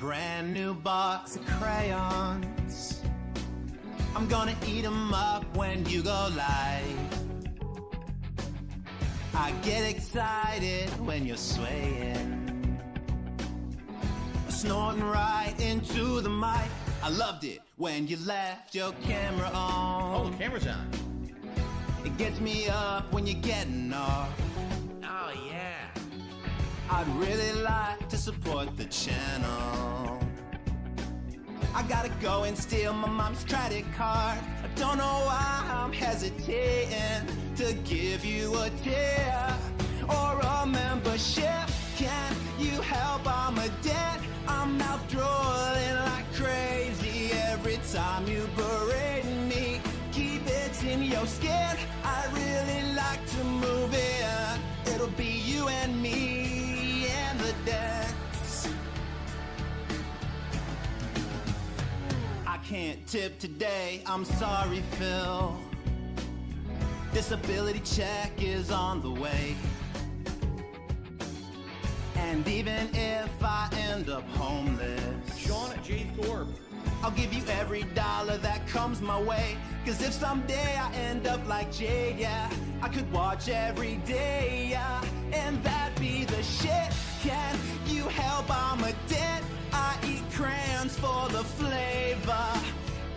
brand new box of crayons. I'm gonna eat them up when you go live. I get excited when you're swaying, snorting right into the mic. I loved it when you left your camera on. Oh, the camera's on. It gets me up when you're getting off. Oh, yeah. I'd really like to support the channel. I gotta go and steal my mom's credit card. I don't know why I'm hesitating to give you a tip or a membership. Can you help? I'm a debt. I'm mouth drooling like crazy every time you berate me. Keep it in your skin. I really like to move in. It'll be you and me and the decks. I can't tip today, I'm sorry, Phil. Disability check is on the way. And even if I end up homeless, Sean at J. Thorpe. I'll give you every dollar that comes my way. Cause if someday I end up like Jade, yeah, I could watch every day, yeah, and that'd be the shit. Can you help? I'm a debt. I eat crayons for the flavor.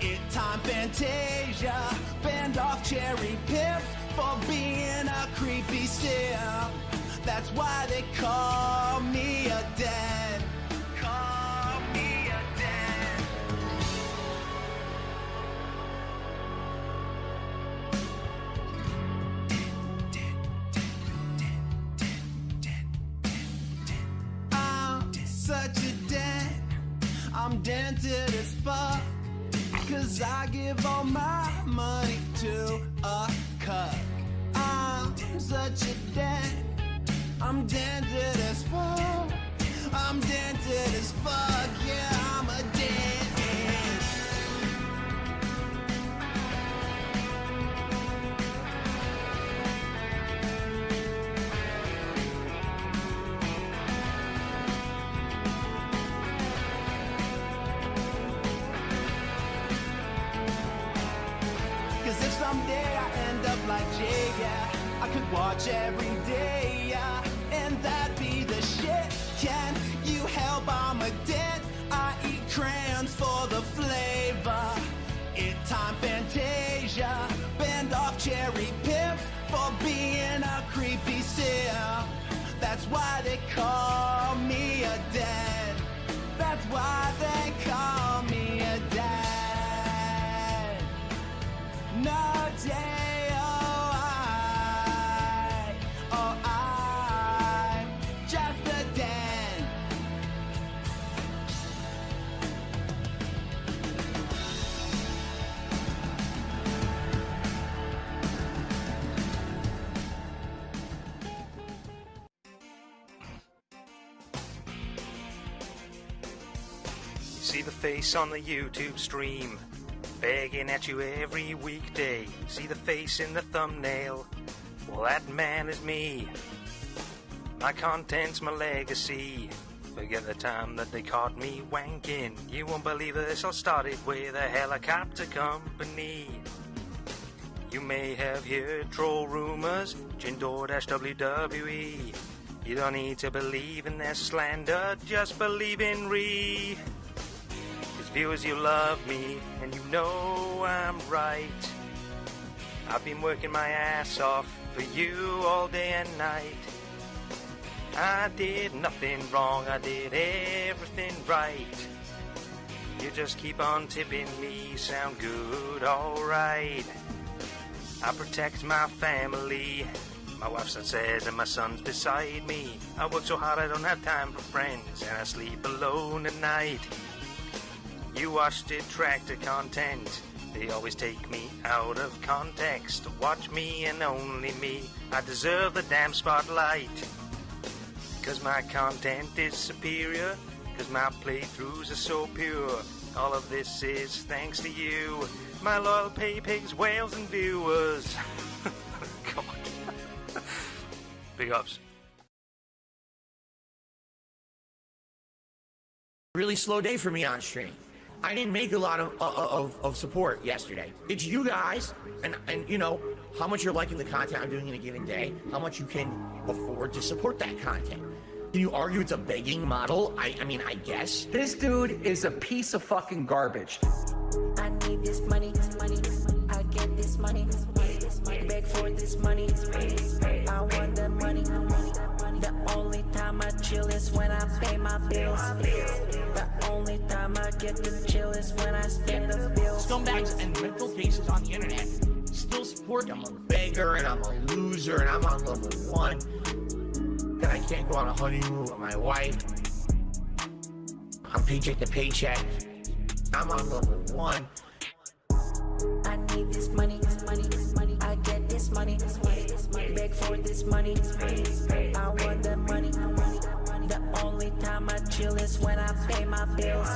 It time Fantasia. Band off cherry pips for being a creepy simp. That's why they call me a dad. Call me a dad. I'm such a dad. I'm dented as fuck. Cause I give all my money to a cuck. I'm such a dad. I'm dented as fuck. I'm dented as fuck. Yeah, I'm a dent. Cause if someday I end up like Jay, yeah, I could watch every day, yeah, and that'd be the shit. Can you help? I'm a debt. I eat crayons for the flavor. It time Fantasia. Band off cherry pips for being a creepy simp. That's why they call me a dad. That's why they call me a dad. No day, oh I'm just a dad. See the face on the YouTube stream, begging at you every weekday. See the face in the thumbnail, well that man is me. My content's my legacy. Forget the time that they caught me wanking. You won't believe this, I started with a helicopter company. You may have heard troll rumors, Jinder-WWE. You don't need to believe in their slander, just believe in Ree. Viewers, you love me, and you know I'm right. I've been working my ass off for you all day and night. I did nothing wrong, I did everything right. You just keep on tipping me, sound good, alright. I protect my family, my wife's upstairs and my son's beside me. I work so hard I don't have time for friends, and I sleep alone at night. You watch detractor content, they always take me out of context. Watch me and only me, I deserve the damn spotlight. Cause my content is superior, cause my playthroughs are so pure. All of this is thanks to you, my loyal pay pigs, whales and viewers. God. Big ups. Really slow day for me on stream. I didn't make a lot of support yesterday. It's you guys, and you know, how much you're liking the content I'm doing in a given day, how much you can afford to support that content. Can you argue it's a begging model? I mean, I guess. This dude is a piece of fucking garbage. I need this money, I get this money, beg for this money, I want the money. The only time I chill is when I pay my bills. The only time I get to chill is when I spend the bills. Scumbags and mental cases on the internet still support me. I'm a beggar and I'm a loser and I'm on level 1. And I can't go on a honeymoon with my wife. I'm paycheck to paycheck. I'm on level 1. I need this money, I get this money, beg for this money, I want the money. The only time I chill is when I pay my bills.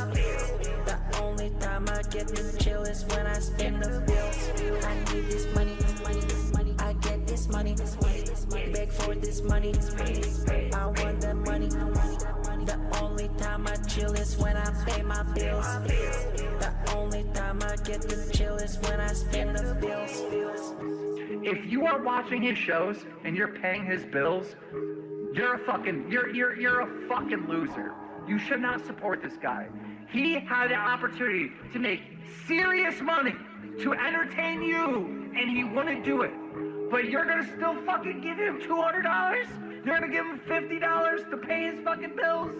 The only time I get to chill is when I spend the bills. I need this money, I get this money, beg for this money, I want the money. The only time I chill is when I pay my bills. The only time I get to chill is when I spend the bills. If you are watching his shows and you're paying his bills, you're a fucking loser. You should not support this guy. He had the opportunity to make serious money to entertain you, and he wouldn't do it. But you're gonna still fucking give him $200? You're gonna give him $50 to pay his fucking bills?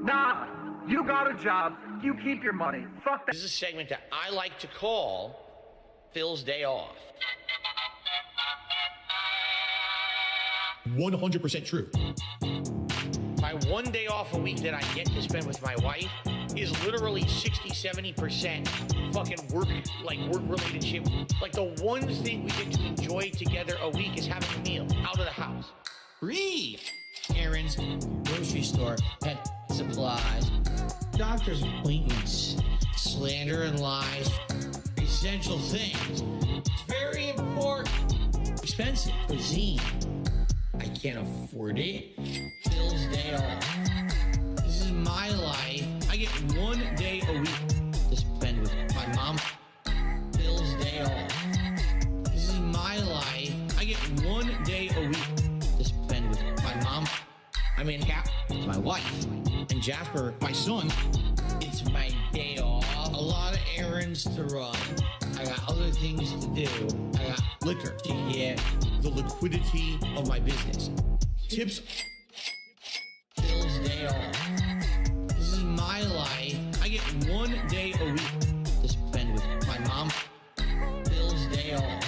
Nah, you got a job. You keep your money. Fuck that. This is a segment that I like to call Phil's Day Off. 100% true. My 1 day off a week that I get to spend with my wife is literally 60-70% fucking work related shit. Like the one thing we get to enjoy together a week is having a meal out of the house. Free errands, grocery store, pet supplies, doctor's appointments, slander and lies, essential things. It's very important. Expensive cuisine. I can't afford it. Phil's Day Off. This is my life. I get 1 day a week to spend with my mom. Phil's Day Off. This is my life. I get 1 day a week to spend with my mom. I mean, Cap, it's my wife. And Jasper, my son. It's my day off. A lot of errands to run. I got other things to do. I got liquor to get the liquidity of my business. Tips. Phil's Day Off. This is my life. I get 1 day a week to spend with my mom. Phil's Day Off.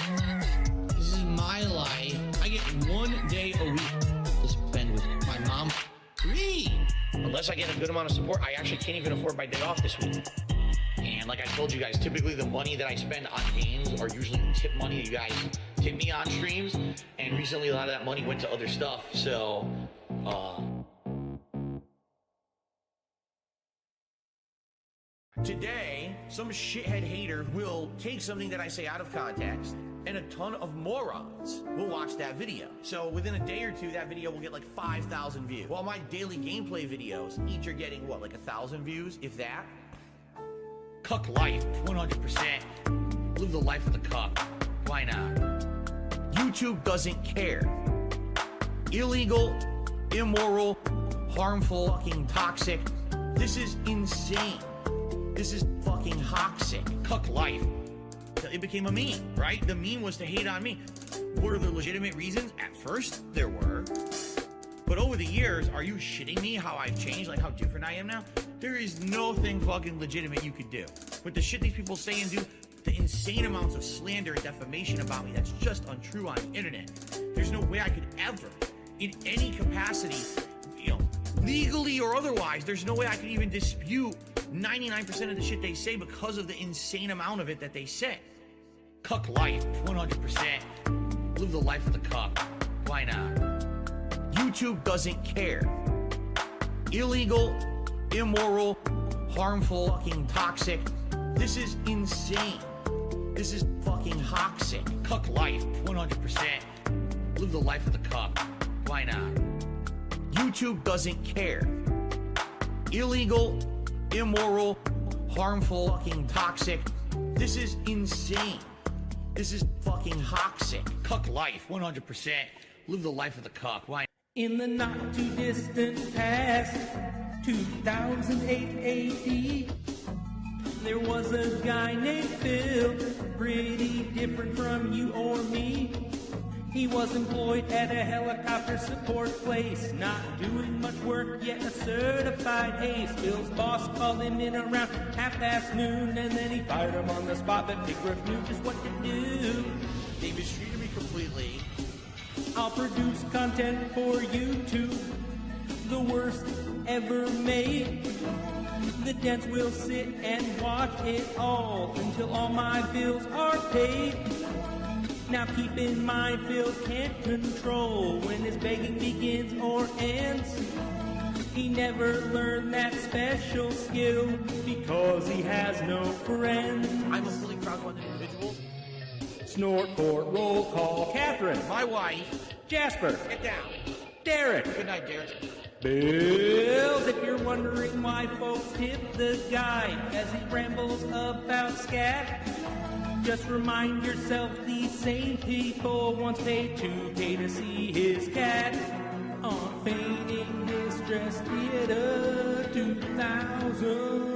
This is my life. I get 1 day a week to spend with my mom. Free. Unless I get a good amount of support, I actually can't even afford my day off this week. And like I told you guys, typically the money that I spend on games are usually the tip money that you guys tip me on streams. And recently a lot of that money went to other stuff. So, today, some shithead hater will take something that I say out of context, and a ton of morons will watch that video. So within a day or two, that video will get like 5,000 views. While my daily gameplay videos each are getting, what, like 1,000 views, if that? Cuck life, 100%. Live the life of the cuck. Why not? YouTube doesn't care. Illegal, immoral, harmful, fucking toxic. This is insane. This is fucking toxic. Cuck life. It became a meme, right? The meme was to hate on me. Were there legitimate reasons? At first, there were. But over the years, are you shitting me how I've changed? Like how different I am now? There is nothing fucking legitimate you could do. With the shit these people say and do, the insane amounts of slander and defamation about me that's just untrue on the internet. There's no way I could ever, in any capacity, you know, legally or otherwise, there's no way I could even dispute 99% of the shit they say because of the insane amount of it that they say. Cuck life, 100%. Live the life of the cuck. Why not? YouTube doesn't care. Illegal, immoral, harmful, fucking toxic. This is insane. This is fucking toxic. Cuck life, 100%. Live the life of the cuck. Why not? YouTube doesn't care. Illegal, immoral, harmful, fucking toxic. This is insane. This is fucking toxic. Cuck life, 100%. Live the life of the cuck. Why? In the not too distant past, 2008 AD, there was a guy named Phil, pretty different from you or me. He was employed at a helicopter support place, not doing much work, yet a certified ace. Phil's boss called him in around half-past noon, and then he fired him on the spot, but Bigriff knew just what to do. They mistreated me completely. I'll produce content for YouTube, the worst ever made. The dance will sit and watch it all until all my bills are paid. Now keep in mind, Phil can't control when his begging begins or ends. He never learned that special skill because he has no friends. I'm a fully crowdfunded individual. Snort court, roll call. Catherine. My wife. Jasper. Get down. Derek. Good night, Derek. Bills, if you're wondering why folks tip the guy as he rambles about scat, just remind yourself these same people once paid $2K to see his cat on Feigning Distress Theater 2000.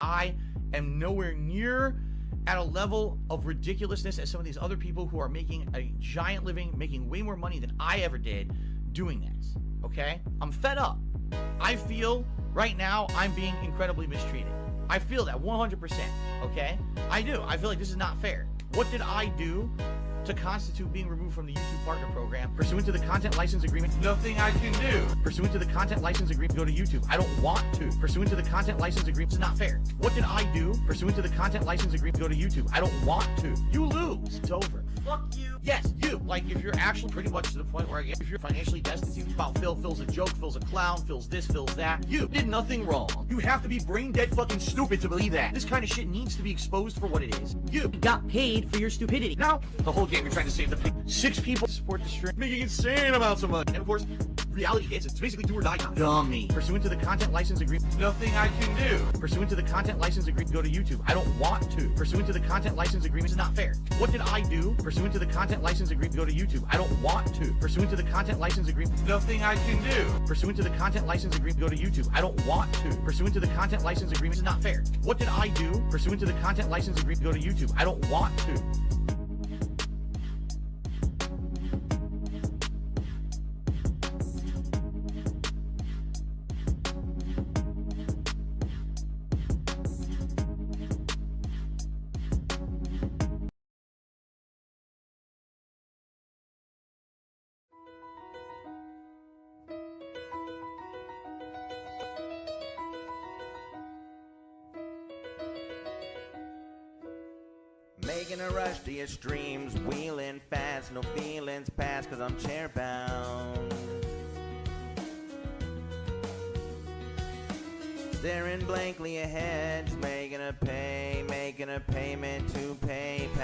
I am nowhere near at a level of ridiculousness as some of these other people who are making a giant living, making way more money than I ever did doing this, okay? I'm fed up. I feel right now I'm being incredibly mistreated. I feel that 100%, okay? I do. I feel like this is not fair. What did I do to constitute being removed from the YouTube Partner Program? Pursuant to the Content License Agreement, nothing I can do. Pursuant to the Content License Agreement, go to YouTube. I don't want to. Pursuant to the Content License Agreement, it's not fair. What did I do? Pursuant to the Content License Agreement, go to YouTube. I don't want to. You lose. It's over. Fuck you. Yes, you. Like, if you're actually pretty much to the point where if you're financially destitute about Phil's a joke, Phil's a clown, Phil's this, Phil's that, you did nothing wrong. You have to be brain dead fucking stupid to believe that. This kind of shit needs to be exposed for what it is. You got paid for your stupidity. Now, the whole game you're trying to save the 6 people to support the stream, making insane amounts of money. And of course, reality hits. It's basically do or die. Dummy. Pursuant to the Content License Agreement, nothing I can do. Pursuant to the Content License Agreement, go to YouTube. I don't want to. Pursuant to the Content License Agreement, it's not fair. What did I do? Pursuant to the Content License Agreement, go to YouTube. I don't want to. Pursuant to the Content License Agreement, nothing I can do. Pursuant to the Content License Agreement, go to YouTube. I don't want to. Pursuant to the Content License Agreement, it's not fair. What did I do? Pursuant to the Content License Agreement, go to YouTube. I don't want to. Making a rush to your streams, wheeling fast, no feelings past, cause I'm chair bound. Staring blankly ahead, just making a payment to PayPal.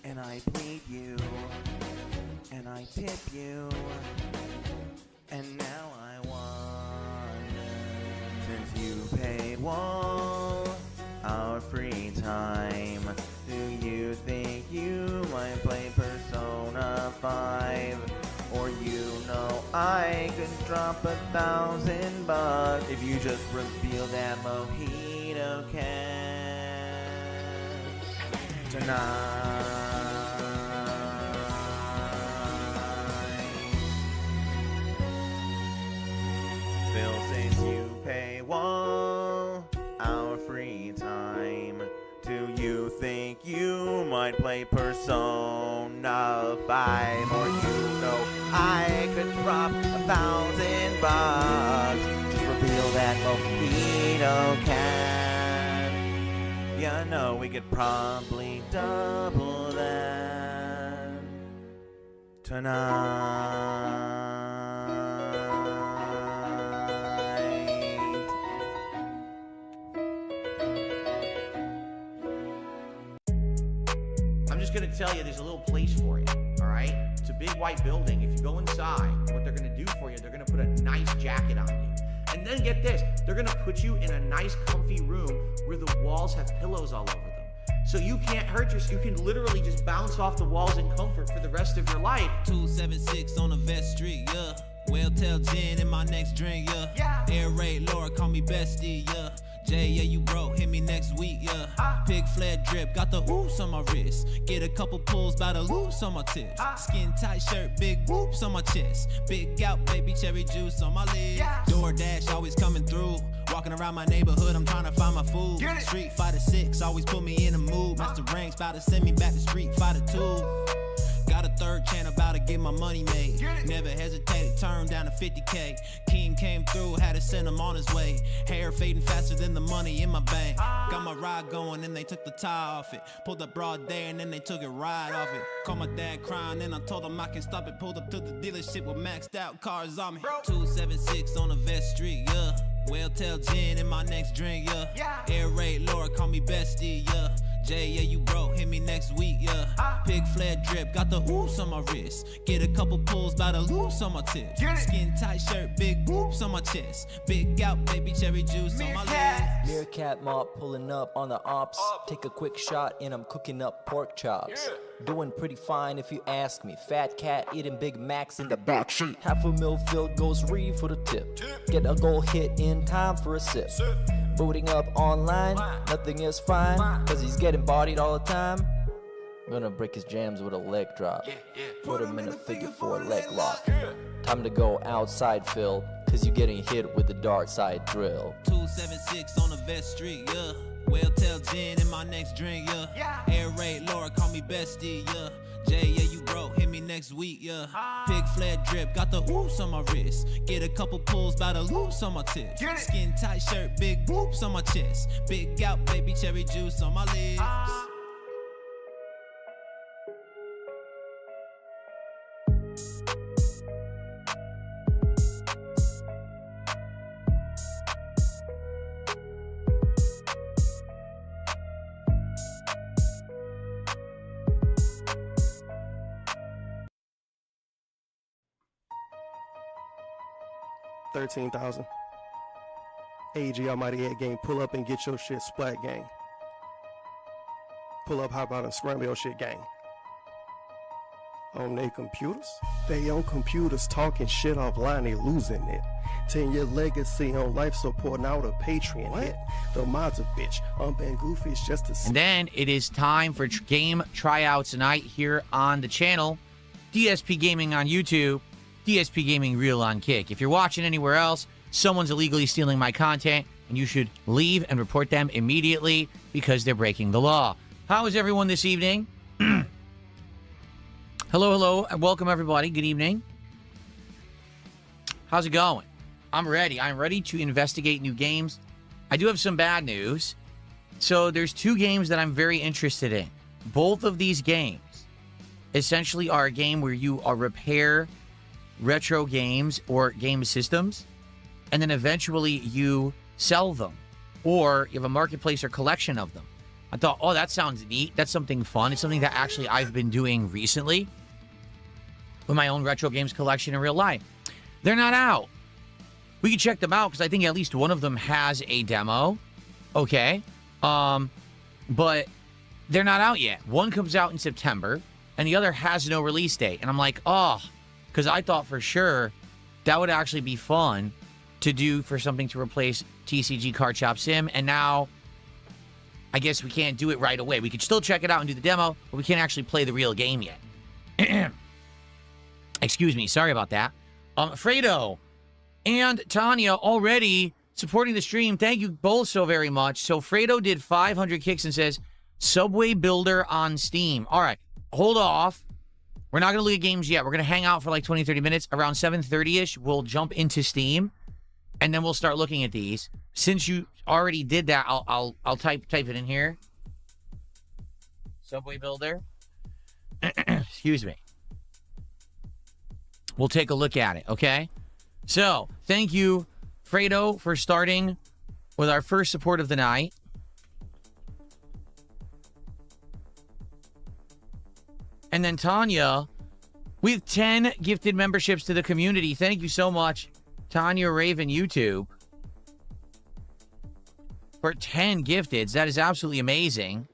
And I plead you, and I tip you, and now I wonder, since you paid one our free time, do you think you might play Persona 5? Or you know I could drop $1,000 if you just reveal that mojito cash tonight. Phil says you pay 1 hour free time. Do you think you might play Persona 5? Or you know I could drop $1,000 to reveal that mojito can. Yeah, I know we could probably double that tonight. going to tell you there's a little place for you, all right? It's a big white building. If you go inside, what they're going to do for you, they're going to put a nice jacket on you. And then get this, they're going to put you in a nice comfy room where the walls have pillows all over them. So you can't hurt yourself. You can literally just bounce off the walls in comfort for the rest of your life. 276 on the Vest Street, yeah. Well, tell Jen in my next drink, yeah. Air raid, Laura, call me bestie, yeah. Jay, yeah, you broke, hit me next week, yeah. Pig flare drip, got the oops on my wrist. Get a couple pulls by the loops on my tips. Skin tight shirt, big whoops on my chest. Big out, baby, cherry juice on my lips. DoorDash always coming through. Walking around my neighborhood, I'm trying to find my food. Street Fighter 6 always put me in a mood. Master Ranks about to send me back to Street Fighter 2. Got a third channel, about to get my money made. Never hesitated, turned down to 50K. King came through, had to send him on his way. Hair fading faster than the money in my bank. Got my ride going, and they took the tie off it. Pulled up broad day, and then they took it right off it. Called my dad crying, and I told him I can stop it. Pulled up to the dealership with maxed out cars on me. 276 on the Vest Street, yeah. Well, tell Jen in my next drink, yeah. Air raid, Laura, call me bestie, yeah. Jay, yeah, you broke, hit me next week, yeah. Pig flare drip, got the oops on my wrist. Get a couple pulls by the loops on my tips. Skin tight shirt, big whoops on my chest. Big out, baby, cherry juice on my lips. Meerkat mob pulling up on the ops. Take a quick shot and I'm cooking up pork chops. Doing pretty fine if you ask me. Fat cat eating Big Macs in the backseat. Half a mil filled goes Reeve for the tip. Get a goal hit in time for a sip. Booting up online, nothing is fine, cause he's getting bodied all the time. I'm gonna break his jams with a leg drop. Put him in a figure 4 leg lock. Time to go outside, Phil, cause you getting hit with the dark side drill. 276 on the Vest Street, yeah. Well, tell Jen in my next drink, yeah. Air raid, Laura, call me bestie, yeah. Jay, yeah, you broke, hit me next week, yeah. Pig flare drip, got the oops on my wrist. Get a couple pulls by the loops on my tips. Skin tight shirt, big whoops on my chest. Big out, baby, cherry juice on my lips. $13,000. AG Almighty 8 gang, pull up and get your shit splat, gang. Pull up, hop out and scramble your shit, gang. On their computers? They on computers talking shit offline, they losing it. 10-year legacy on life support, now the Patreon hit. The mods a bitch, and Goofy is just a... And then it is time for game tryouts tonight here on the channel. DSP Gaming on YouTube. DSP Gaming Real on Kick. If you're watching anywhere else, someone's illegally stealing my content, and you should leave and report them immediately because they're breaking the law. How is everyone this evening? Hello, and welcome everybody. Good evening. How's it going? I'm ready. I'm ready to investigate new games. I do have some bad news. So there's 2 games that I'm very interested in. Both of these games essentially are a game where you repair retro games or game systems, and then eventually you sell them, or you have a marketplace or collection of them. I thought, oh, that sounds neat. That's something fun. It's something that actually I've been doing recently with my own retro games collection in real life. They're not out. We can check them out because I think at least one of them has a demo. Okay. But they're not out yet. One comes out in September and the other has no release date. And I'm like, oh, because I thought for sure that would actually be fun to do for something to replace TCG Card Shop Sim. And now I guess we can't do it right away. We could still check it out and do the demo, but we can't actually play the real game yet. Excuse me. Sorry about that. Fredo and Tanya already supporting the stream. Thank you both so very much. So Fredo did 500 kicks and says, Subway Builder on Steam. All right. Hold off. We're not going to look at games yet. We're going to hang out for like 20, 30 minutes. Around 7:30-ish, we'll jump into Steam, and then we'll start looking at these. Since you already did that, I'll type it in here. Subway Builder. Excuse me. We'll take a look at it, okay? So, thank you, Fredo, for starting with our first support of the night. And then Tanya, we have 10 gifted memberships to the community. Thank you so much, Tanya Raven YouTube, for 10 gifteds. That is absolutely amazing.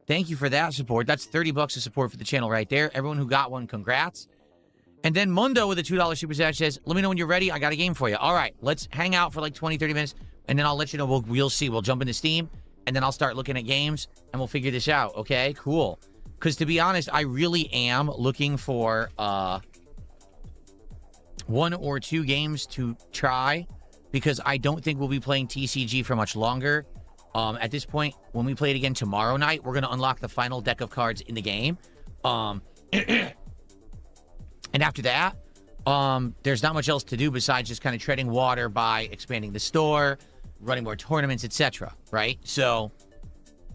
Thank you for that support. That's $30 of support for the channel right there. Everyone who got one, congrats. And then Mundo with a $2 super chat says, let me know when you're ready. I got a game for you. All right, let's hang out for like 20, 30 minutes, and then I'll let you know. We'll see. We'll jump into Steam, and then I'll start looking at games, and we'll figure this out, okay? Cool. Because to be honest, I really am looking for 1 or 2 games to try, because I don't think we'll be playing TCG for much longer. At this point, when we play it again tomorrow night, we're going to unlock the final deck of cards in the game. And after that, there's not much else to do besides just kind of treading water by expanding the store, running more tournaments, etc. Right? So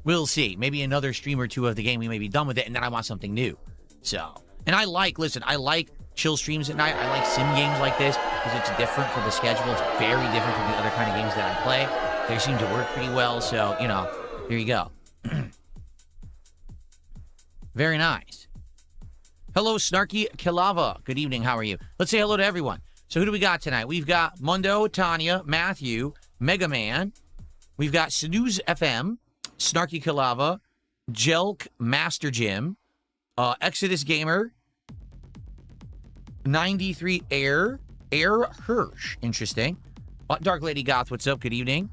we'll see. Maybe another stream or 2 of the game, we may be done with it, and then I want something new. So, and I like chill streams at night. I like sim games like this because it's different from the schedule. It's very different from the other kind of games that I play. They seem to work pretty well. So, you know, here you go. Very nice. Hello, Snarky Kilava. Good evening. How are you? Let's say hello to everyone. So who do we got tonight? We've got Mundo, Tanya, Matthew, Mega Man. We've got Snooze FM, Snarky Kilava, Jelk, Master Jim, Exodus Gamer, 93 Air Hirsch. Interesting. Dark Lady Goth, what's up? Good evening.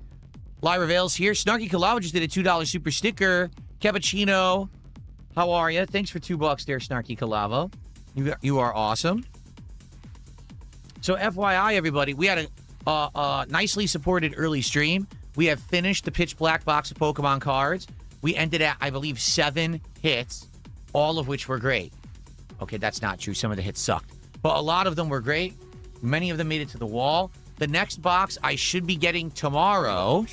Lyra Vales here. Snarky Kilava just did a $2 super sticker. Cappuccino. How are you? Thanks for $2 there, Snarky Kilava. You are awesome. So FYI, everybody, we had a nicely supported early stream. We have finished the Pitch Black box of Pokemon cards. We ended at, I believe, 7 hits, all of which were great. Okay, that's not true. Some of the hits sucked. But a lot of them were great. Many of them made it to the wall. The next box I should be getting tomorrow.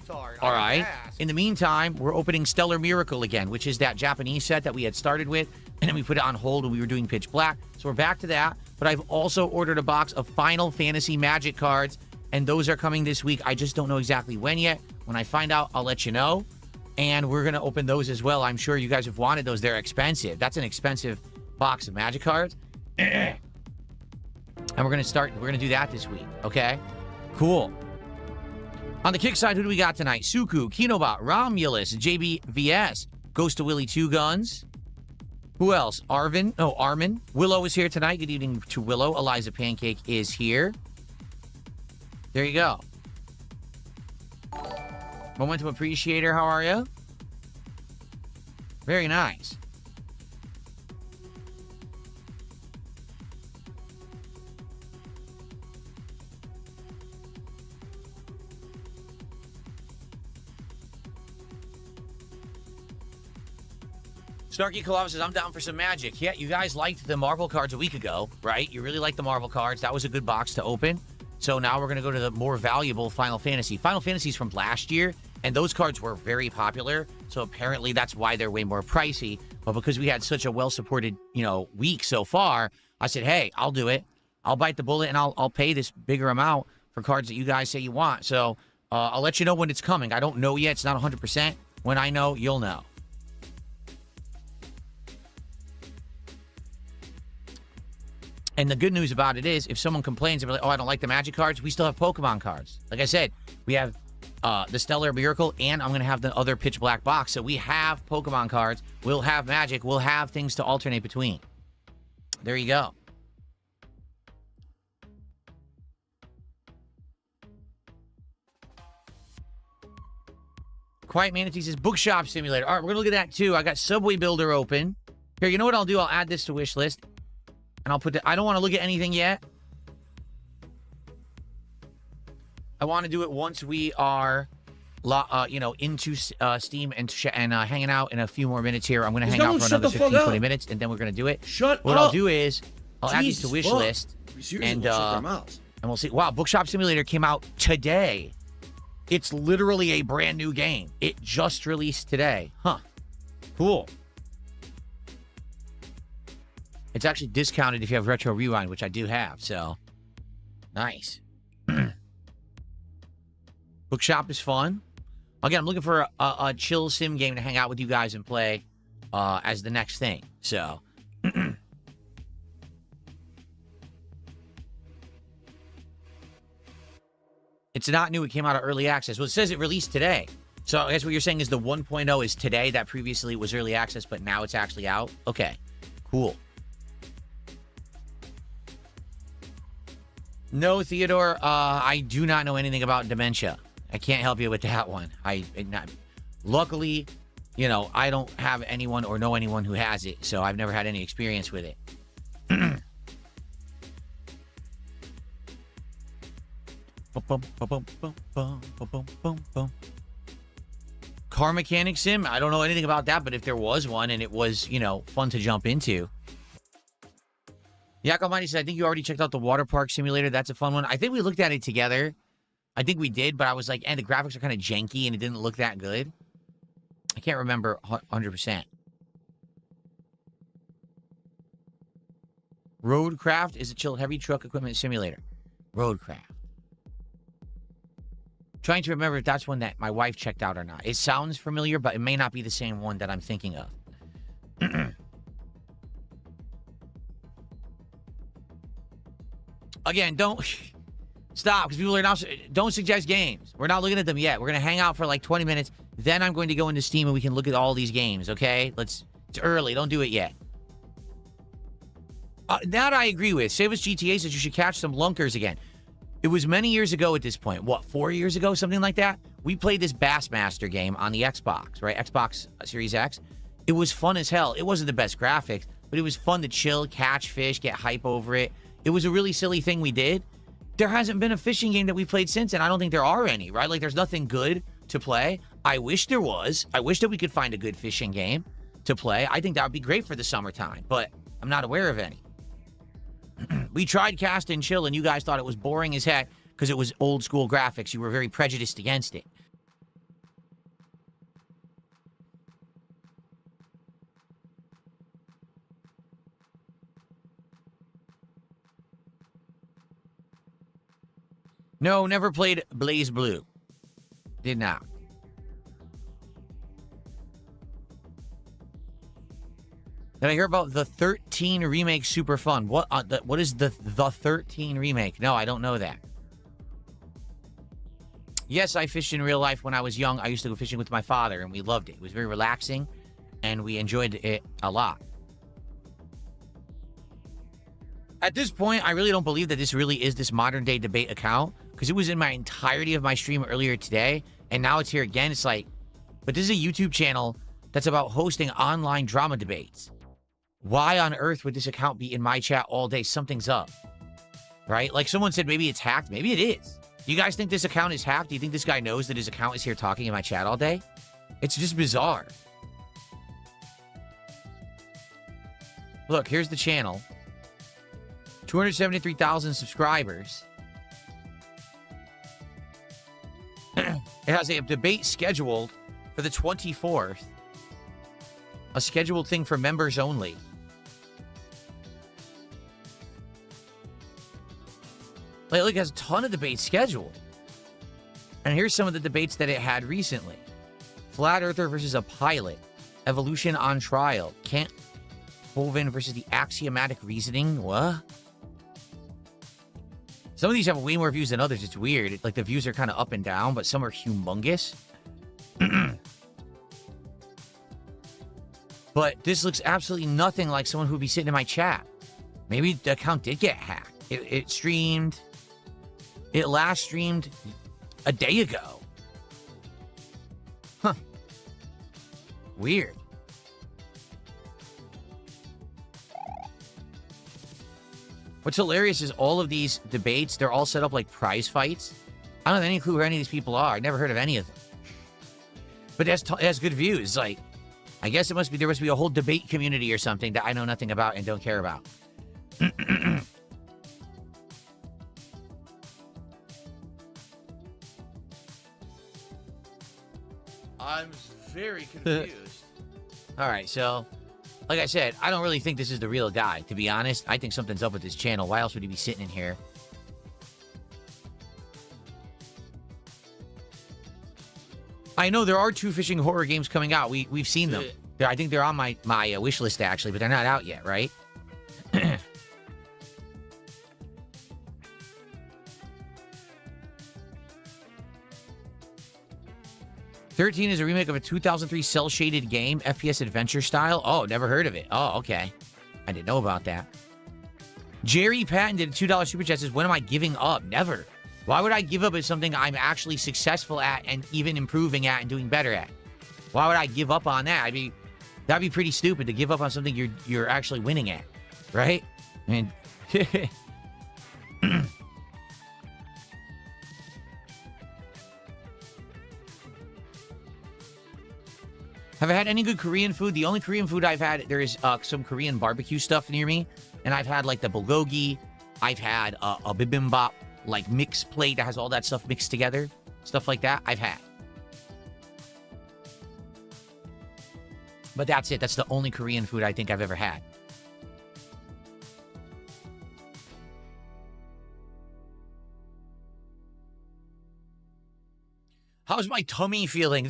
All right. In the meantime, we're opening Stellar Miracle again, which is that Japanese set that we had started with, and then we put it on hold when we were doing Pitch Black. So we're back to that. But I've also ordered a box of Final Fantasy Magic cards, and those are coming this week. I just don't know exactly when yet. When I find out, I'll let you know. And we're going to open those as well. I'm sure you guys have wanted those. They're expensive. That's an expensive box of Magic cards. And we're going to do that this week, okay? Cool. On the kick side, who do we got tonight? Suku, Kinobot, Romulus, JBVS, Ghost of Willie 2 Guns. Who else? Armin. Willow is here tonight. Good evening to Willow. Eliza Pancake is here. There you go. Momentum Appreciator, how are you? Very nice. Snarky Kalava says, I'm down for some Magic. Yeah, you guys liked the Marvel cards a week ago, right? You really liked the Marvel cards. That was a good box to open. So now we're going to go to the more valuable Final Fantasy. Final Fantasy's from last year, and those cards were very popular. So apparently that's why they're way more pricey. But because we had such a well-supported, week so far, I said, hey, I'll do it. I'll bite the bullet, and I'll pay this bigger amount for cards that you guys say you want. So I'll let you know when it's coming. I don't know yet. It's not 100%. When I know, you'll know. And the good news about it is, if someone complains, they're like, oh, I don't like the Magic cards, we still have Pokemon cards. Like I said, we have the Stellar Miracle, and I'm going to have the other Pitch Black box. So we have Pokemon cards. We'll have Magic. We'll have things to alternate between. There you go. Quiet Manatee says, Bookshop Simulator. All right, we're going to look at that, too. I got Subway Builder open. Here, you know what I'll do? I'll add this to wish list. And I'll put I don't want to look at anything yet. I want to do it once we are, into Steam and hanging out in a few more minutes here. I'm going to hang out for another 15, 20 minutes, and then we're going to do it. What I'll do is, I'll add these to wish list, and we'll see. Wow, Bookshop Simulator came out today. It's literally a brand new game. It just released today. Huh. Cool. It's actually discounted if you have Retro Rewind, which I do have, so nice. Bookshop is fun. Again, I'm looking for a chill sim game to hang out with you guys and play as the next thing. So, It's not new. It came out of early access. Well, it says it released today. So I guess what you're saying is the 1.0 is today. That previously was early access, but now it's actually out. Okay, cool. No, Theodore, I do not know anything about dementia. I can't help you with that one. Luckily, you know, I don't have anyone or know anyone who has it, so I've never had any experience with it. Car mechanic sim? I don't know anything about that, but if there was one and it was, you know, fun to jump into. Yak Almighty said, I think you already checked out the water park simulator. That's a fun one. I think we looked at it together. I think we did, but I was like, and the graphics are kind of janky and it didn't look that good. I can't remember 100%. Roadcraft is a chill heavy truck equipment simulator. Roadcraft. Trying to remember if that's one that my wife checked out or not. It sounds familiar, but it may not be the same one that I'm thinking of. Again, don't stop, because people are now, don't suggest games. We're not looking at them yet. We're going to hang out for like 20 minutes. Then I'm going to go into Steam and we can look at all these games, okay? It's early. Don't do it yet. That I agree with. Savage GTA says you should catch some lunkers again. It was many years ago at this point. What, 4 years ago? Something like that? We played this Bassmaster game on the Xbox, right? Xbox Series X. It was fun as hell. It wasn't the best graphics, but it was fun to chill, catch fish, get hype over it. It was a really silly thing we did. There hasn't been a fishing game that we played since, and I don't think there are any, right? Like, there's nothing good to play. I wish there was. I wish that we could find a good fishing game to play. I think that would be great for the summertime, but I'm not aware of any. We tried Cast and Chill, and you guys thought it was boring as heck because it was old school graphics. You were very prejudiced against it. No, never played Blaze Blue. Did not. Did I hear about the 13 remake? Super fun. What is the 13 remake? No, I don't know that. Yes, I fished in real life when I was young. I used to go fishing with my father, and we loved it. It was very relaxing, and we enjoyed it a lot. At this point, I really don't believe that this really is this modern-day debate account, because it was in my entirety of my stream earlier today, and now it's here again. It's like, but this is a YouTube channel that's about hosting online drama debates. Why on earth would this account be in my chat all day? Something's up, right? Like someone said, maybe it's hacked. Maybe it is. Do you guys think this account is hacked? Do you think this guy knows that his account is here talking in my chat all day? It's just bizarre. Look, here's the channel. 273,000 subscribers. It has a debate scheduled for the 24th. A scheduled thing for members only. Like, look, it has a ton of debates scheduled. And here's some of the debates that it had recently. Flat Earther versus a pilot. Evolution on trial. Kent Hovind versus the axiomatic reasoning. What? Some of these have way more views than others. It's weird. Like, the views are kind of up and down, but some are humongous. But this looks absolutely nothing like someone who would be sitting in my chat. Maybe the account did get hacked. It streamed. It last streamed a day ago. Huh. Weird. What's hilarious is all of these debates, they're all set up like prize fights. I don't have any clue who any of these people are. I've never heard of any of them. But it has good views. Like, I guess there must be a whole debate community or something that I know nothing about and don't care about. I'm very confused. All right, so like I said, I don't really think this is the real guy, to be honest. I think something's up with this channel. Why else would he be sitting in here? I know there are 2 fishing horror games coming out. We've seen them. I think they're on my wish list, actually, but they're not out yet, right? 13 is a remake of a 2003 cel-shaded game, FPS adventure style. Oh, never heard of it. Oh, okay. I didn't know about that. Jerry Patton did a $2 super chat, says, when am I giving up? Never. Why would I give up at something I'm actually successful at and even improving at and doing better at? Why would I give up on that? That'd be pretty stupid to give up on something you're actually winning at, right? I mean, have I had any good Korean food? The only Korean food I've had, there is some Korean barbecue stuff near me, and I've had like the bulgogi. I've had a bibimbap like mix plate that has all that stuff mixed together, stuff like that. I've had. But that's it. That's the only Korean food I think I've ever had. How's my tummy feeling?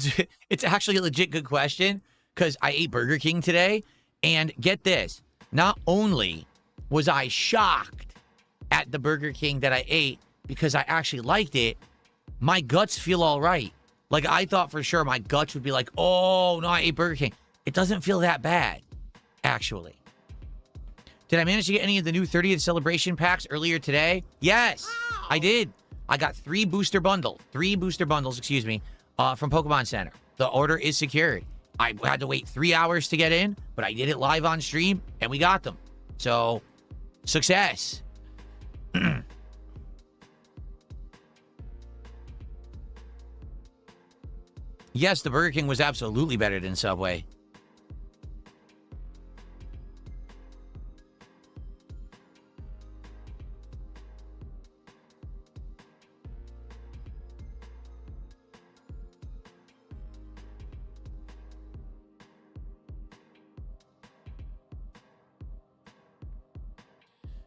It's actually a legit good question because I ate Burger King today. And get this, not only was I shocked at the Burger King that I ate because I actually liked it, my guts feel all right. Like, I thought for sure my guts would be like, oh, no, I ate Burger King. It doesn't feel that bad, actually. Did I manage to get any of the new 30th celebration packs earlier today? Yes, I did. I got 3 booster bundles, from Pokemon Center. The order is secured. I had to wait 3 hours to get in, but I did it live on stream, and we got them. So, success. Yes, the Burger King was absolutely better than Subway.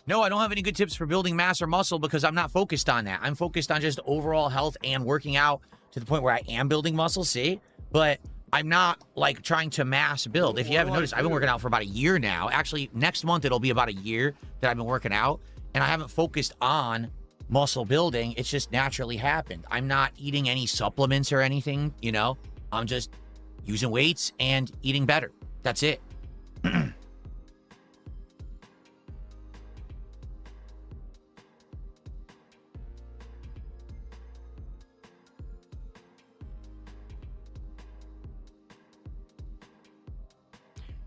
No, I don't have any good tips for building mass or muscle because I'm not focused on that. I'm focused on just overall health and working out to the point where I am building muscle, see? But I'm not, like, trying to mass build. If you haven't noticed, I've been working out for about a year now. Actually, next month it'll be about a year that I've been working out, and I haven't focused on muscle building. It's just naturally happened. I'm not eating any supplements or anything, you know? I'm just using weights and eating better. That's it.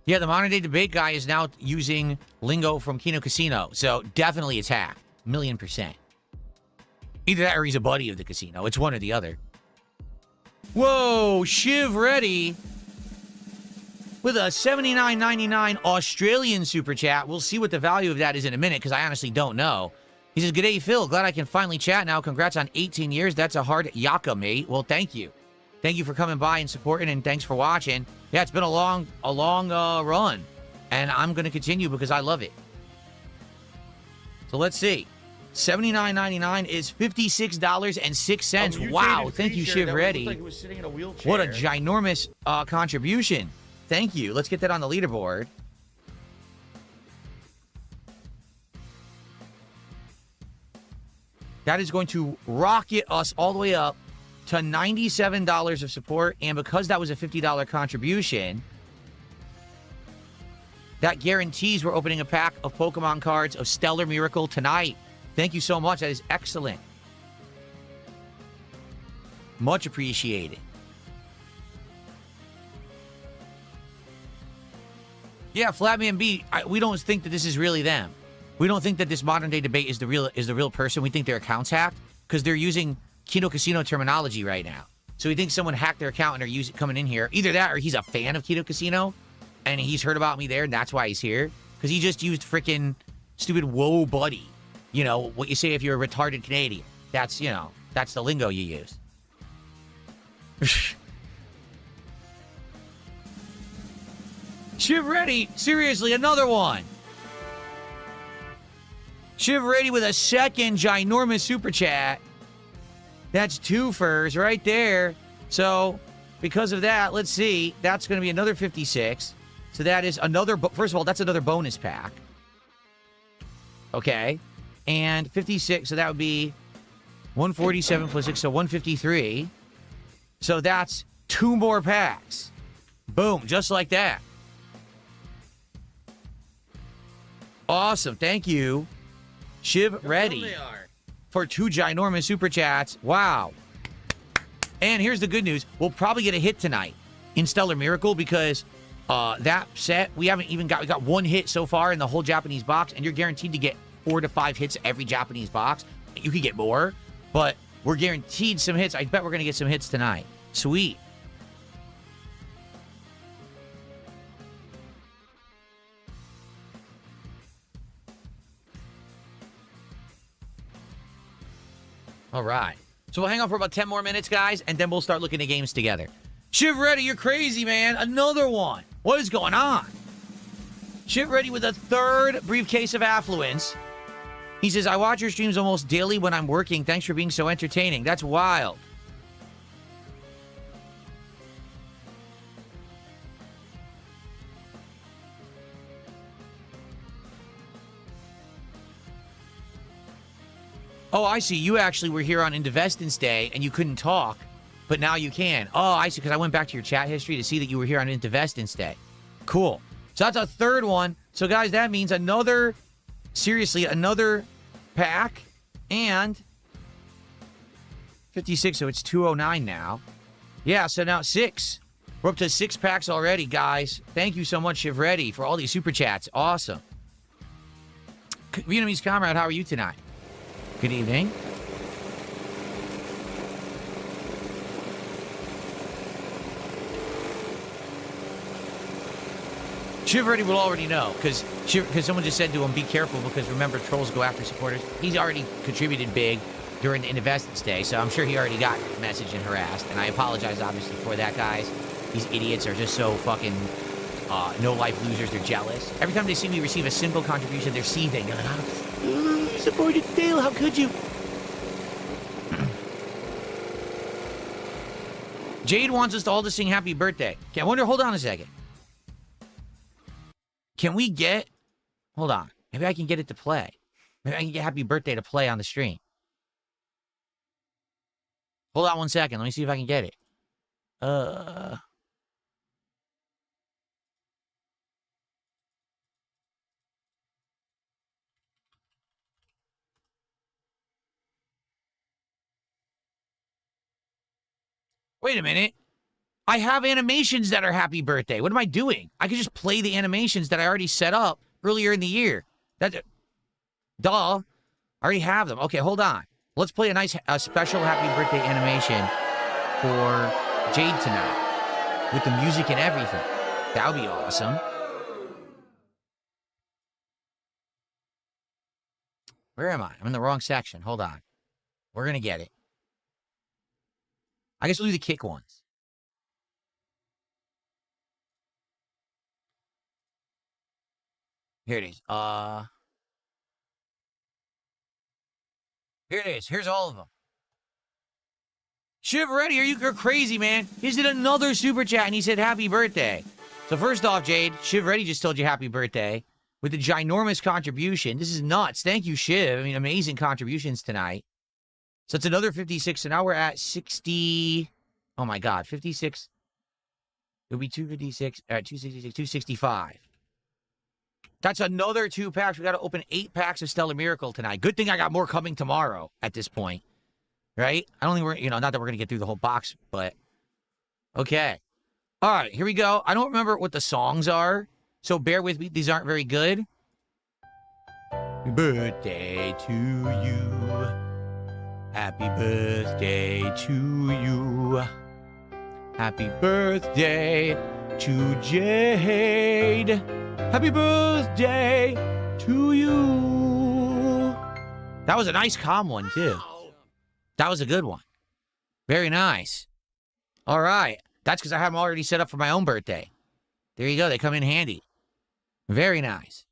Yeah, the modern day debate guy is now using lingo from Kino Casino. So definitely it's hacked. 1,000,000%. Either that or he's a buddy of the casino. It's one or the other. Whoa, Shiv Reddy with a $79.99 Australian super chat. We'll see what the value of that is in a minute because I honestly don't know. He says, "G'day, Phil. Glad I can finally chat now. Congrats on 18 years. That's a hard yaka, mate." Well, thank you. Thank you for coming by and supporting, and thanks for watching. Yeah, it's been a long run, and I'm going to continue because I love it. So let's see. $79.99 is $56.06. Wow, thank you, Shiv Reddy. Like What a ginormous contribution. Thank you. Let's get that on the leaderboard. That is going to rocket us all the way up to $97 of support, and because that was a $50 contribution, that guarantees we're opening a pack of Pokemon cards of Stellar Miracle tonight. Thank you so much. That is excellent. Much appreciated. Yeah, Flatman B, we don't think that this is really them. We don't think that this modern day debate is the real person. We think their account's hacked because they're using Kino Casino terminology right now. So we think someone hacked their account and are coming in here. Either that or he's a fan of Kino Casino and he's heard about me there and that's why he's here. Because he just used freaking stupid whoa buddy. You know, what you say if you're a retarded Canadian. That's, you know, that's the lingo you use. Shiv Reddy, seriously, another one. Shiv Reddy with a second ginormous super chat. That's 2 furs right there. So, because of that, let's see. That's going to be another 56. So that is another, first of all, that's another bonus pack. Okay. And 56, so that would be 147 plus 6, so 153. So that's 2 more packs. Boom, just like that. Awesome. Thank you, Shiv Ready, for 2 ginormous super chats. Wow. And here's the good news. We'll probably get a hit tonight in Stellar Miracle because that set, we got 1 hit so far in the whole Japanese box, and you're guaranteed to get 4 to 5 hits every Japanese box. You could get more, but we're guaranteed some hits. I bet we're going to get some hits tonight. Sweet. All right. So we'll hang on for about 10 more minutes, guys, and then we'll start looking at games together. Shiv Ready, you're crazy, man. Another one. What is going on? Shiv Ready with a 3rd briefcase of affluence. He says, I watch your streams almost daily when I'm working. Thanks for being so entertaining. That's wild. Oh, I see. You actually were here on Investance Day, and you couldn't talk, but now you can. Oh, I see, because I went back to your chat history to see that you were here on Investance Day. Cool. So that's a 3rd one. So, guys, that means another pack, and 56, so it's 209 now. Yeah, so now 6. We're up to 6 packs already, guys. Thank you so much, Shiv Ready, for all these super chats. Awesome. Vietnamese Comrade, how are you tonight? Good evening. Shiv Ready will already know, because someone just said to him, be careful, because remember, trolls go after supporters. He's already contributed big during the Investance Day, so I'm sure he already got messaged and harassed, and I apologize, obviously, for that, guys. These idiots are just so fucking no-life losers. They're jealous. Every time they see me receive a single contribution, they're seething. They're like, oh, you supported Dale, how could you? Jade wants us all to sing happy birthday. Okay, I wonder, hold on a second. Can we get, hold on, maybe I can get it to play. Maybe I can get happy birthday to play on the stream. Hold on one second, let me see if I can get it. Wait a minute. I have animations that are happy birthday. What am I doing? I could just play the animations that I already set up earlier in the year. Duh. I already have them. Okay, hold on. Let's play a special happy birthday animation for Jade tonight with the music and everything. That would be awesome. Where am I? I'm in the wrong section. Hold on. We're going to get it. I guess we'll do the kick ones. Here it is. Here it is. Here's all of them. Shiv Ready, you're crazy, man. He did another super chat and he said happy birthday. So first off, Jade, Shiv Ready just told you happy birthday with a ginormous contribution. This is nuts. Thank you, Shiv. I mean, amazing contributions tonight. So it's another 56. So now we're at 60. Oh my God, 56. It'll be 256, 266, 265. That's another 2 packs. We got to open 8 packs of Stellar Miracle tonight. Good thing I got more coming tomorrow at this point. Right? I don't think we're, not that we're going to get through the whole box, but okay. All right, here we go. I don't remember what the songs are, so bear with me. These aren't very good. Happy birthday to you. Happy birthday to you. Happy birthday to Jade. Happy birthday to you. That was a nice calm one, too. That was a good one. Very nice. All right. That's because I have them already set up for my own birthday. There you go. They come in handy. Very nice.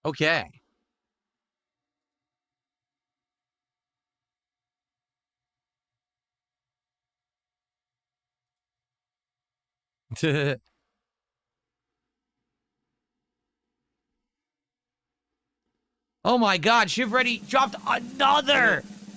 Okay. Oh my God, Shiv Ready dropped another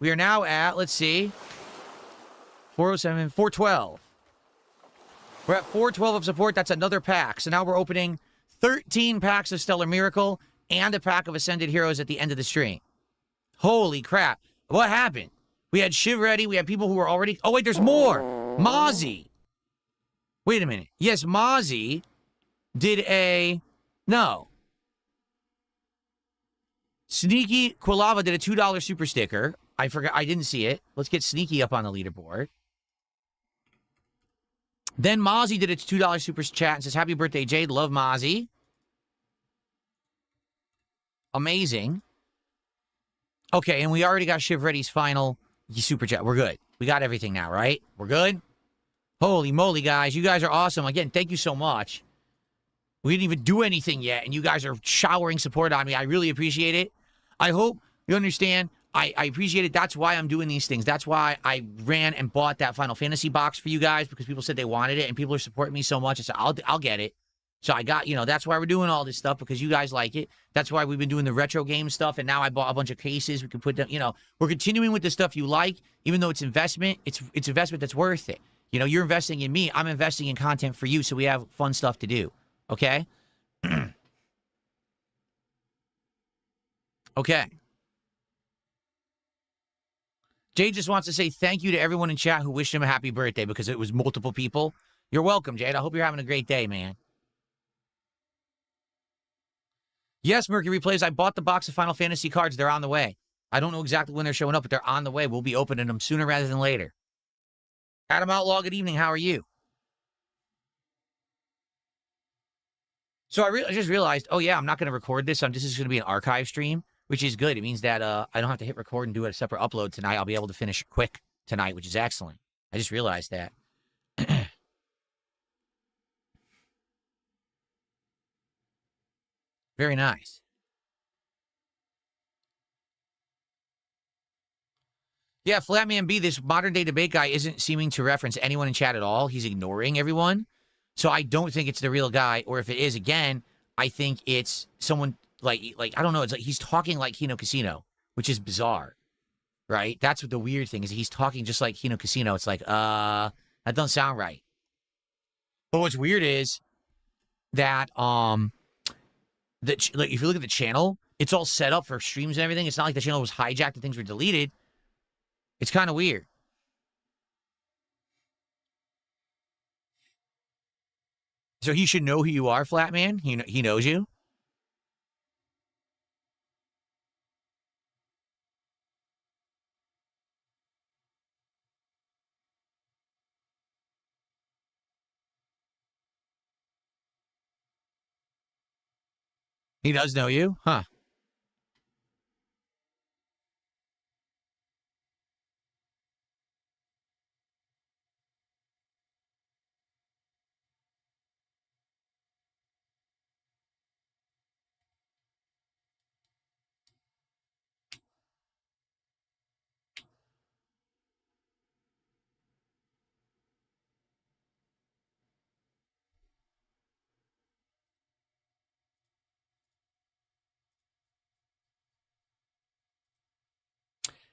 We are now at, let's see, 407, 412. We're at 412 of support. That's another pack. So now we're opening 13 packs of Stellar Miracle and a pack of Ascended Heroes at the end of the stream. Holy crap. What happened? We had Shiv ready. We had people who were already... Oh, wait, there's more. Mozzie. Wait a minute. Yes, Mozzie did a... No. Sneaky Quilava did a $2 super sticker. I forgot. I didn't see it. Let's get Sneaky up on the leaderboard. Then Mozzie did a $2 super chat and says, happy birthday, Jade. Love Mozzie. Amazing. Okay, and we already got Shiv Reddy's final super chat. We're good. We got everything now, right? We're good? Holy moly, guys. You guys are awesome. Again, thank you so much. We didn't even do anything yet, and you guys are showering support on me. I really appreciate it. I hope you understand. I appreciate it. That's why I'm doing these things. That's why I ran and bought that Final Fantasy box for you guys, because people said they wanted it, and people are supporting me so much. I said, I'll get it. So I got, that's why we're doing all this stuff, because you guys like it. That's why we've been doing the retro game stuff, and now I bought a bunch of cases. We can put them, we're continuing with the stuff you like, even though it's investment. It's investment that's worth it. You're investing in me. I'm investing in content for you, so we have fun stuff to do. Okay? Okay. Jade just wants to say thank you to everyone in chat who wished him a happy birthday, because it was multiple people. You're welcome, Jade. I hope you're having a great day, man. Yes, Mercury Plays. I bought the box of Final Fantasy cards. They're on the way. I don't know exactly when they're showing up, but they're on the way. We'll be opening them sooner rather than later. Adam Outlaw, good evening. How are you? So I just realized, oh, yeah, I'm not going to record this. This is going to be an archive stream, which is good. It means that I don't have to hit record and do a separate upload tonight. I'll be able to finish quick tonight, which is excellent. I just realized that. Very nice. Yeah, Flatman B, this modern-day debate guy isn't seeming to reference anyone in chat at all. He's ignoring everyone. So I don't think it's the real guy, or if it is, again, I think it's someone like I don't know. It's like he's talking like Hino Casino, which is bizarre, right? That's what the weird thing is. He's talking just like Hino Casino. It's like, that doesn't sound right. But what's weird is that if you look at the channel, it's all set up for streams and everything. It's not like the channel was hijacked and things were deleted. It's kind of weird. So he should know who you are, Flatman. He knows you. He does know you? Huh.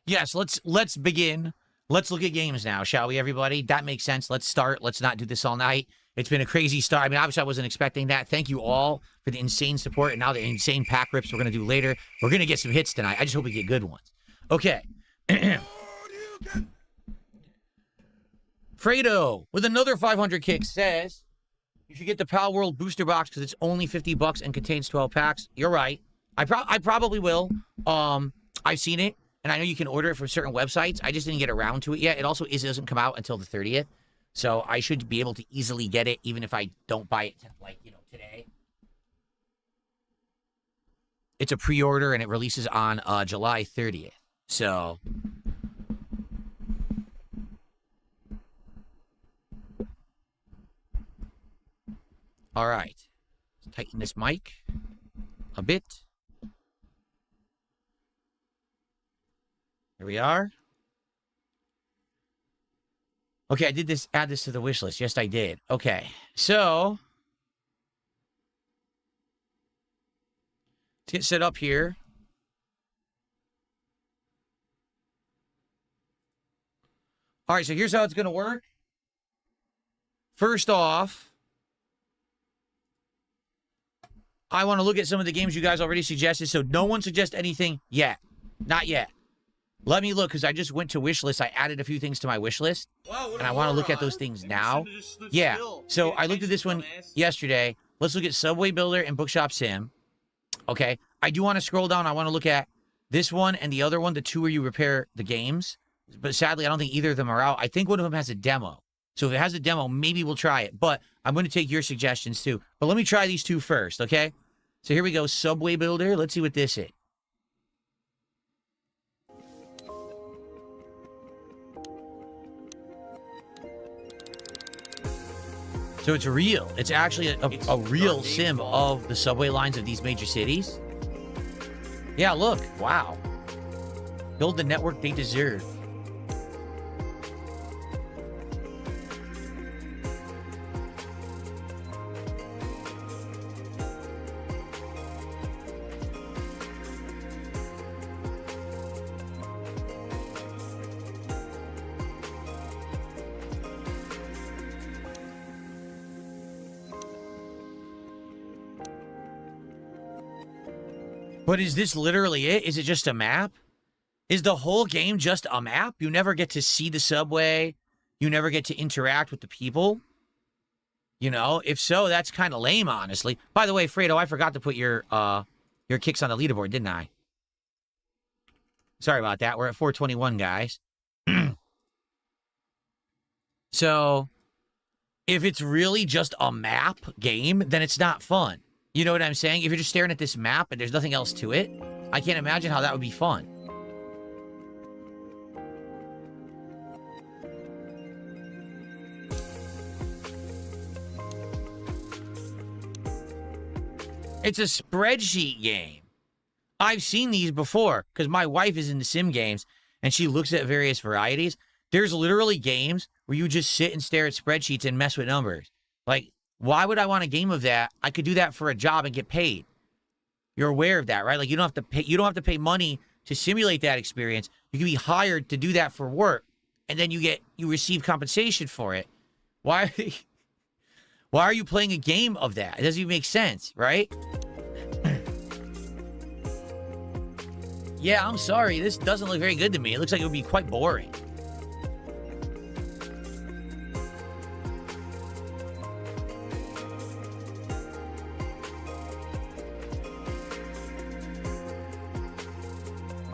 Yes, let's begin. Let's look at games now, shall we, everybody? That makes sense. Let's start. Let's not do this all night. It's been a crazy start. I mean, obviously, I wasn't expecting that. Thank you all for the insane support, and now the insane pack rips we're going to do later. We're going to get some hits tonight. I just hope we get good ones. Okay. Fredo, with another 500 kicks, says, you should get the Pal World booster box because it's only $50 and contains 12 packs. You're right. I probably will. I've seen it. And I know you can order it from certain websites. I just didn't get around to it yet. It also doesn't come out until the 30th. So I should be able to easily get it, even if I don't buy it, today. It's a pre-order, and it releases on July 30th. So... all right. Let's tighten this mic a bit. Here we are. Okay, I did add this to the wish list. Yes, I did. Okay, so let's get set up here. All right, so here's how it's going to work. First off, I want to look at some of the games you guys already suggested, so no one suggest anything yet. Not yet. Let me look, because I just went to wish list. I added a few things to my wish list, and I want to look at those things now. Yeah, so I looked at this one yesterday. Let's look at Subway Builder and Bookshop Sim. Okay, I do want to scroll down. I want to look at this one and the other one, the two where you repair the games. But sadly, I don't think either of them are out. I think one of them has a demo. So if it has a demo, maybe we'll try it. But I'm going to take your suggestions too. But let me try these two first, okay? So here we go, Subway Builder. Let's see what this is. So it's real. It's actually a real sim of the subway lines of these major cities. Yeah, look. Wow. Build the network they deserve. But is this literally it? Is it just a map? Is the whole game just a map? You never get to see the subway. You never get to interact with the people. You know, if so, that's kind of lame, honestly. By the way, Fredo, I forgot to put your kicks on the leaderboard, didn't I? Sorry about that. We're at 421, guys. So, if it's really just a map game, then it's not fun. You know what I'm saying? If you're just staring at this map and there's nothing else to it, I can't imagine how that would be fun. It's a spreadsheet game. I've seen these before because my wife is into sim games and she looks at various varieties. There's literally games where you just sit and stare at spreadsheets and mess with numbers. Like, why would I want a game of that? I could do that for a job and get paid. You're aware of that, right? Like, you don't have to pay. You don't have to pay money to simulate that experience. You can be hired to do that for work, and then you receive compensation for it. Why are you playing a game of that? It doesn't even make sense, right? Yeah, I'm sorry. This doesn't look very good to me. It looks like it would be quite boring.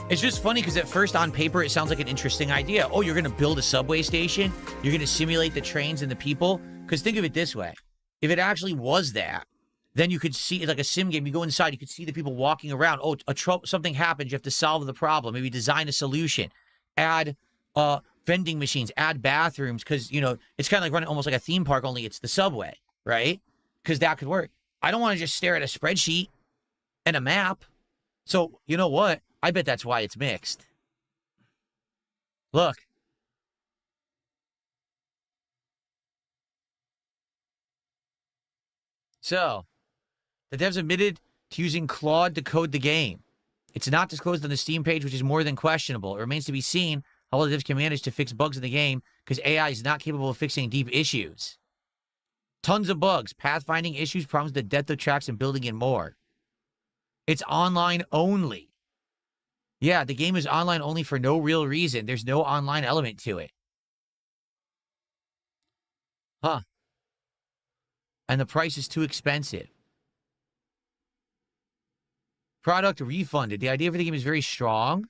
It's just funny because at first on paper, it sounds like an interesting idea. Oh, you're going to build a subway station. You're going to simulate the trains and the people. Because think of it this way. If it actually was that, then you could see, it's like a sim game. You go inside, you could see the people walking around. Oh, something happens. You have to solve the problem. Maybe design a solution. Add vending machines. Add bathrooms. Because, you know, it's kind of like running almost like a theme park, only it's the subway, right? Because that could work. I don't want to just stare at a spreadsheet and a map. So, you know what? I bet that's why it's mixed. Look. So, the devs admitted to using Claude to code the game. It's not disclosed on the Steam page, which is more than questionable. It remains to be seen how well the devs can manage to fix bugs in the game, because AI is not capable of fixing deep issues. Tons of bugs, pathfinding issues, problems with the depth of tracks, and building and more. It's online only. Yeah, the game is online only for no real reason. There's no online element to it. Huh. And the price is too expensive. Product refunded. The idea for the game is very strong.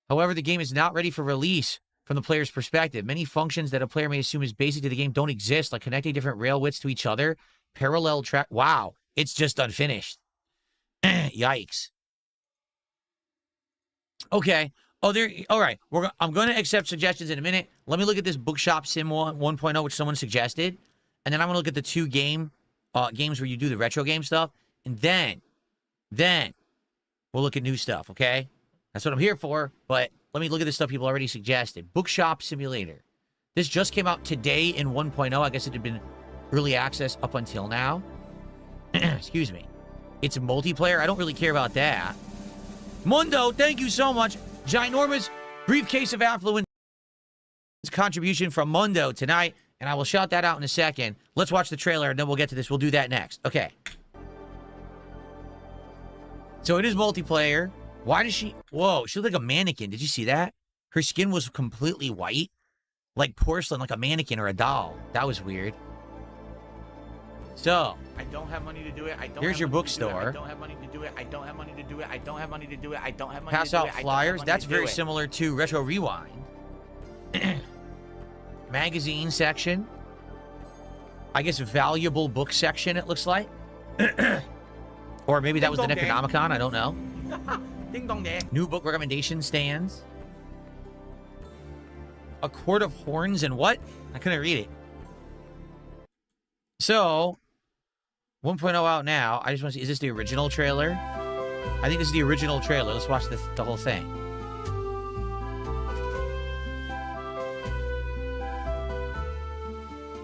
However, the game is not ready for release from the player's perspective. Many functions that a player may assume is basic to the game don't exist, like connecting different rail widths to each other, parallel track. Wow, it's just unfinished. Yikes. Okay. Oh, there. All right. I'm going to accept suggestions in a minute. Let me look at this Bookshop Sim 1.0, which someone suggested, and then I'm going to look at the two games where you do the retro game stuff, and then we'll look at new stuff. Okay, that's what I'm here for. But let me look at the stuff people already suggested. Bookshop Simulator. This just came out today in 1.0. I guess it had been early access up until now. Excuse me. It's multiplayer. I don't really care about that. Mundo, thank you so much. Ginormous Briefcase of Affluence contribution from Mundo tonight, and I will shout that out in a second. Let's watch the trailer, and then we'll get to this. We'll do that next. Okay. So it is multiplayer. Why does she... Whoa, she looked like a mannequin. Did you see that? Her skin was completely white. Like porcelain, like a mannequin or a doll. That was weird. So... I don't have money to do it. I don't here's have your money bookstore. I don't have money to do it. I don't have money to do it. I don't have money to do it. I don't have money Pass to do out it. flyers. That's very similar to Retro Rewind. Magazine section. I guess valuable book section, it looks like. Or maybe that was the Necronomicon. I don't know. Ding dong there. New book recommendation stands. A Court of Horns and what? I couldn't read it. So, 1.0 out now. I just want to see, is this the original trailer? I think this is the original trailer. Let's watch the whole thing.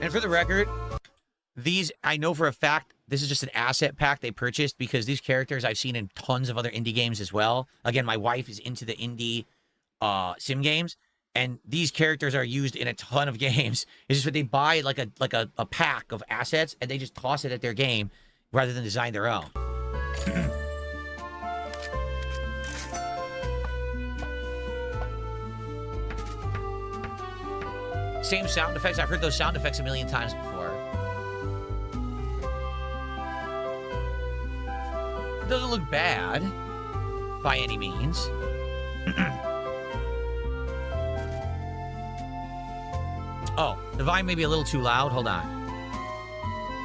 And for the record, these, I know for a fact, this is just an asset pack they purchased because these characters I've seen in tons of other indie games as well. Again, my wife is into the indie sim games, and these characters are used in a ton of games. It's just that they buy like a pack of assets, and they just toss it at their game rather than design their own. Same sound effects. I've heard those sound effects a million times before. It doesn't look bad by any means. Oh, the volume may be a little too loud. Hold on.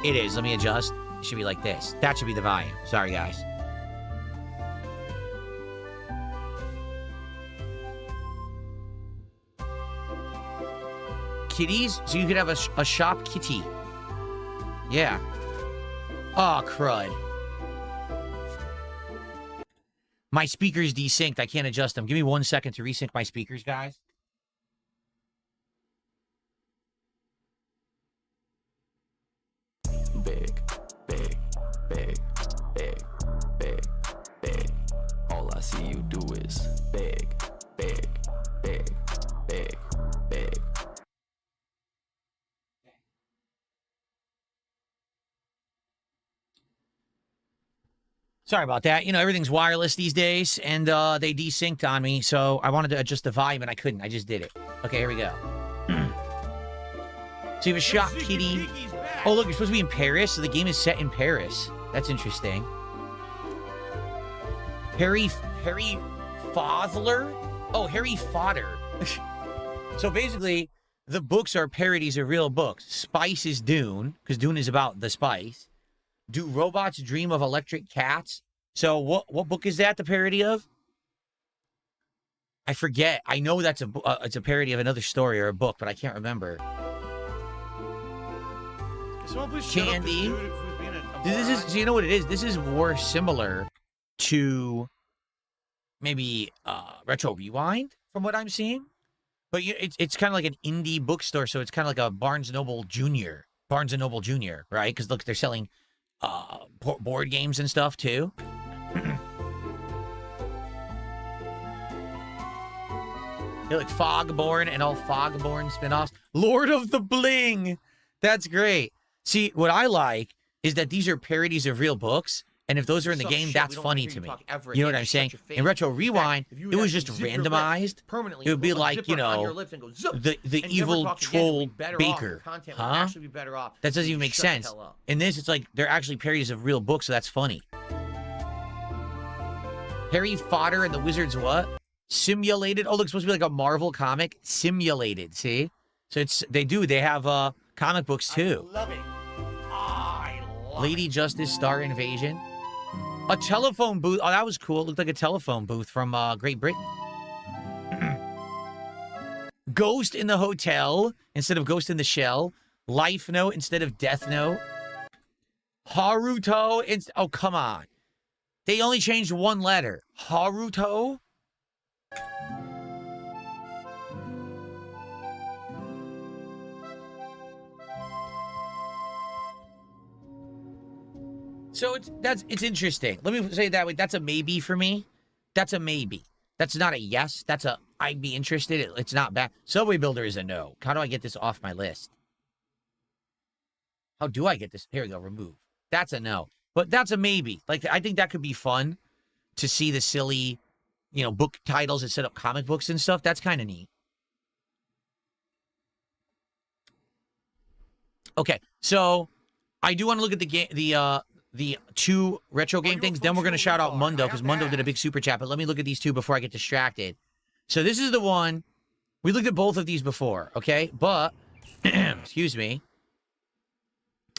It is. Let me adjust. It should be like this. That should be the volume. Sorry, guys. Kitties? So you could have a shop kitty. Yeah. Oh, crud. My speaker's desynced. I can't adjust them. Give me 1 second to resync my speakers, guys. Big, big, big, big, big, big. All I see you do is big, big, big, big, big. Sorry about that. You know, everything's wireless these days, and they desynced on me, so I wanted to adjust the volume, and I couldn't. I just did it. Okay, here we go. So you have a shop kitty. Oh, look, you're supposed to be in Paris, so the game is set in Paris. That's interesting. Harry Fodler? Oh, Harry Fodder. So basically, the books are parodies of real books. Spice is Dune, because Dune is about the spice. Do Robots Dream of Electric Cats? So what book is that the parody of? I forget. I know that's it's a parody of another story or a book, but I can't remember. Candy. This is, so you know what it is? This is more similar to maybe Retro Rewind from what I'm seeing. But it's kind of like an indie bookstore, so it's kind of like a Barnes & Noble Jr., right? Because look, they're selling board games and stuff too. They're like Fogborn and all Fogborn spinoffs. Lord of the Bling. That's great. See, what I like is that these are parodies of real books, and if those are in the game, that's funny to me. You know what I'm saying? In Retro Rewind, it was just randomized. It would be like, you know, the evil troll baker. Huh? That doesn't even make sense. In this, it's like they're actually parodies of real books, so that's funny. Harry Fodder and the Wizard's what? Simulated. Oh, look, it's supposed to be like a Marvel comic. Simulated, see? So they have comic books too. I love it. Lady Justice Star Invasion. A telephone booth. Oh, that was cool. It looked like a telephone booth from Great Britain. Ghost in the Hotel instead of Ghost in the Shell. Life Note instead of Death Note. Haruto. Oh, come on. They only changed one letter. Haruto? So it's interesting. Let me say it that way. That's a maybe for me. That's a maybe. That's not a yes. That's a I'd be interested. It's not bad. Subway Builder is a no. How do I get this off my list? How do I get this? Here we go. Remove. That's a no. But that's a maybe. Like, I think that could be fun to see the silly, you know, book titles that set up comic books and stuff. That's kind of neat. Okay, so I do want to look at the two retro game things. Then we're going to shout out Mundo, because Mundo did a big super chat. But let me look at these two before I get distracted. So this is the one. We looked at both of these before, okay? But, excuse me.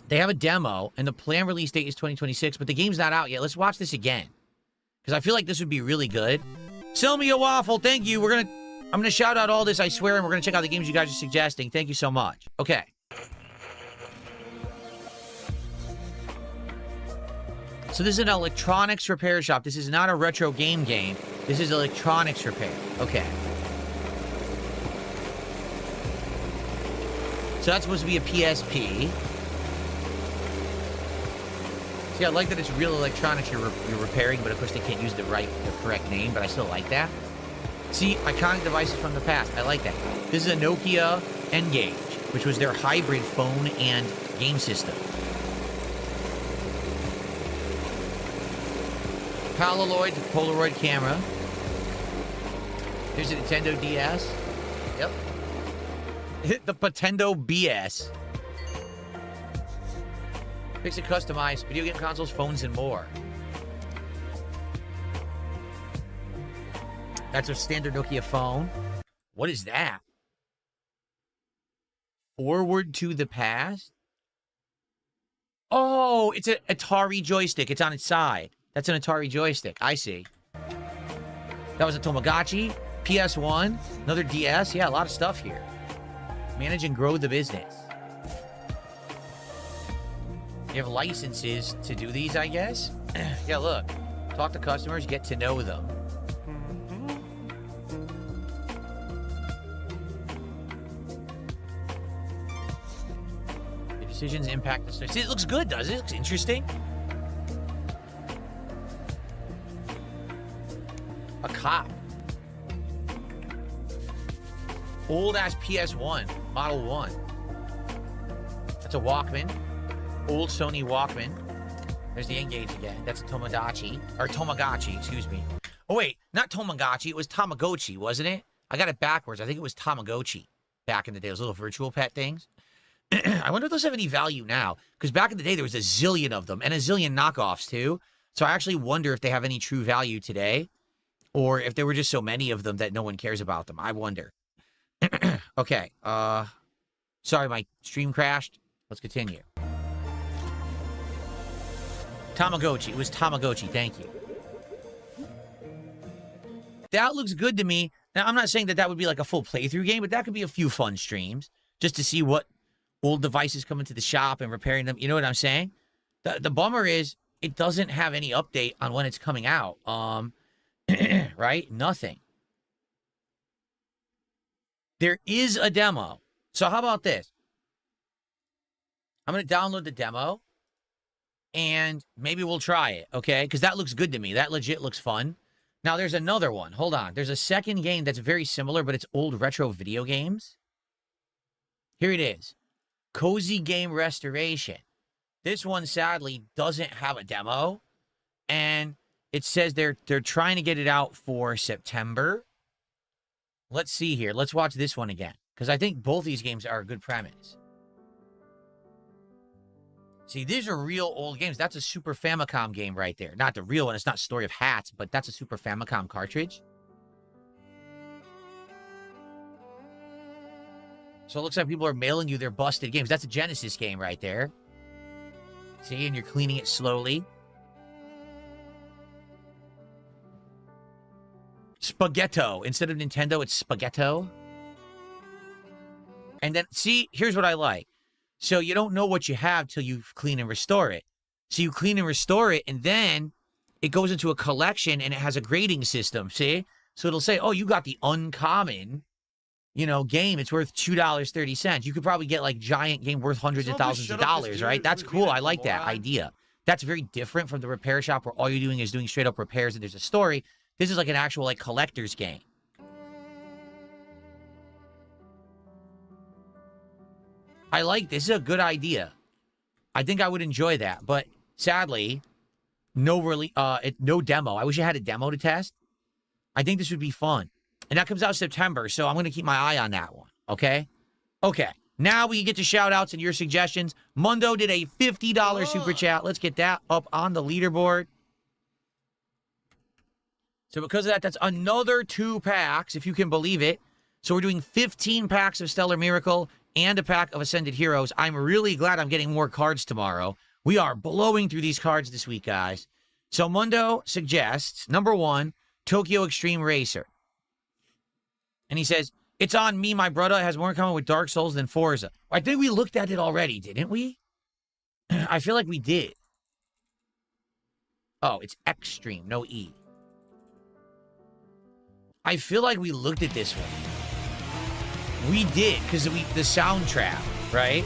They have a demo, and the planned release date is 2026, but the game's not out yet. Let's watch this again, because I feel like this would be really good. Sell me a waffle. Thank you. I'm gonna shout out all this, I swear, and we're gonna check out the games you guys are suggesting. Thank you so much. Okay. So this is an electronics repair shop. This is not a retro game. This is electronics repair. Okay. So that's supposed to be a PSP. See, I like that it's real electronics you're repairing, but of course they can't use the correct name, but I still like that. See, iconic devices from the past. I like that. This is a Nokia N-Gage, which was their hybrid phone and game system. Polaroid camera. There's a Nintendo DS. Yep. The Nintendo BS. Fix it, customize, video game consoles, phones, and more. That's a standard Nokia phone. What is that? Forward to the past? Oh, it's an Atari joystick. It's on its side. That's an Atari joystick. I see. That was a Tamagotchi, PS1, another DS. Yeah, a lot of stuff here. Manage and grow the business. You have licenses to do these, I guess? Yeah, look. Talk to customers, get to know them. The decisions impact the... See, it looks good, does it? It looks interesting. A cop. Old-ass PS1. Model 1. That's a Walkman. Old Sony Walkman. There's the N-Gage again. That's a Tamagotchi, excuse me. Oh, wait. Not Tamagotchi. It was Tamagotchi, wasn't it? I got it backwards. I think it was Tamagotchi back in the day. Those little virtual pet things. I wonder if those have any value now. Because back in the day, there was a zillion of them. And a zillion knockoffs, too. So I actually wonder if they have any true value today. Or if there were just so many of them that no one cares about them. I wonder. Okay. Sorry, my stream crashed. Let's continue. Tamagotchi. It was Tamagotchi. Thank you. That looks good to me. Now, I'm not saying that would be like a full playthrough game, but that could be a few fun streams just to see what old devices come into the shop and repairing them. You know what I'm saying? The bummer is it doesn't have any update on when it's coming out. Right? Nothing. There is a demo. So how about this? I'm going to download the demo. And maybe we'll try it, okay? Because that looks good to me. That legit looks fun. Now, there's another one. Hold on. There's a second game that's very similar, but it's old retro video games. Here it is. Cozy Game Restoration. This one, sadly, doesn't have a demo. And it says they're trying to get it out for September. Let's see here. Let's watch this one again. Because I think both these games are a good premise. See, these are real old games. That's a Super Famicom game right there. Not the real one. It's not Story of Hats, but that's a Super Famicom cartridge. So it looks like people are mailing you their busted games. That's a Genesis game right there. See, and you're cleaning it slowly. Spaghetto. Instead of Nintendo, it's Spaghetto. And then, see, here's what I like. So you don't know what you have till you clean and restore it. So you clean and restore it, and then it goes into a collection, and it has a grading system, see? So it'll say, oh, you got the uncommon, you know, game. It's worth $2.30. You could probably get, like, giant game worth hundreds of thousands of dollars, right? That's cool. I like that idea. That's very different from the repair shop where all you're doing is doing straight-up repairs and there's a story. This is like an actual, like, collector's game. I like this. This is a good idea. I think I would enjoy that. But sadly, no demo. I wish I had a demo to test. I think this would be fun. And that comes out September, so I'm going to keep my eye on that one. Okay? Okay. Now we get to shout-outs and your suggestions. Mundo did a $50 super chat. Let's get that up on the leaderboard. So because of that, that's another 2 packs, if you can believe it. So we're doing 15 packs of Stellar Miracle and a pack of Ascended Heroes. I'm really glad I'm getting more cards tomorrow. We are blowing through these cards this week, guys. So Mundo suggests, number 1, Tokyo Extreme Racer. And he says, it's on me, my brother has more in common with Dark Souls than Forza. I think we looked at it already, didn't we? I feel like we did. Oh, it's Extreme, no E. I feel like we looked at this one. We did, because the soundtrack, right?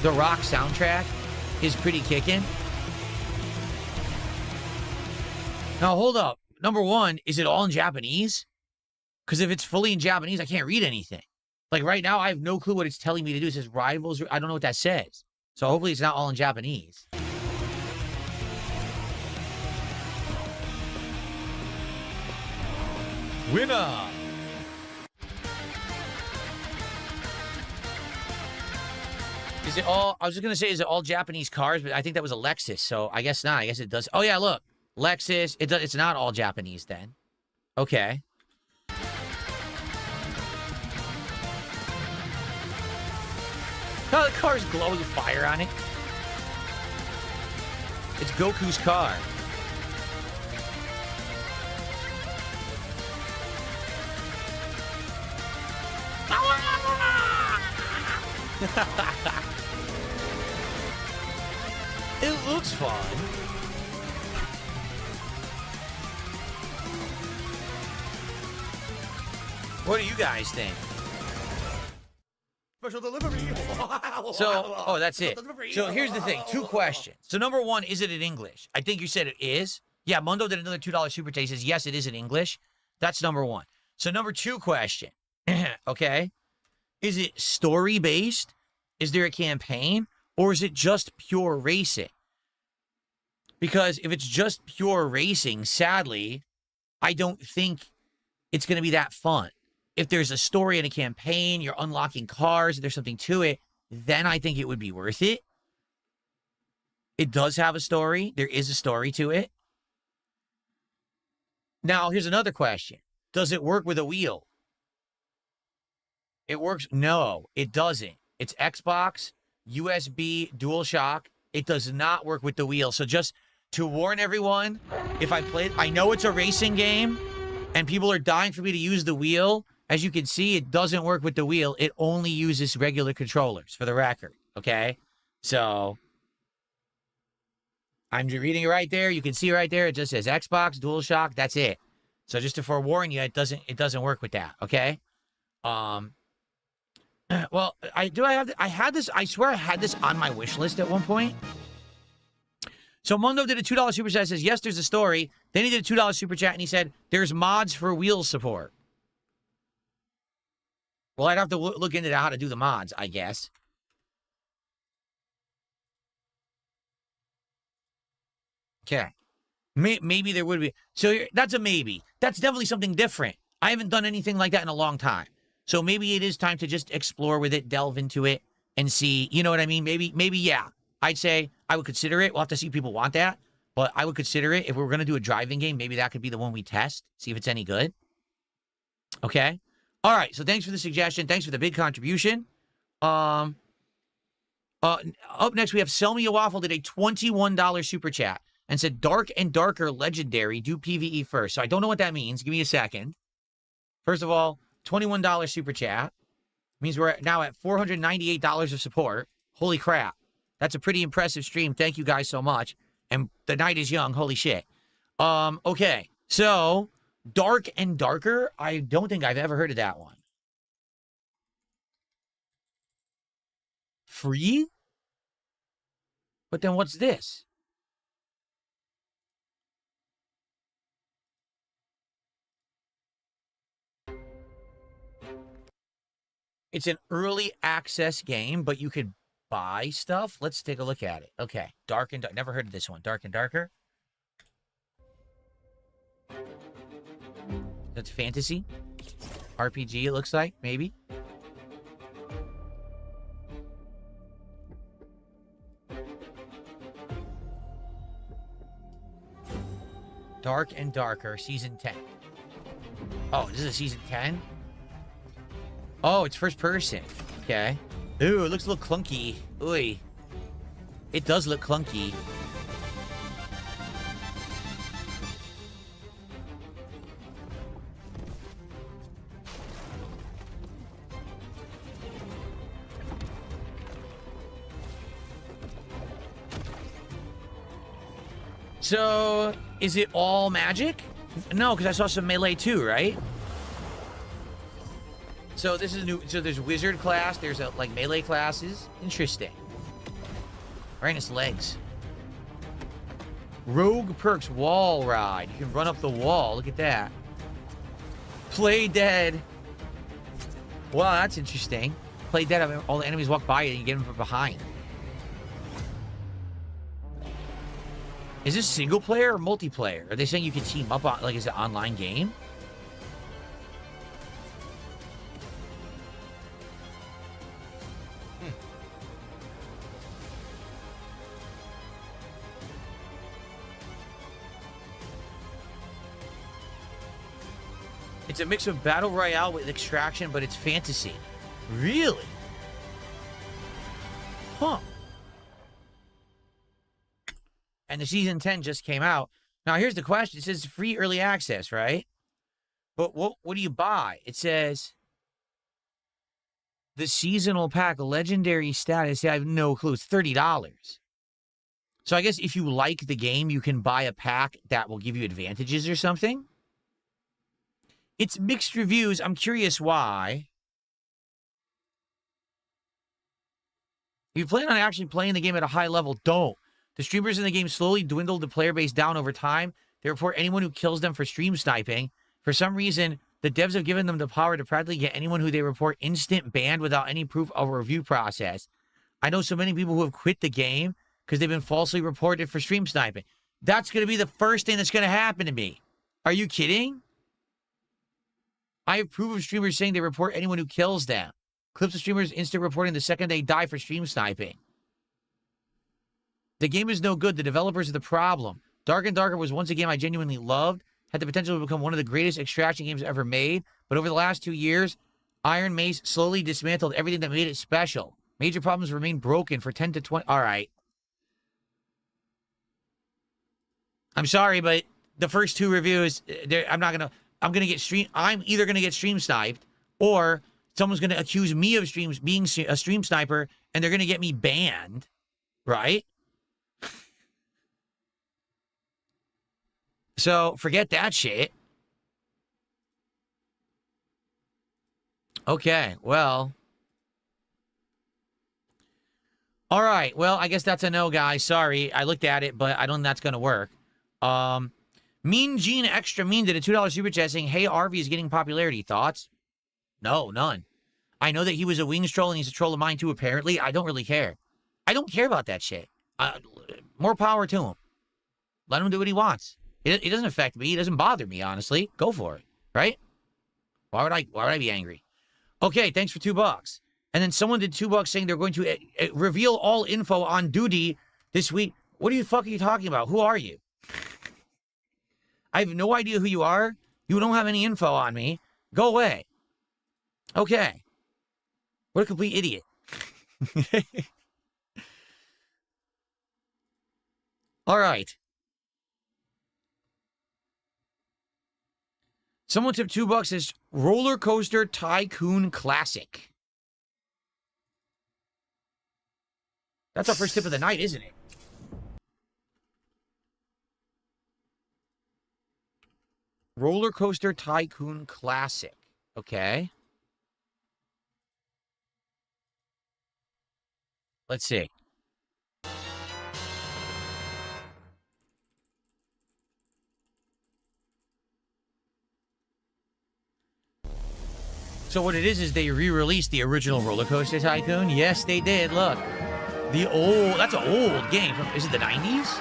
The rock soundtrack is pretty kicking. Now, hold up. Number 1, is it all in Japanese? Because if it's fully in Japanese, I can't read anything. Like right now, I have no clue what it's telling me to do. It says rivals. I don't know what that says. So hopefully it's not all in Japanese. Winner! Is it all... I was just going to say, is it all Japanese cars? But I think that was a Lexus, so I guess not. I guess it does... Oh, yeah, look. Lexus. It's not all Japanese, then. Okay. Oh, the car's glowing fire on it. It's Goku's car. It looks fun. What do you guys think? Special delivery. So, oh, that's it. So here's the thing. 2 questions. So number 1, is it in English? I think you said it is. Yeah, Mundo did another $2 super chat. He says, yes, it is in English. That's number 1. So number 2 question. Okay. Is it story-based? Is there a campaign? Or is it just pure racing? Because if it's just pure racing, sadly, I don't think it's going to be that fun. If there's a story and a campaign, you're unlocking cars, there's something to it, then I think it would be worth it. It does have a story. There is a story to it. Now, here's another question. Does it work with a wheel? It works. No, it doesn't. It's Xbox, USB, DualShock. It does not work with the wheel. So just to warn everyone, if I play, I know it's a racing game and people are dying for me to use the wheel. As you can see, it doesn't work with the wheel. It only uses regular controllers, for the record. Okay? So, I'm reading it right there. You can see right there. It just says Xbox, DualShock. That's it. So, just to forewarn you, it doesn't work with that. Okay? Well, I had this. I swear I had this on my wish list at one point. So, Mundo did a $2 super chat. Says, yes, there's a story. Then he did a $2 super chat, and he said, there's mods for wheel support. Well, I'd have to look into how to do the mods, I guess. Okay. Maybe there would be. So that's a maybe. That's definitely something different. I haven't done anything like that in a long time. So maybe it is time to just explore with it, delve into it, and see. You know what I mean? Maybe, yeah. I'd say I would consider it. We'll have to see if people want that. But I would consider it. If we were going to do a driving game, maybe that could be the one we test. See if it's any good. Okay? All right, so thanks for the suggestion. Thanks for the big contribution. Up next, we have Sell Me a Waffle did a $21 super chat and said, Dark and Darker Legendary, do PvE first. So I don't know what that means. Give me a second. First of all, $21 super chat means we're now at $498 of support. Holy crap. That's a pretty impressive stream. Thank you guys so much. And the night is young. Holy shit. Okay, so Dark and Darker, I don't think I've ever heard of that one. Free? But then what's this? It's an early access game, but you could buy stuff. Let's take a look at it. Okay, Dark and Dark. Never heard of this one. Dark and Darker. That's fantasy. RPG, it looks like, maybe. Dark and Darker, Season 10. Oh, this is a Season 10? Oh, it's first person. Okay. Ooh, it looks a little clunky. Ooh. It does look clunky. So, is it all magic? No, because I saw some melee too, right? So this is new. So there's wizard class. There's like melee classes. Interesting. Right in its legs. Rogue perks wall ride. You can run up the wall. Look at that. Play dead. Wow, that's interesting. Play dead. I mean, all the enemies walk by you and you get them from behind. Is this single player or multiplayer? Are they saying you can team up on, like, is it an online game? It's a mix of Battle Royale with Extraction, but it's fantasy. Really? Huh. And the Season 10 just came out. Now, here's the question. It says free early access, right? But what do you buy? It says the seasonal pack, legendary status. I have no clue. It's $30. So I guess if you like the game, you can buy a pack that will give you advantages or something. It's mixed reviews. I'm curious why. If you plan on actually playing the game at a high level, don't. The streamers in the game slowly dwindled the player base down over time. They report anyone who kills them for stream sniping. For some reason, the devs have given them the power to practically get anyone who they report instant banned without any proof of a review process. I know so many people who have quit the game because they've been falsely reported for stream sniping. That's going to be the first thing that's going to happen to me. Are you kidding? I have proof of streamers saying they report anyone who kills them. Clips of streamers instant reporting the second they die for stream sniping. The game is no good. The developers are the problem. Dark and Darker was once a game I genuinely loved. Had the potential to become one of the greatest extraction games ever made. But over the last 2 years, Iron Mace slowly dismantled everything that made it special. Major problems remain broken for 10 to 20... All right. I'm sorry, but the first 2 reviews, I'm either going to get stream sniped, or someone's going to accuse me of being a stream sniper, and they're going to get me banned. Right? So, forget that shit. Okay, well. All right, well, I guess that's a no, guys. Sorry, I looked at it, but I don't think that's going to work. Mean Gene Extra Mean did a $2 super chat saying, hey, RV is getting popularity. Thoughts? No, none. I know that he was a Wings troll and he's a troll of mine too, apparently. I don't really care. I don't care about that shit. More power to him. Let him do what he wants. It doesn't affect me. It doesn't bother me, honestly. Go for it, right? Why would I be angry? Okay, thanks for $2. And then someone did $2 saying they're going to reveal all info on duty this week. What the fuck are you talking about? Who are you? I have no idea who you are. You don't have any info on me. Go away. Okay. What a complete idiot. All right. Someone tipped $2 as Roller Coaster Tycoon Classic. That's our first tip of the night, isn't it? Roller Coaster Tycoon Classic. Okay. Let's see. So what it is they re-released the original Roller Coaster Tycoon. Yes, they did. Look, that's an old game. Is it the 90s?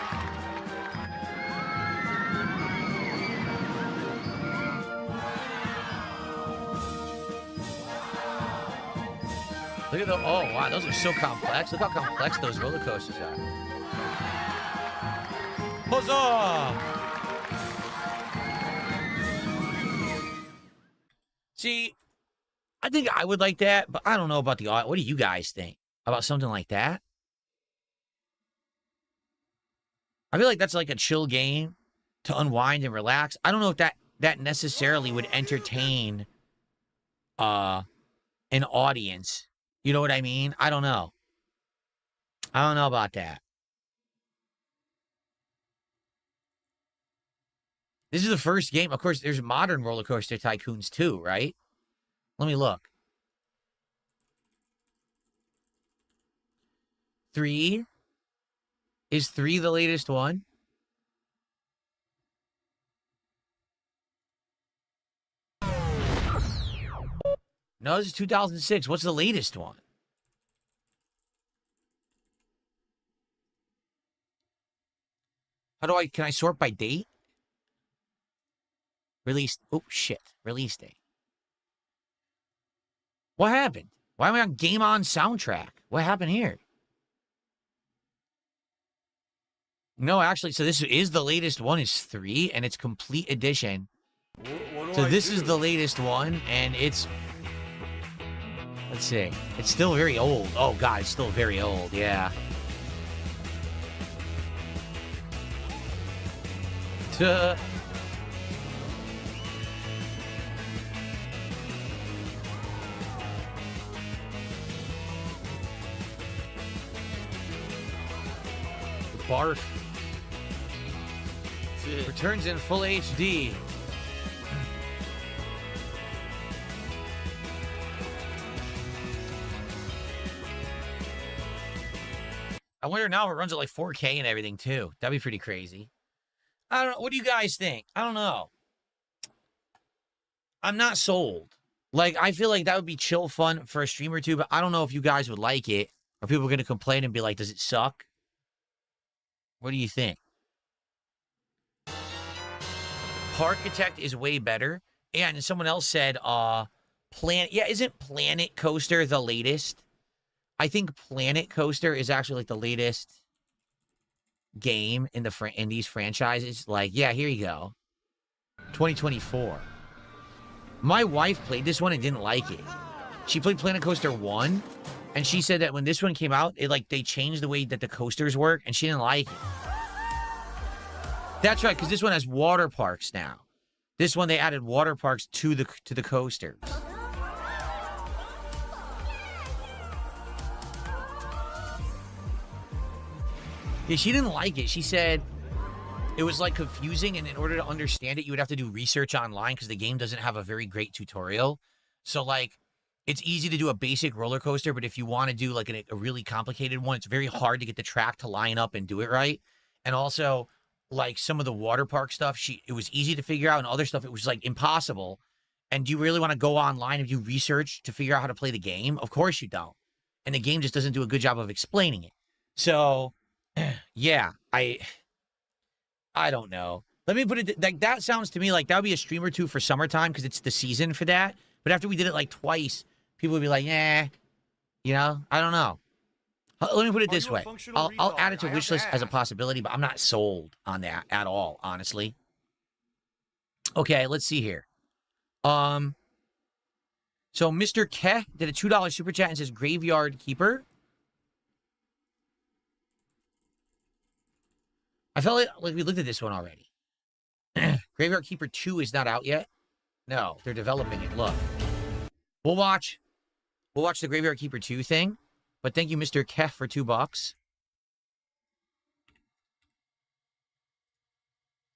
Look at oh wow, those are so complex. Look how complex those roller coasters are. Huzzah! See, I think I would like that, but I don't know about the art. What do you guys think about something like that? I feel like that's like a chill game to unwind and relax. I don't know if that necessarily would entertain an audience. You know what I mean? I don't know. I don't know about that. This is the first game. Of course, there's modern roller coaster tycoons too, right? Let me look. 3? Is 3 the latest one? No, this is 2006. What's the latest one? Can I sort by date? Release, oh shit, release date. What happened? Why am I on Game On soundtrack? What happened here? No, actually, so this is the latest one is 3, and it's complete edition. So this is the latest one, and it's... Let's see. It's still very old. Oh, God, it's still very old. Yeah. Tuh. Barf. Returns in full HD. I wonder now if it runs at like 4K and everything too. That'd be pretty crazy. I don't know. What do you guys think? I don't know. I'm not sold. Like, I feel like that would be chill fun for a stream or two, but I don't know if you guys would like it. Or people are going to complain and be like, does it suck? What do you think? Parkitect is way better. And someone else said, isn't Planet Coaster the latest? I think Planet Coaster is actually like the latest game in these franchises. Like, yeah, here you go. 2024. My wife played this one and didn't like it. She played Planet Coaster 1, and she said that when this one came out, they changed the way that the coasters work, and she didn't like it. That's right, because this one has water parks now. This one, they added water parks to the coasters. Yeah, she didn't like it. She said it was like confusing, and in order to understand it, you would have to do research online because the game doesn't have a very great tutorial. So, like, it's easy to do a basic roller coaster, but if you want to do like a really complicated one, it's very hard to get the track to line up and do it right. And also, like, some of the water park stuff, it was easy to figure out, and other stuff, it was like impossible. And do you really want to go online and do research to figure out how to play the game? Of course you don't. And the game just doesn't do a good job of explaining it. So, yeah, I don't know. Let me put it like that. Sounds to me like that would be a stream or two for summertime because it's the season for that. But after we did it like twice, people would be like, "Yeah, you know, I don't know." Let me put it this way: I'll add it to wish list as a possibility, but I'm not sold on that at all, honestly. Okay, let's see here. So Mr. Keh did a $2 super chat and says Graveyard Keeper. I felt like we looked at this one already. Graveyard Keeper 2 is not out yet. No, they're developing it. Look. We'll watch the Graveyard Keeper 2 thing. But thank you, Mr. Kef, for $2.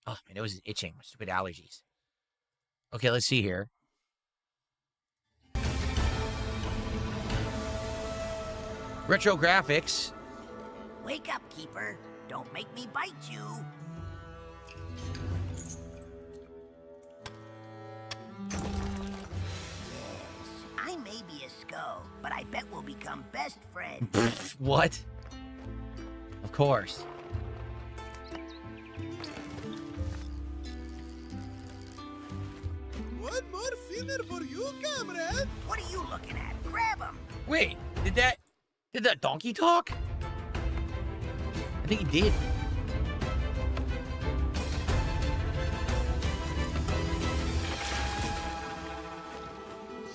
Oh, my nose is itching. Stupid allergies. Okay, let's see here. Retro graphics. Wake up, Keeper. Don't make me bite you. Yes, I may be a skull, but I bet we'll become best friends. What? Of course. One more filler for you, comrade. What are you looking at? Grab him. Wait, did that donkey talk? I think he did.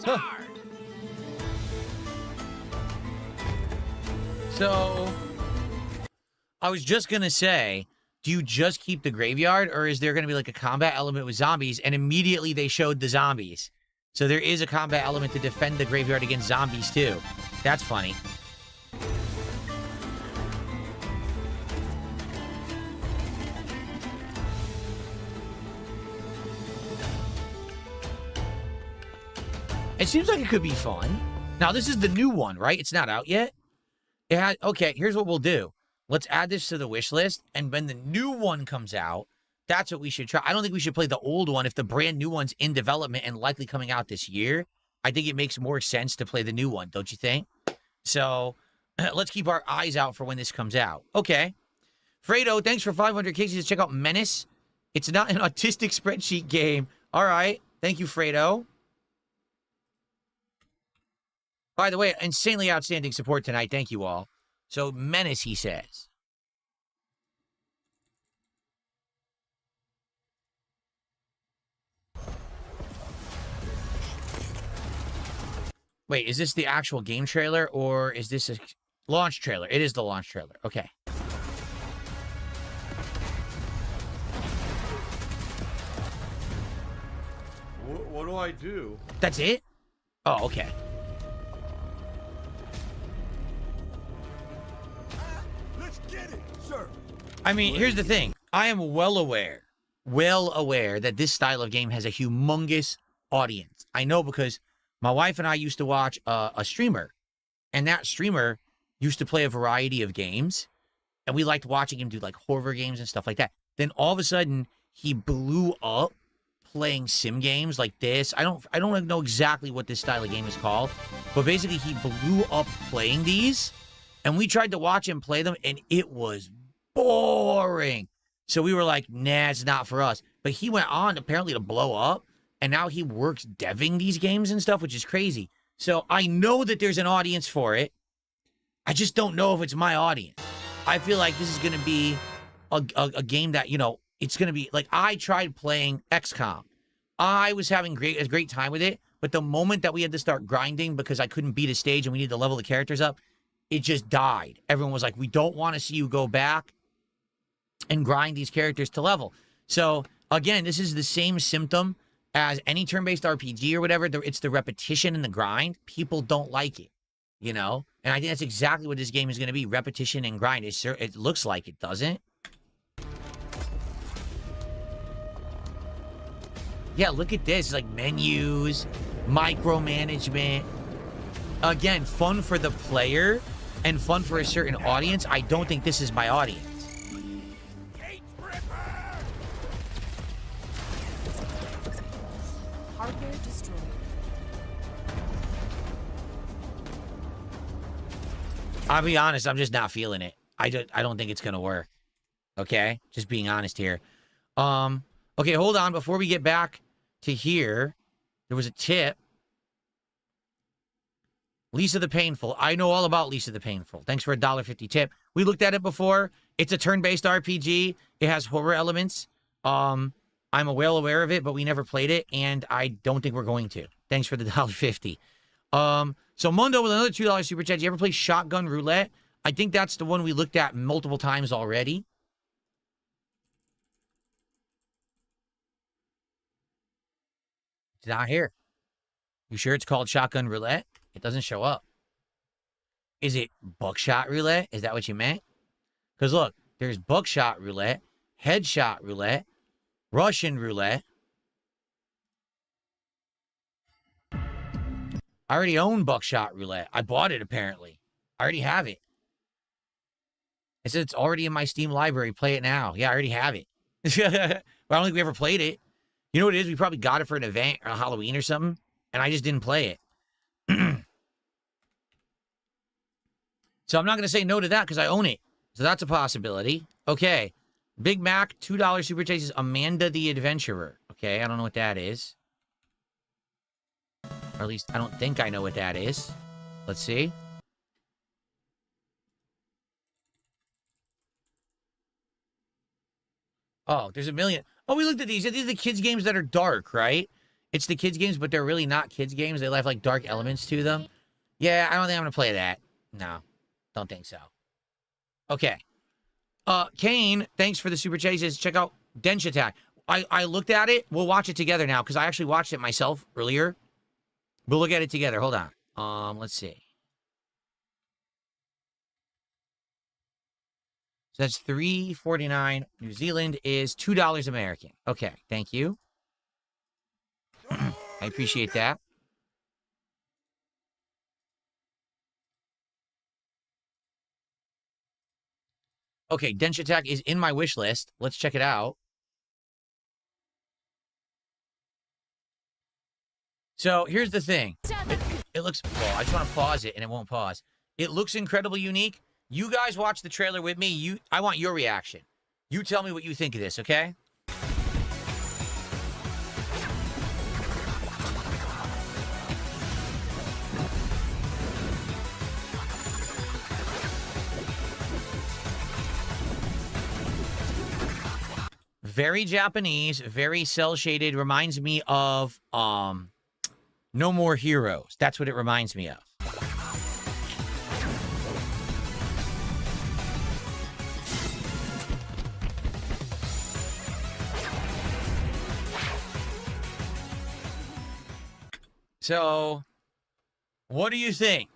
Huh. So, I was just gonna say, do you just keep the graveyard, or is there gonna be like a combat element with zombies? And immediately they showed the zombies. So there is a combat element to defend the graveyard against zombies too. That's funny. It seems like it could be fun. Now, this is the new one, right? It's not out yet. Okay, here's what we'll do. Let's add this to the wish list, and when the new one comes out, that's what we should try. I don't think we should play the old one if the brand new one's in development and likely coming out this year. I think it makes more sense to play the new one, don't you think? So, let's keep our eyes out for when this comes out. Okay. Fredo, thanks for 500 cases. Check out Menace. It's not an autistic spreadsheet game. All right. Thank you, Fredo. By the way, insanely outstanding support tonight. Thank you all. So, Menace, he says. Wait, is this the actual game trailer, or is this a launch trailer? It is the launch trailer. Okay. What do I do? That's it? Oh, okay. Let's get it, sir. I mean, here's the thing. I am well aware that this style of game has a humongous audience. I know because my wife and I used to watch a streamer, and that streamer used to play a variety of games, and we liked watching him do like horror games and stuff like that. Then all of a sudden, he blew up playing sim games like this. I don't know exactly what this style of game is called, but basically he blew up playing these, and we tried to watch him play them, and it was boring. So we were like, nah, it's not for us. But he went on apparently to blow up, and now he works deving these games and stuff, which is crazy. So I know that there's an audience for it. I just don't know if it's my audience. I feel like this is going to be a game that, you know, it's going to be like, I tried playing XCOM. I was having a great time with it, but the moment that we had to start grinding because I couldn't beat a stage and we needed to level the characters up, it just died. Everyone was like, we don't want to see you go back and grind these characters to level. So again, this is the same symptom as any turn-based RPG or whatever. It's the repetition and the grind. People don't like it, you know? And I think that's exactly what this game is going to be, repetition and grind. It looks like it, doesn't? Yeah, look at this. It's like menus, micromanagement. Again, fun for the player and fun for a certain audience. I don't think this is my audience. Hardware destroyed. I'll be honest, I'm just not feeling it. I don't think it's gonna work. Okay? Just being honest here. Okay, hold on. Before we get back to here, there was a tip. Lisa the Painful. I know all about Lisa the Painful. Thanks for a $1.50 tip. We looked at it before. It's a turn-based RPG. It has horror elements. I'm well aware of it, but we never played it, and I don't think we're going to. Thanks for the $1.50. So Mundo with another $2 super chat. You ever play Shotgun Roulette? I think that's the one we looked at multiple times already. It's not here. You sure it's called Shotgun Roulette? It doesn't show up. Is it Buckshot Roulette? Is that what you meant? Because look, there's Buckshot Roulette, Headshot Roulette, Russian Roulette. I already own Buckshot Roulette. I bought it, apparently. I already have it. It says it's already in my Steam library. Play it now. Yeah, I already have it. But I don't think we ever played it. You know what it is? We probably got it for an event or a Halloween or something, and I just didn't play it. So I'm not going to say no to that because I own it. So that's a possibility. Okay. Big Mac, $2 super chases Amanda the Adventurer. Okay, I don't know what that is. Or at least I don't think I know what that is. Let's see. Oh, there's a million. Oh, we looked at these. These are the kids' games that are dark, right? It's the kids' games, but they're really not kids' games. They have, like, dark elements to them. Yeah, I don't think I'm going to play that. No, don't think so. Okay. Kane, thanks for the super chases. Check out Dench Attack. I looked at it. We'll watch it together now, because I actually watched it myself earlier. We'll look at it together. Hold on. Let's see. So that's $3.49. New Zealand is $2 American. Okay, thank you. I appreciate that. Okay, Dench Attack is in my wish list. Let's check it out. So here's the thing. It looks... Well, I just want to pause it, and it won't pause. It looks incredibly unique. You guys watch the trailer with me. I want your reaction. You tell me what you think of this, okay? Very Japanese, very cel-shaded. Reminds me of No More Heroes. That's what it reminds me of. So, what do you think?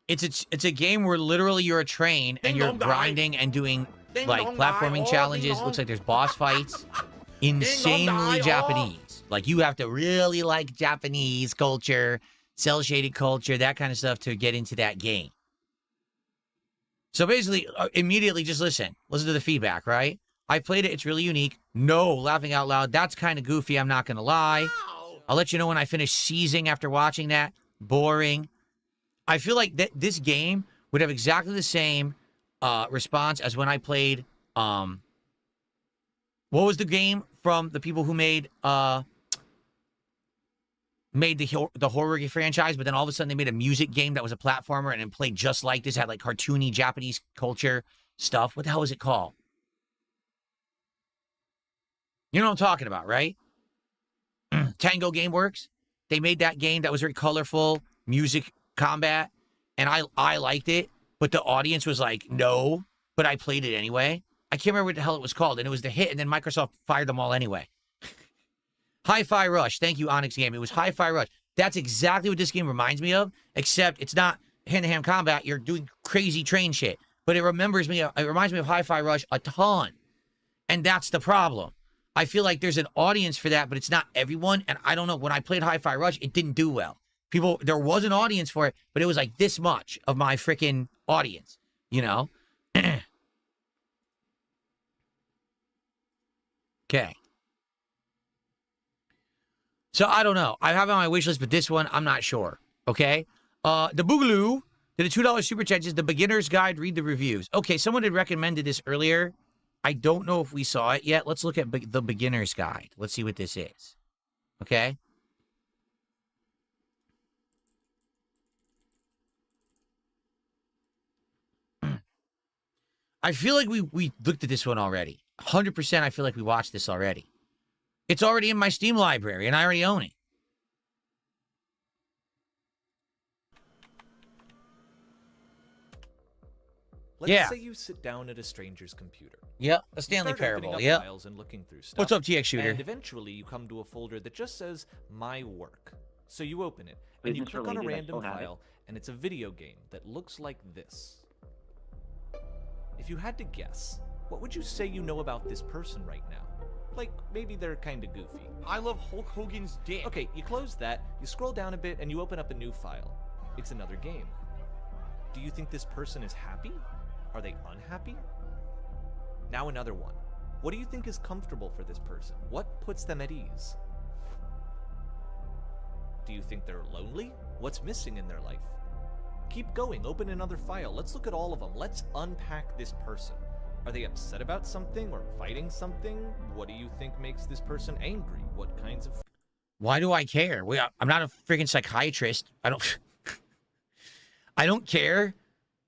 It's a game where literally you're a train and you're grinding and doing like platforming challenges. Looks like there's boss fights. Insanely Japanese. Like you have to really like Japanese culture, cel-shaded culture, that kind of stuff to get into that game. So basically, immediately just listen to the feedback, right? I played it. It's really unique. No, laughing out loud. That's kind of goofy. I'm not going to lie. I'll let you know when I finish seizing after watching that. Boring. I feel like this game would have exactly the same response as when I played, what was the game from the people who made the horror franchise, but then all of a sudden they made a music game that was a platformer and it played just like this, had like cartoony Japanese culture stuff. What the hell was it called? You know what I'm talking about, right? Tango Gameworks. They made that game that was very colorful, music combat, and I liked it, but the audience was like, no, but I played it anyway. I can't remember what the hell it was called, and it was the hit, and then Microsoft fired them all anyway. Hi-Fi Rush. Thank you, Onyx Game. It was Hi-Fi Rush. That's exactly what this game reminds me of, except it's not hand-to-hand combat. You're doing crazy train shit, but it reminds me of Hi-Fi Rush a ton, and that's the problem. I feel like there's an audience for that, but it's not everyone. And I don't know. When I played Hi-Fi Rush, it didn't do well. There was an audience for it, but it was like this much of my freaking audience, you know? Okay. So I don't know. I have it on my wish list, but this one, I'm not sure. Okay? The Boogaloo did a $2 super chat. Just the beginner's guide. Read the reviews. Okay, someone had recommended this earlier. I don't know if we saw it yet. Let's look at the beginner's guide. Let's see what this is. Okay? I feel like we looked at this one already. 100% I feel like we watched this already. It's already in my Steam library, and I already own it. Let's say you sit down at a stranger's computer. Yep, a Stanley Parable. Yep. And looking through stuff, what's up, TX Shooter? And eventually you come to a folder that just says My Work. So you open it, and you click on a random file, and it's a video game that looks like this. If you had to guess, what would you say you know about this person right now? Like, maybe they're kind of goofy. I love Hulk Hogan's dick. Okay, you close that, you scroll down a bit, and you open up a new file. It's another game. Do you think this person is happy? Are they unhappy? Now another one. What do you think is comfortable for this person? What puts them at ease? Do you think they're lonely? What's missing in their life? Keep going, open another file. Let's look at all of them. Let's unpack this person. Are they upset about something or fighting something? What do you think makes this person angry? What kinds of... Why do I care? I'm not a freaking psychiatrist. I don't care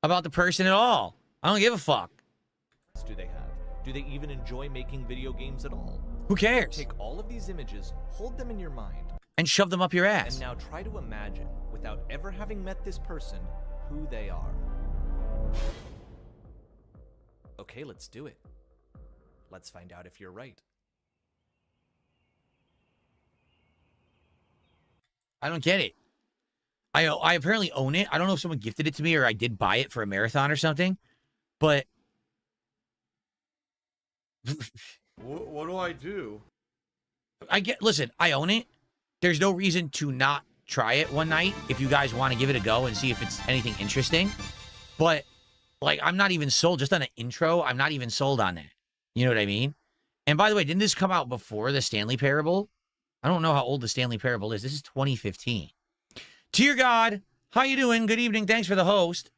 about the person at all. I don't give a fuck. Do they have? Do they even enjoy making video games at all? Who cares? Take all of these images, hold them in your mind, and shove them up your ass. And now try to imagine, without ever having met this person, who they are. Okay, let's do it. Let's find out if you're right. I don't get it. I apparently own it. I don't know if someone gifted it to me or I did buy it for a marathon or something, but... What do I do? Listen, I own it. There's no reason to not try it one night if you guys want to give it a go and see if it's anything interesting. But, like, I'm not even sold. Just on an intro, I'm not even sold on that. You know what I mean? And by the way, didn't this come out before the Stanley Parable? I don't know how old the Stanley Parable is. This is 2015. Dear God, how you doing? Good evening. Thanks for the host.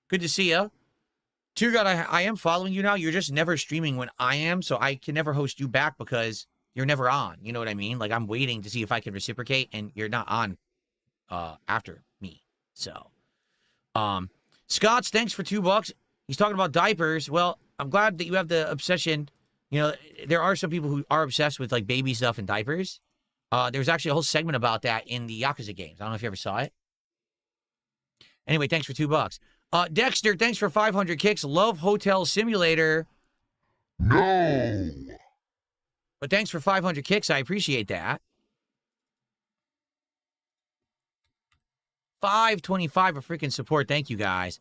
Good to see you. Dear God, I am following you now. You're just never streaming when I am, so I can never host you back because you're never on. You know what I mean? Like, I'm waiting to see if I can reciprocate, and you're not on after me. So, Scott's, thanks for $2. He's talking about diapers. Well, I'm glad that you have the obsession. You know, there are some people who are obsessed with, like, baby stuff and diapers. There's actually a whole segment about that in the Yakuza games. I don't know if you ever saw it. Anyway, thanks for $2. Dexter, thanks for 500 kicks. Love Hotel Simulator. No. But thanks for 500 kicks. I appreciate that. 525 of freaking support. Thank you, guys.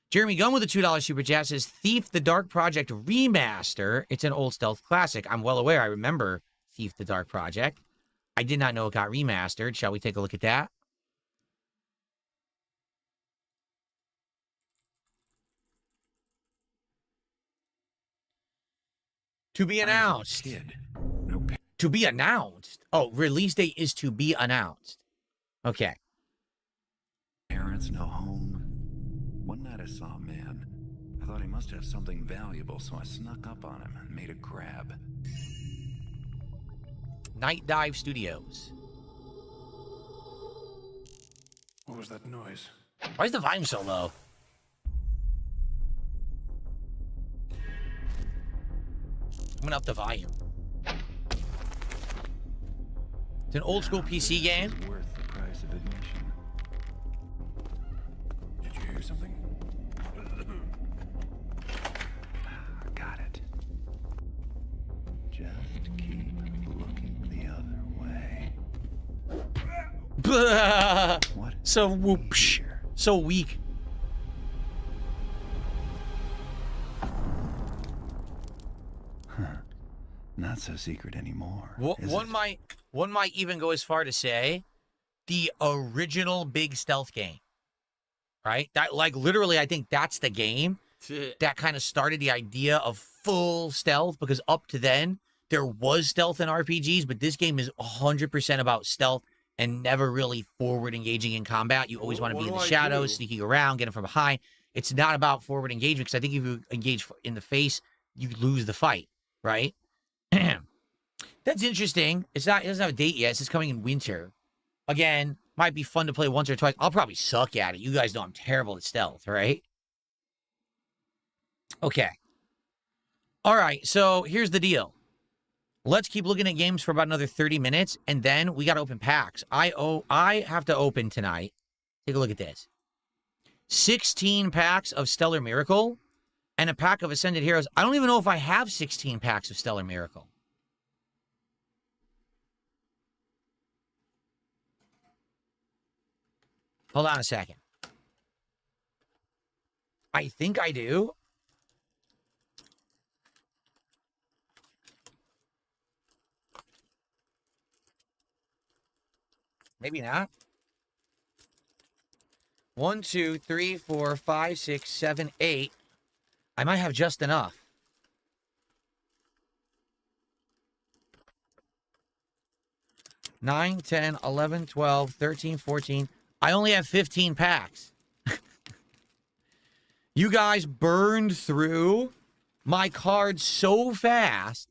Jeremy Gunn with a $2 super chat says, Thief the Dark Project Remaster. It's an old stealth classic. I'm well aware. I remember Thief the Dark Project. I did not know it got remastered. Shall we take a look at that? To be announced. To be announced. Oh, release date is to be announced. Okay. Parents, no home. One night I saw a man. I thought he must have something valuable, so I snuck up on him and made a grab. Night Dive Studios. What was that noise? Why is the volume so low? I'm gonna up the volume. It's an old school PC game. Worth the price of admission. Did you hear something? Got it. Just keep looking the other way. What? So whoopsh. So weak. Not so secret anymore. One might even go as far to say the original big stealth game. Right? That, like, literally, I think that's the game that kind of started the idea of full stealth, because up to then there was stealth in RPGs, but this game is 100% about stealth and never really forward engaging in combat. You always want to be in the shadows, sneaking around, getting from behind. It's not about forward engagement, because I think if you engage in the face, you lose the fight, right? That's interesting. It doesn't have a date yet. It's just coming in winter. Again, might be fun to play once or twice. I'll probably suck at it. You guys know I'm terrible at stealth, right? Okay. All right, so here's the deal. Let's keep looking at games for about another 30 minutes, and then we got to open packs. I have to open tonight. Take a look at this. 16 packs of Stellar Miracle and a pack of Ascended Heroes. I don't even know if I have 16 packs of Stellar Miracle. Hold on a second. I think I do. Maybe not. 1, 2, 3, 4, 5, 6, 7, 8. I might have just enough. Nine, 10, 11, 12, 13, 14. I only have 15 packs. You guys burned through my cards so fast,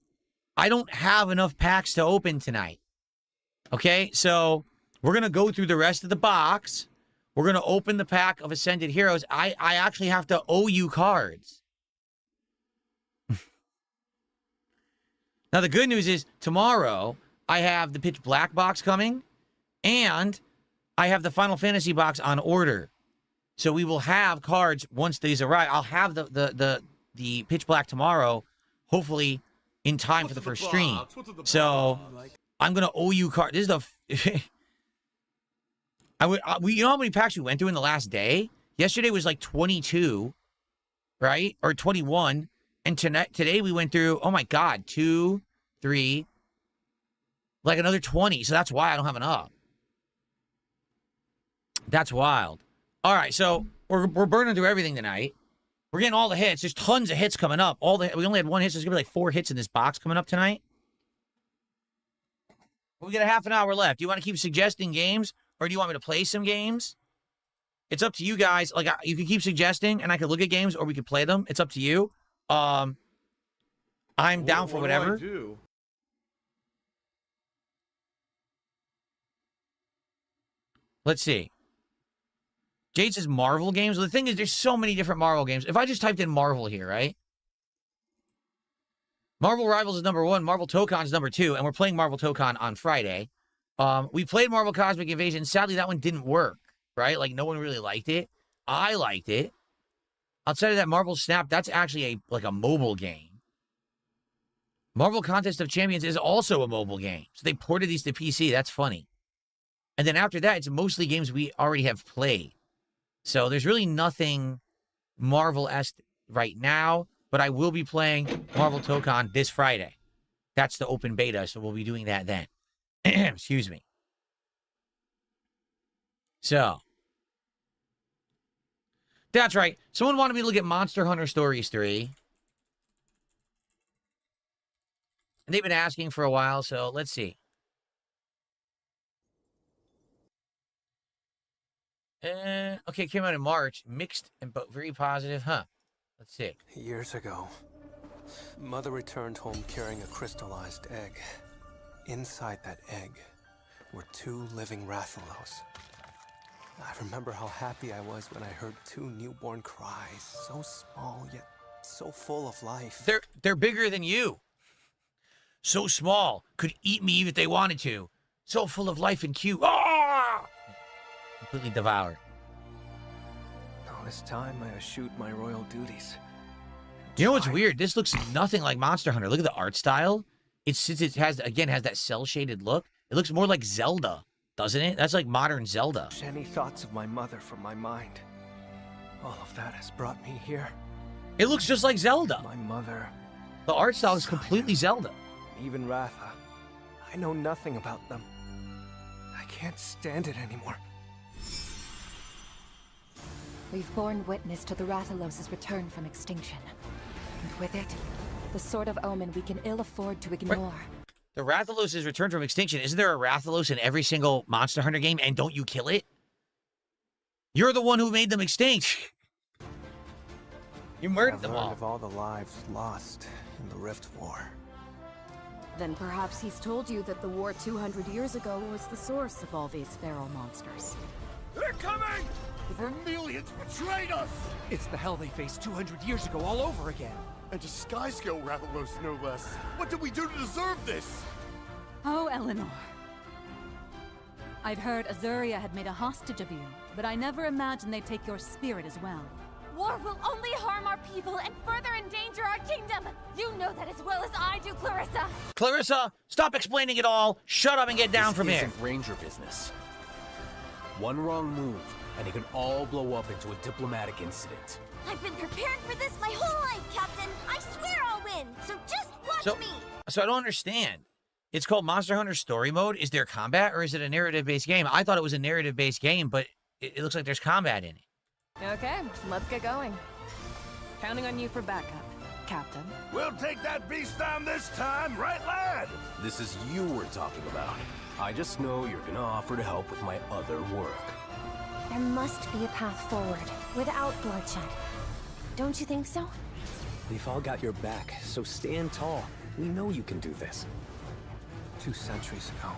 I don't have enough packs to open tonight. Okay, so we're going to go through the rest of the box. We're going to open the pack of Ascended Heroes. I actually have to owe you cards. Now, the good news is tomorrow I have the Pitch Black box coming, and I have the Final Fantasy box on order. So we will have cards once these arrive. I'll have the Pitch Black tomorrow, hopefully in time for the first stream. So I'm going to owe you cards. This is the... you know how many packs we went through in the last day? Yesterday was like 22, right? Or 21. And today we went through, oh my God, 2, 3, like another 20. So that's why I don't have enough. That's wild. All right, so we're burning through everything tonight. We're getting all the hits. There's tons of hits coming up. We only had 1 hit, so there's going to be like 4 hits in this box coming up tonight. We got a half an hour left. Do you want to keep suggesting games, or do you want me to play some games? It's up to you guys. Like, you can keep suggesting, and I could look at games, or we could play them. It's up to you. I'm down for whatever. What do I do? Let's see. Jade says Marvel games. Well, the thing is, there's so many different Marvel games. If I just typed in Marvel here, right? Marvel Rivals is number 1. Marvel Tokon is number 2. And we're playing Marvel Tokon on Friday. We played Marvel Cosmic Invasion. Sadly, that one didn't work, right? Like, no one really liked it. I liked it. Outside of that, Marvel Snap, that's actually a mobile game. Marvel Contest of Champions is also a mobile game. So they ported these to PC. That's funny. And then after that, it's mostly games we already have played. So there's really nothing Marvel-esque right now, but I will be playing Marvel Tokon this Friday. That's the open beta, so we'll be doing that then. Excuse me. So. That's right. Someone wanted me to look at Monster Hunter Stories 3. And they've been asking for a while, so let's see. Okay, it came out in March. Mixed but very positive, huh? Let's see. Years ago, Mother returned home carrying a crystallized egg. Inside that egg were 2 living Rathalos. I remember how happy I was when I heard 2 newborn cries, so small yet so full of life. They're bigger than you. So small, could eat me if they wanted to. So full of life and cute. Ah! Completely devoured. Now this time I eschewed my royal duties. You know what's weird? This looks nothing like Monster Hunter. Look at the art style. Since it has that cel-shaded look, it looks more like Zelda, doesn't it? That's like modern Zelda. Any thoughts of my mother from my mind. All of that has brought me here. It looks just like Zelda. My mother. The art style is completely Zelda. Even Ratha. I know nothing about them. I can't stand it anymore. We've borne witness to the Rathalos' return from extinction. And with it, the sort of omen we can ill afford to ignore. The Rathalos' return from extinction. Isn't there a Rathalos in every single Monster Hunter game, and don't you kill it? You're the one who made them extinct. You murdered them all. Of all the lives lost in the Rift War. Then perhaps he's told you that the war 200 years ago was the source of all these feral monsters. They're coming! The Vermilions betrayed us! It's the hell they faced 200 years ago all over again. And a sky-scale Rathalos, no less. What did we do to deserve this? Oh, Eleanor. I'd heard Azuria had made a hostage of you, but I never imagined they'd take your spirit as well. War will only harm our people and further endanger our kingdom. You know that as well as I do, Clarissa. Clarissa, stop explaining it all. Shut up and get down from here. This isn't Ranger business. One wrong move, and it can all blow up into a diplomatic incident. I've been prepared for this my whole life, Captain. I swear I'll win, so just watch me. So I don't understand. It's called Monster Hunter Story Mode. Is there combat, or is it a narrative-based game? I thought it was a narrative-based game, but it looks like there's combat in it. Okay, let's get going. Counting on you for backup, Captain. We'll take that beast down this time, right, lad? This is you we're talking about. I just know you're gonna offer to help with my other work. There must be a path forward without bloodshed. Don't you think so? We've all got your back, so stand tall. We know you can do this. 2 centuries ago,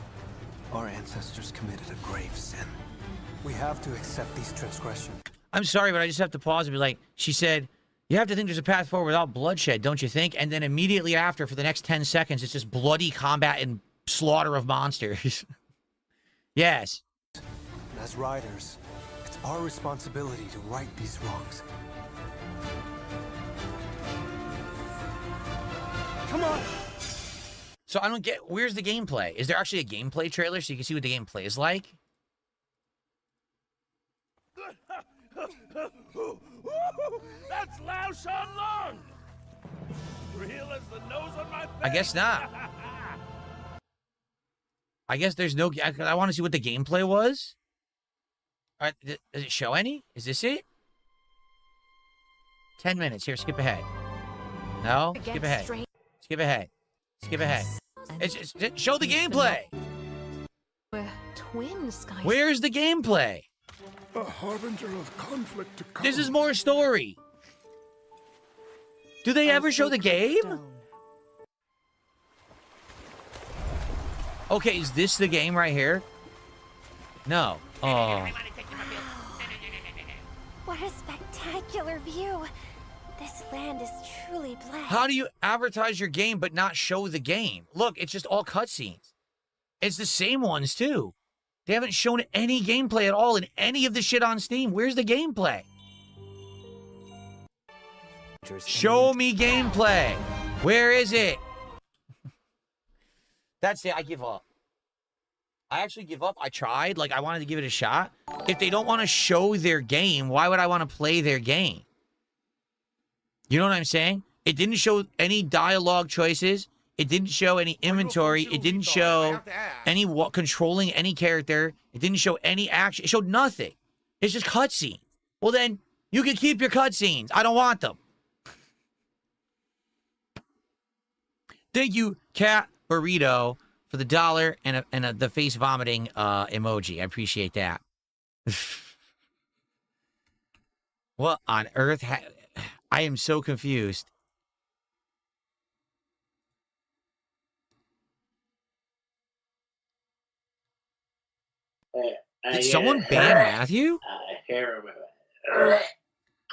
our ancestors committed a grave sin. We have to accept these transgressions. I'm sorry, but I just have to pause and be like, she said, you have to think there's a path forward without bloodshed, don't you think? And then immediately after, for the next 10 seconds, it's just bloody combat and slaughter of monsters. Yes. As riders, it's our responsibility to right these wrongs. Come on! So I don't get, where's the gameplay? Is there actually a gameplay trailer so you can see what the gameplay is like? That's Lao Shan Long! Real as the nose on my face. I guess not. I guess there's no, I want to see what the gameplay was. All right, does it show any? Is this it? 10 minutes. Here, skip ahead. No? Skip ahead. Skip ahead. Skip ahead. Show the gameplay. We're twins, guys. Where's the gameplay? A harbinger of conflict to come. This is more story. Do they ever show the game? Okay, is this the game right here? No. Oh. What a spectacular view. This land is truly blessed. How do you advertise your game but not show the game? Look, it's just all cutscenes. It's the same ones, too. They haven't shown any gameplay at all in any of the shit on Steam. Where's the gameplay? Show me gameplay. Where is it? That's it. I give up. I actually give up. I tried. Like, I wanted to give it a shot. If they don't want to show their game, why would I want to play their game? You know what I'm saying? It didn't show any dialogue choices. It didn't show any inventory. It didn't show any controlling any character. It didn't show any action. It showed nothing. It's just cutscenes. Well, then, you can keep your cutscenes. I don't want them. Thank you, Cat Burrito, for the $1 and the face vomiting emoji. I appreciate that. What on earth? I am so confused. Did someone ban Matthew?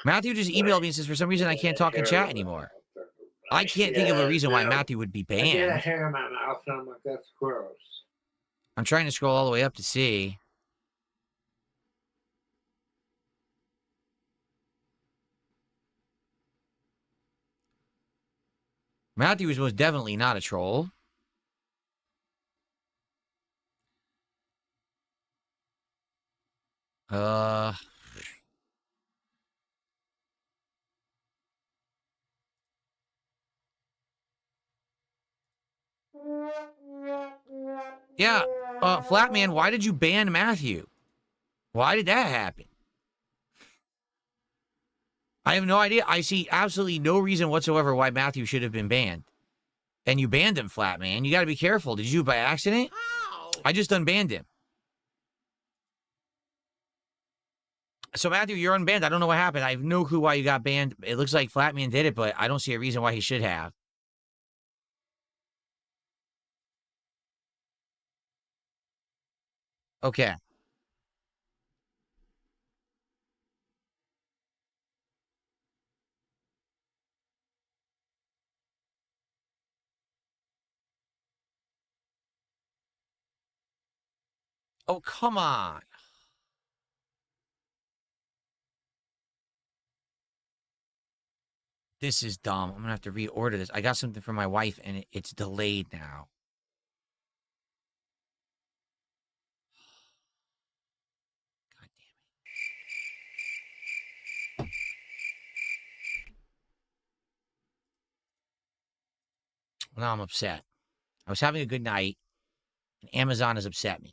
Matthew just emailed me and says, for some reason, I can't talk in chat anymore. I can't think of a reason why Matthew would be banned. I get a hair in my mouth and I'm like, that's gross. I'm trying to scroll all the way up to see. Matthew was most definitely not a troll. Yeah, Flatman, why did you ban Matthew? Why did that happen? I have no idea. I see absolutely no reason whatsoever why Matthew should have been banned. And you banned him, Flatman. You got to be careful. Did you do it by accident? How? I just unbanned him. So, Matthew, you're unbanned. I don't know what happened. I have no clue why you got banned. It looks like Flatman did it, but I don't see a reason why he should have. Okay. Oh, come on. This is dumb. I'm going to have to reorder this. I got something for my wife, and it's delayed now. God damn it. Now I'm upset. I was having a good night, and Amazon has upset me.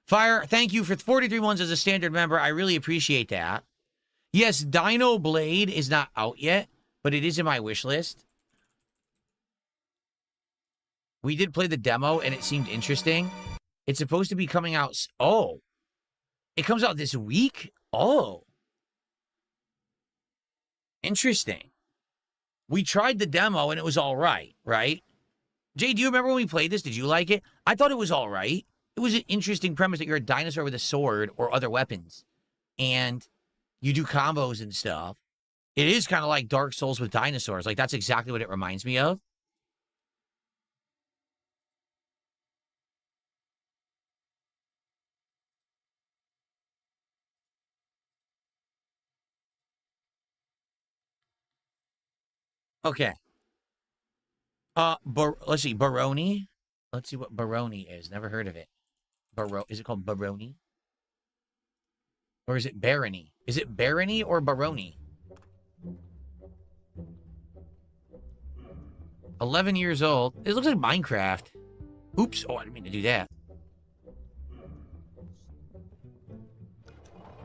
Fire, thank you for 43 months as a standard member. I really appreciate that. Yes, Dino Blade is not out yet, but it is in my wish list. We did play the demo, and it seemed interesting. It's supposed to be coming out... Oh. It comes out this week? Oh. Interesting. We tried the demo and it was all right, right? Jay, do you remember when we played this? Did you like it? I thought it was all right. It was an interesting premise that you're a dinosaur with a sword or other weapons. And you do combos and stuff. It is kind of like Dark Souls with dinosaurs. Like, that's exactly what it reminds me of. Okay. Let's see, Baroni. Let's see what Baroni is. Never heard of it. Is it called Baroni? Or is it Barony? Is it Barony or Baroni? 11 years old. It looks like Minecraft. Oops. Oh, I didn't mean to do that.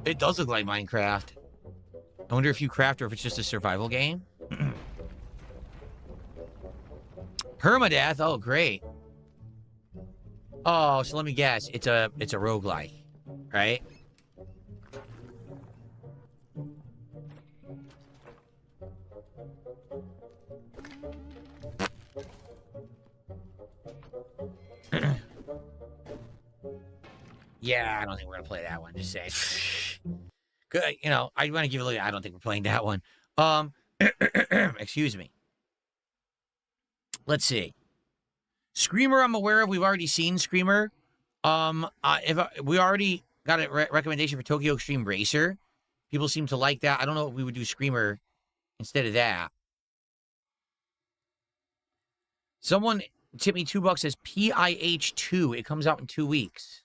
It does look like Minecraft. I wonder if you craft or if it's just a survival game. Permadeath. Oh, great. Oh, so let me guess. It's a roguelike, right? Yeah, I don't think we're gonna play that one. Just say, good. You know, I want to give a look. I don't think we're playing that one. Excuse me. Let's see. Screamer, I'm aware of. We've already seen Screamer. We already got a recommendation for Tokyo Extreme Racer. People seem to like that. I don't know if we would do Screamer instead of that. Someone tipped me $2. Says PIH2. It comes out in 2 weeks.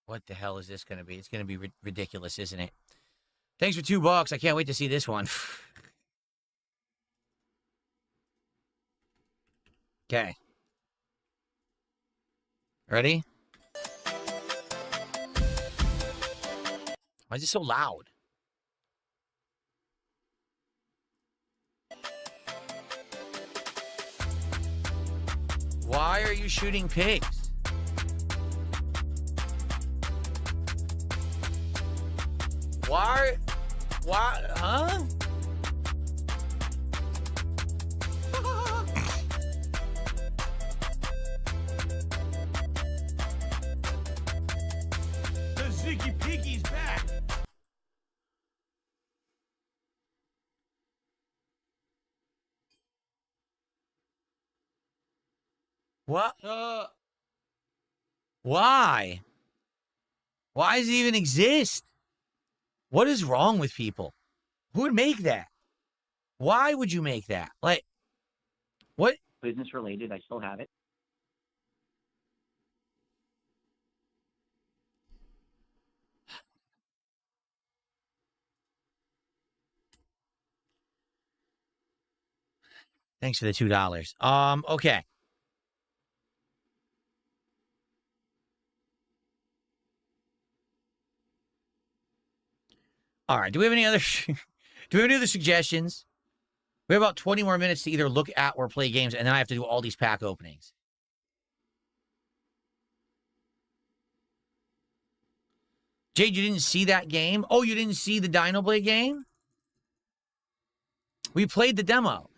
What the hell is this going to be? It's going to be ridiculous, isn't it? Thanks for $2. I can't wait to see this one. Okay. Ready? Why is it so loud? Why are you shooting pigs? Why? Huh? The Ziggy Piggy's back. What? Why? Why does it even exist? What is wrong with people? Who would make that? Why would you make that? Like, what? Business related, I still have it. Thanks for the $2. Okay. All right. Do we have any other suggestions? We have about 20 more minutes to either look at or play games, and then I have to do all these pack openings. Jade, you didn't see that game? Oh, you didn't see the Dinoblade game? We played the demo.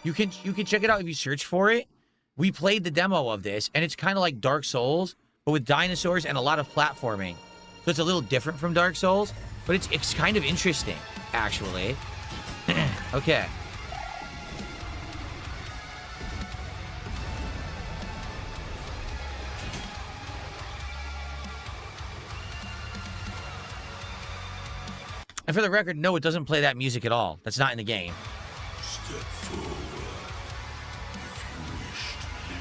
You can check it out if you search for it. We played the demo of this, and it's kind of like Dark Souls, but with dinosaurs and a lot of platforming. So it's a little different from Dark Souls, but it's kind of interesting, actually. Okay. And for the record, no, it doesn't play that music at all. That's not in the game. Step forward if you wish to live.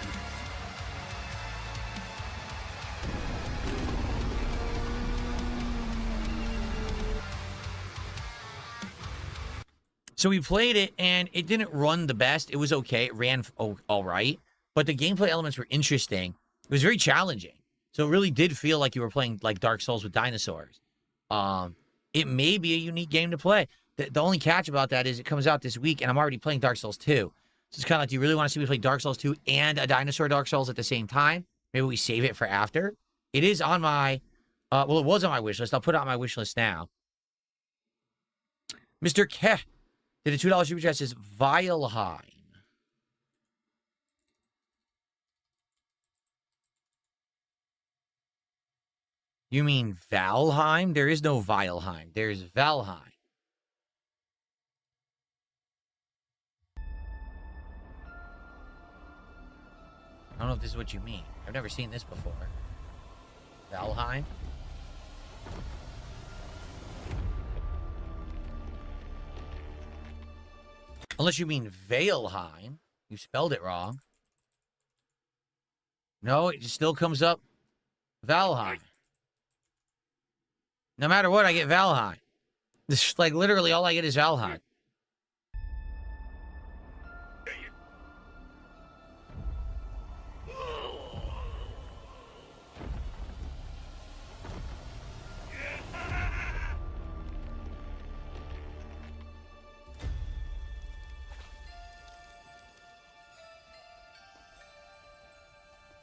So we played it, and it didn't run the best. It was okay. It ran all right. But the gameplay elements were interesting. It was very challenging. So it really did feel like you were playing like Dark Souls with dinosaurs. It may be a unique game to play. The only catch about that is it comes out this week, and I'm already playing Dark Souls 2. So it's kind of like, do you really want to see me play Dark Souls 2 and a dinosaur Dark Souls at the same time? Maybe we save it for after. It is on my Well, it was on my wish list. I'll put it on my wish list now. Mr. Keh did a $2 super chat. Says Weilheim. You mean Valheim? There is no Weilheim. There's Valheim. I don't know if this is what you mean. I've never seen this before. Valheim? Unless you mean Valheim. You spelled it wrong. No, it still comes up Valheim. No matter what, I get Valheim. This is like literally all I get is Valheim.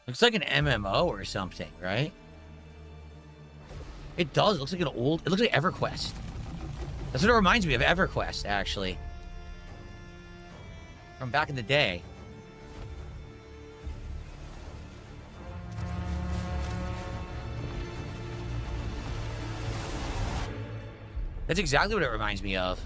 Looks like an MMO or something, right? It does. It looks like an old... It looks like EverQuest. That's what it reminds me of, EverQuest, actually. From back in the day. That's exactly what it reminds me of.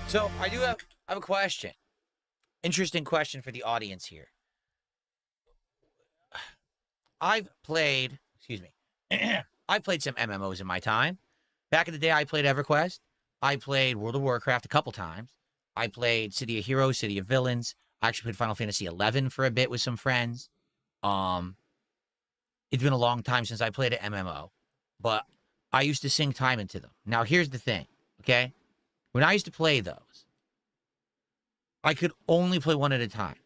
So, I have a question. Interesting question for the audience here. I've played some MMOs in my time. Back in the day, I played EverQuest. I played World of Warcraft a couple times. I played City of Heroes, City of Villains. I actually played Final Fantasy XI for a bit with some friends. It's been a long time since I played an MMO, but I used to sink time into them. Now, here's the thing, okay? When I used to play those, I could only play one at a time.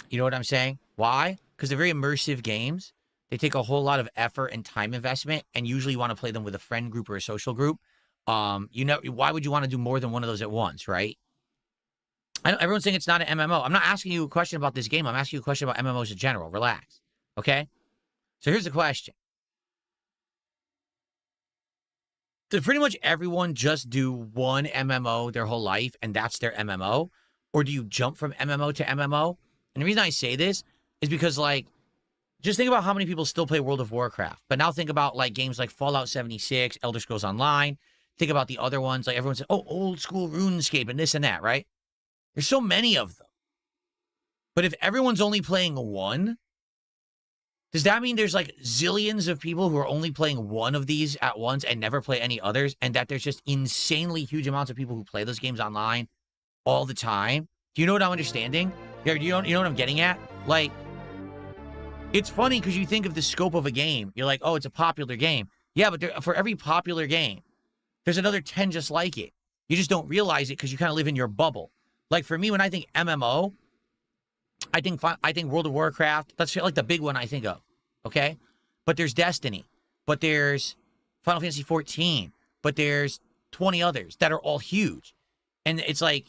You know what I'm saying? Why? Because they're very immersive games. They take a whole lot of effort and time investment, and usually you want to play them with a friend group or a social group. You know, why would you want to do more than one of those at once, right? I know everyone's saying it's not an MMO. I'm not asking you a question about this game. I'm asking you a question about MMOs in general. Relax, okay? So here's the question. Does pretty much everyone just do one MMO their whole life, and that's their MMO? Or do you jump from MMO to MMO? And the reason I say this is because, like, just think about how many people still play World of Warcraft. But now think about, like, games like Fallout 76, Elder Scrolls Online. Think about the other ones. Like, everyone says, oh, old school RuneScape and this and that, right? There's so many of them. But if everyone's only playing one, does that mean there's like zillions of people who are only playing one of these at once and never play any others, and that there's just insanely huge amounts of people who play those games online all the time? Do you know what I'm understanding? Yeah, you know what I'm getting at? Like, it's funny because you think of the scope of a game. You're like, oh, it's a popular game. Yeah, but for every popular game, there's another 10 just like it. You just don't realize it because you kind of live in your bubble. Like, for me, when I think MMO, I think World of Warcraft. That's like the big one I think of, okay? But there's Destiny. But there's Final Fantasy 14. But there's 20 others that are all huge. And it's like,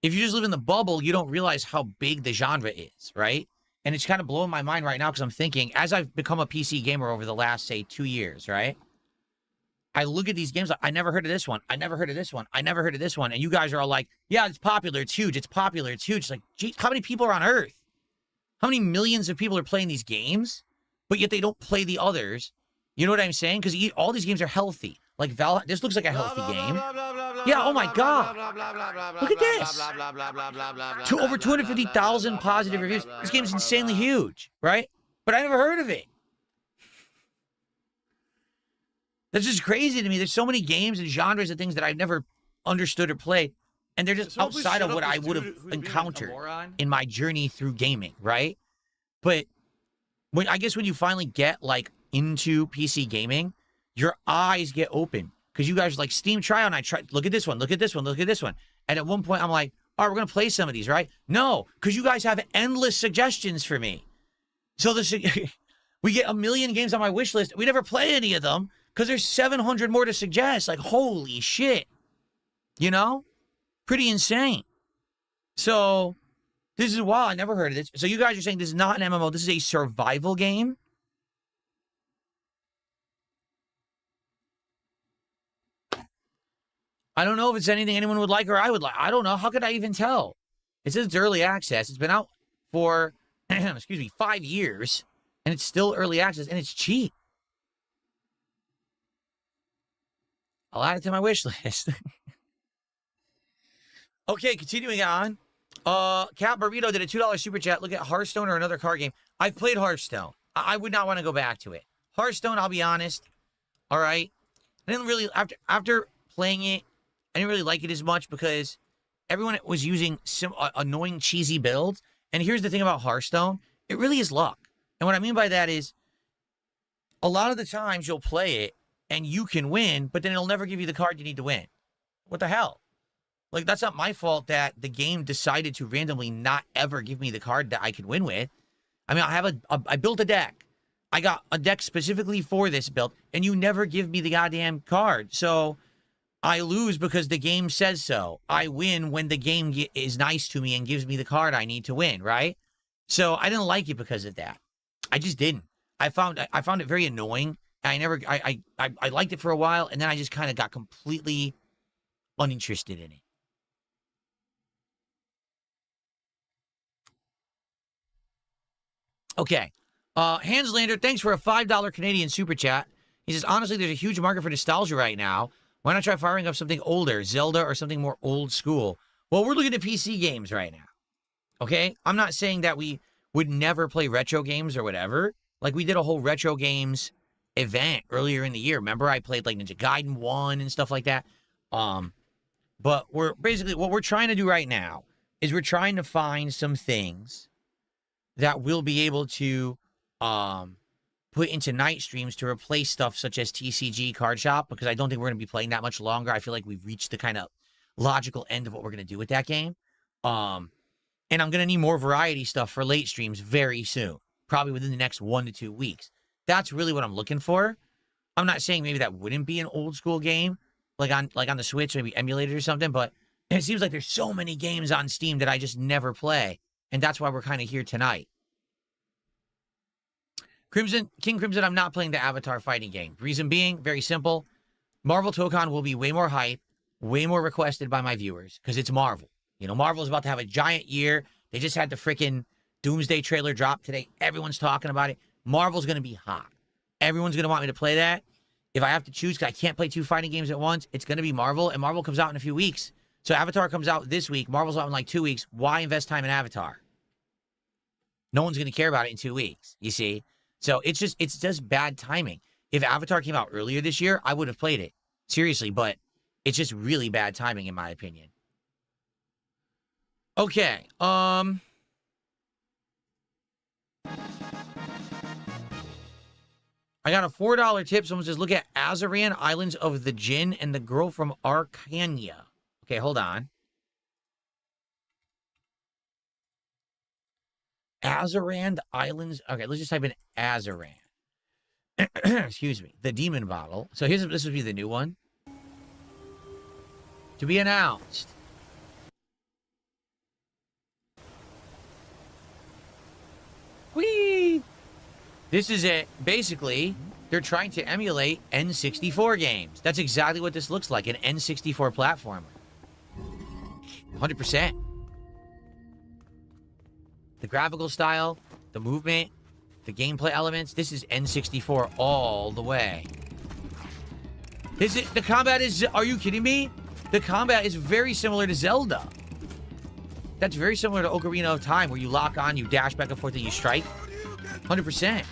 if you just live in the bubble, you don't realize how big the genre is, right? And it's kind of blowing my mind right now because I'm thinking, as I've become a PC gamer over the last, say, 2 years, right? I look at these games like, I never heard of this one. I never heard of this one. I never heard of this one. And you guys are all like, yeah, it's popular. It's huge. It's popular. It's huge. It's like, geez, how many people are on Earth? How many millions of people are playing these games? But yet they don't play the others. You know what I'm saying? Because all these games are healthy. Like Valheim, this looks like a healthy game. Yeah, oh my God. Look at this. Over 250,000 positive reviews. This game is insanely huge, right? But I never heard of it. That's just crazy to me. There's so many games and genres and things that I've never understood or played. And they're just outside of what I would have encountered in my journey through gaming, right? But I guess when you finally get like into PC gaming, your eyes get open because you guys are like Steam trial, and I try look at this one, look at this one, look at this one, and at one point I'm like, all right, we're gonna play some of these, right? No, because you guys have endless suggestions for me. So we get a million games on my wish list. We never play any of them because there's 700 more to suggest. Like, holy shit. You know? Pretty insane. So, this is wild. I never heard of this. So, you guys are saying this is not an MMO. This is a survival game? I don't know if it's anything anyone would like or I would like. I don't know. How could I even tell? It says it's early access. It's been out for, excuse me, 5 years. And it's still early access. And it's cheap. I'll add it to my wish list. Okay, continuing on. Cat Burrito did a $2 super chat. Look at Hearthstone or another card game. I've played Hearthstone. I would not want to go back to it. Hearthstone, I'll be honest. All right. I didn't really, after playing it, I didn't really like it as much because everyone was using some annoying, cheesy builds. And here's the thing about Hearthstone. It really is luck. And what I mean by that is a lot of the times you'll play it and you can win, but then it'll never give you the card you need to win. What the hell? Like, that's not my fault that the game decided to randomly not ever give me the card that I could win with. I mean, I built a deck. I got a deck specifically for this build, and you never give me the goddamn card. So I lose because the game says so. I win when the game is nice to me and gives me the card I need to win, right? So I didn't like it because of that. I just didn't. I found it very annoying. And I liked it for a while, and then I just kind of got completely uninterested in it. Okay. Hanslander, thanks for a $5 Canadian super chat. He says, honestly, there's a huge market for nostalgia right now. Why not try firing up something older, Zelda or something more old school? Well, we're looking at PC games right now. Okay? I'm not saying that we would never play retro games or whatever. Like, we did a whole retro games event earlier in the year. Remember, I played like Ninja Gaiden 1 and stuff like that. But we're basically, what we're trying to do right now is we're trying to find some things that we'll be able to put into night streams to replace stuff such as TCG Card Shop, because I don't think we're going to be playing that much longer. I feel like we've reached the kind of logical end of what we're going to do with that game. And I'm going to need more variety stuff for late streams very soon, probably within the next 1 to 2 weeks. That's really what I'm looking for. I'm not saying maybe that wouldn't be an old school game, like on the Switch, maybe emulated or something, but it seems like there's so many games on Steam that I just never play, and that's why we're kind of here tonight. King Crimson, I'm not playing the Avatar fighting game. Reason being, very simple. Marvel Tokon will be way more hype, way more requested by my viewers, because it's Marvel. You know, Marvel's about to have a giant year. They just had the freaking Doomsday trailer drop today. Everyone's talking about it. Marvel's going to be hot. Everyone's going to want me to play that. If I have to choose, because I can't play 2 fighting games at once, it's going to be Marvel, and Marvel comes out in a few weeks. So Avatar comes out this week. Marvel's out in like 2 weeks. Why invest time in Avatar? No one's going to care about it in 2 weeks, you see? So it's just bad timing. If Avatar came out earlier this year, I would have played it. Seriously, but it's just really bad timing in my opinion. Okay, I got a $4 tip. Someone says, look at Azaran, Islands of the Jinn, and the girl from Arcania. Okay, hold on. Azaran Islands. Okay, let's just type in Azaran. Excuse me. The Demon Bottle. So this would be the new one. To be announced. Whee! This is it. Basically, they're trying to emulate N64 games. That's exactly what this looks like, an N64 platformer. 100%. The graphical style, the movement, the gameplay elements. This is N64 all the way. The combat is, are you kidding me? The combat is very similar to Zelda. That's very similar to Ocarina of Time, where you lock on, you dash back and forth, and you strike. 100%.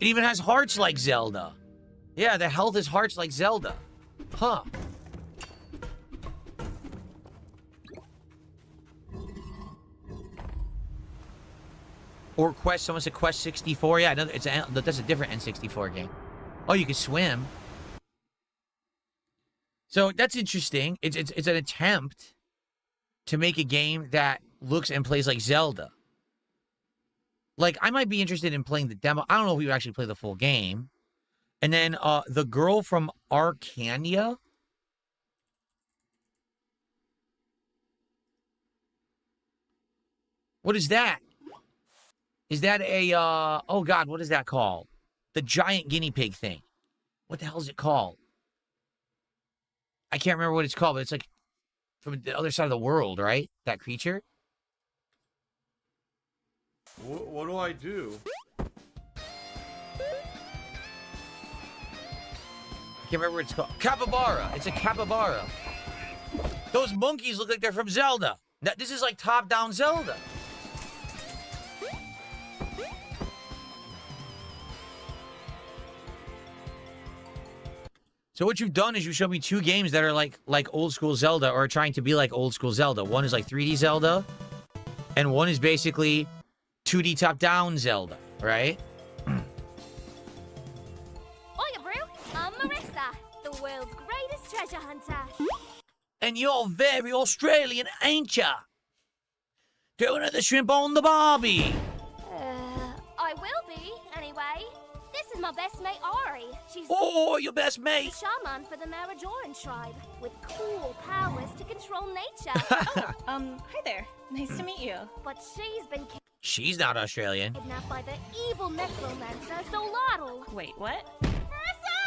It even has hearts like Zelda. Yeah, the health is hearts like Zelda. Huh. Or Quest, someone said Quest 64. Yeah, that's a different N64 game. Oh, you can swim. So that's interesting. It's an attempt to make a game that looks and plays like Zelda. Like, I might be interested in playing the demo. I don't know if we would actually play the full game. And then the girl from Arcania. What is that? Is that a, oh God, what is that called? The giant guinea pig thing. What the hell is it called? I can't remember what it's called, but it's like from the other side of the world, right? That creature? What do I do? I can't remember what it's called. Capybara. It's a capybara. Those monkeys look like they're from Zelda. This is like top-down Zelda. So what you've done is you showed me two games that are like old school Zelda or trying to be like old school Zelda. One is like 3D Zelda, and one is basically 2D top-down Zelda, right? Oya, Brew. I'm Marissa, the world's greatest treasure hunter. And you're very Australian, ain't ya? Doing at the shrimp on the barbie. I will be, anyway. This is my best mate, Ari. She's your best mate. the shaman for the Marajoran tribe, with cool powers to control nature. Hi there. Nice to meet you. But she's been She's not Australian. kidnapped by the evil necromancer, Zolaral. Wait, what? Marissa!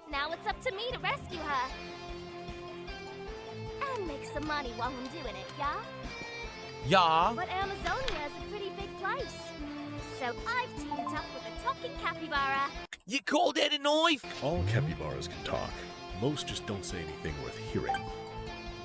Now it's up to me to rescue her. And make some money while I'm doing it, yeah? Yeah. But Amazonia is a pretty big place. So I've teamed up with a talking capybara. You called it a knife? All capybaras can talk. Most just don't say anything worth hearing.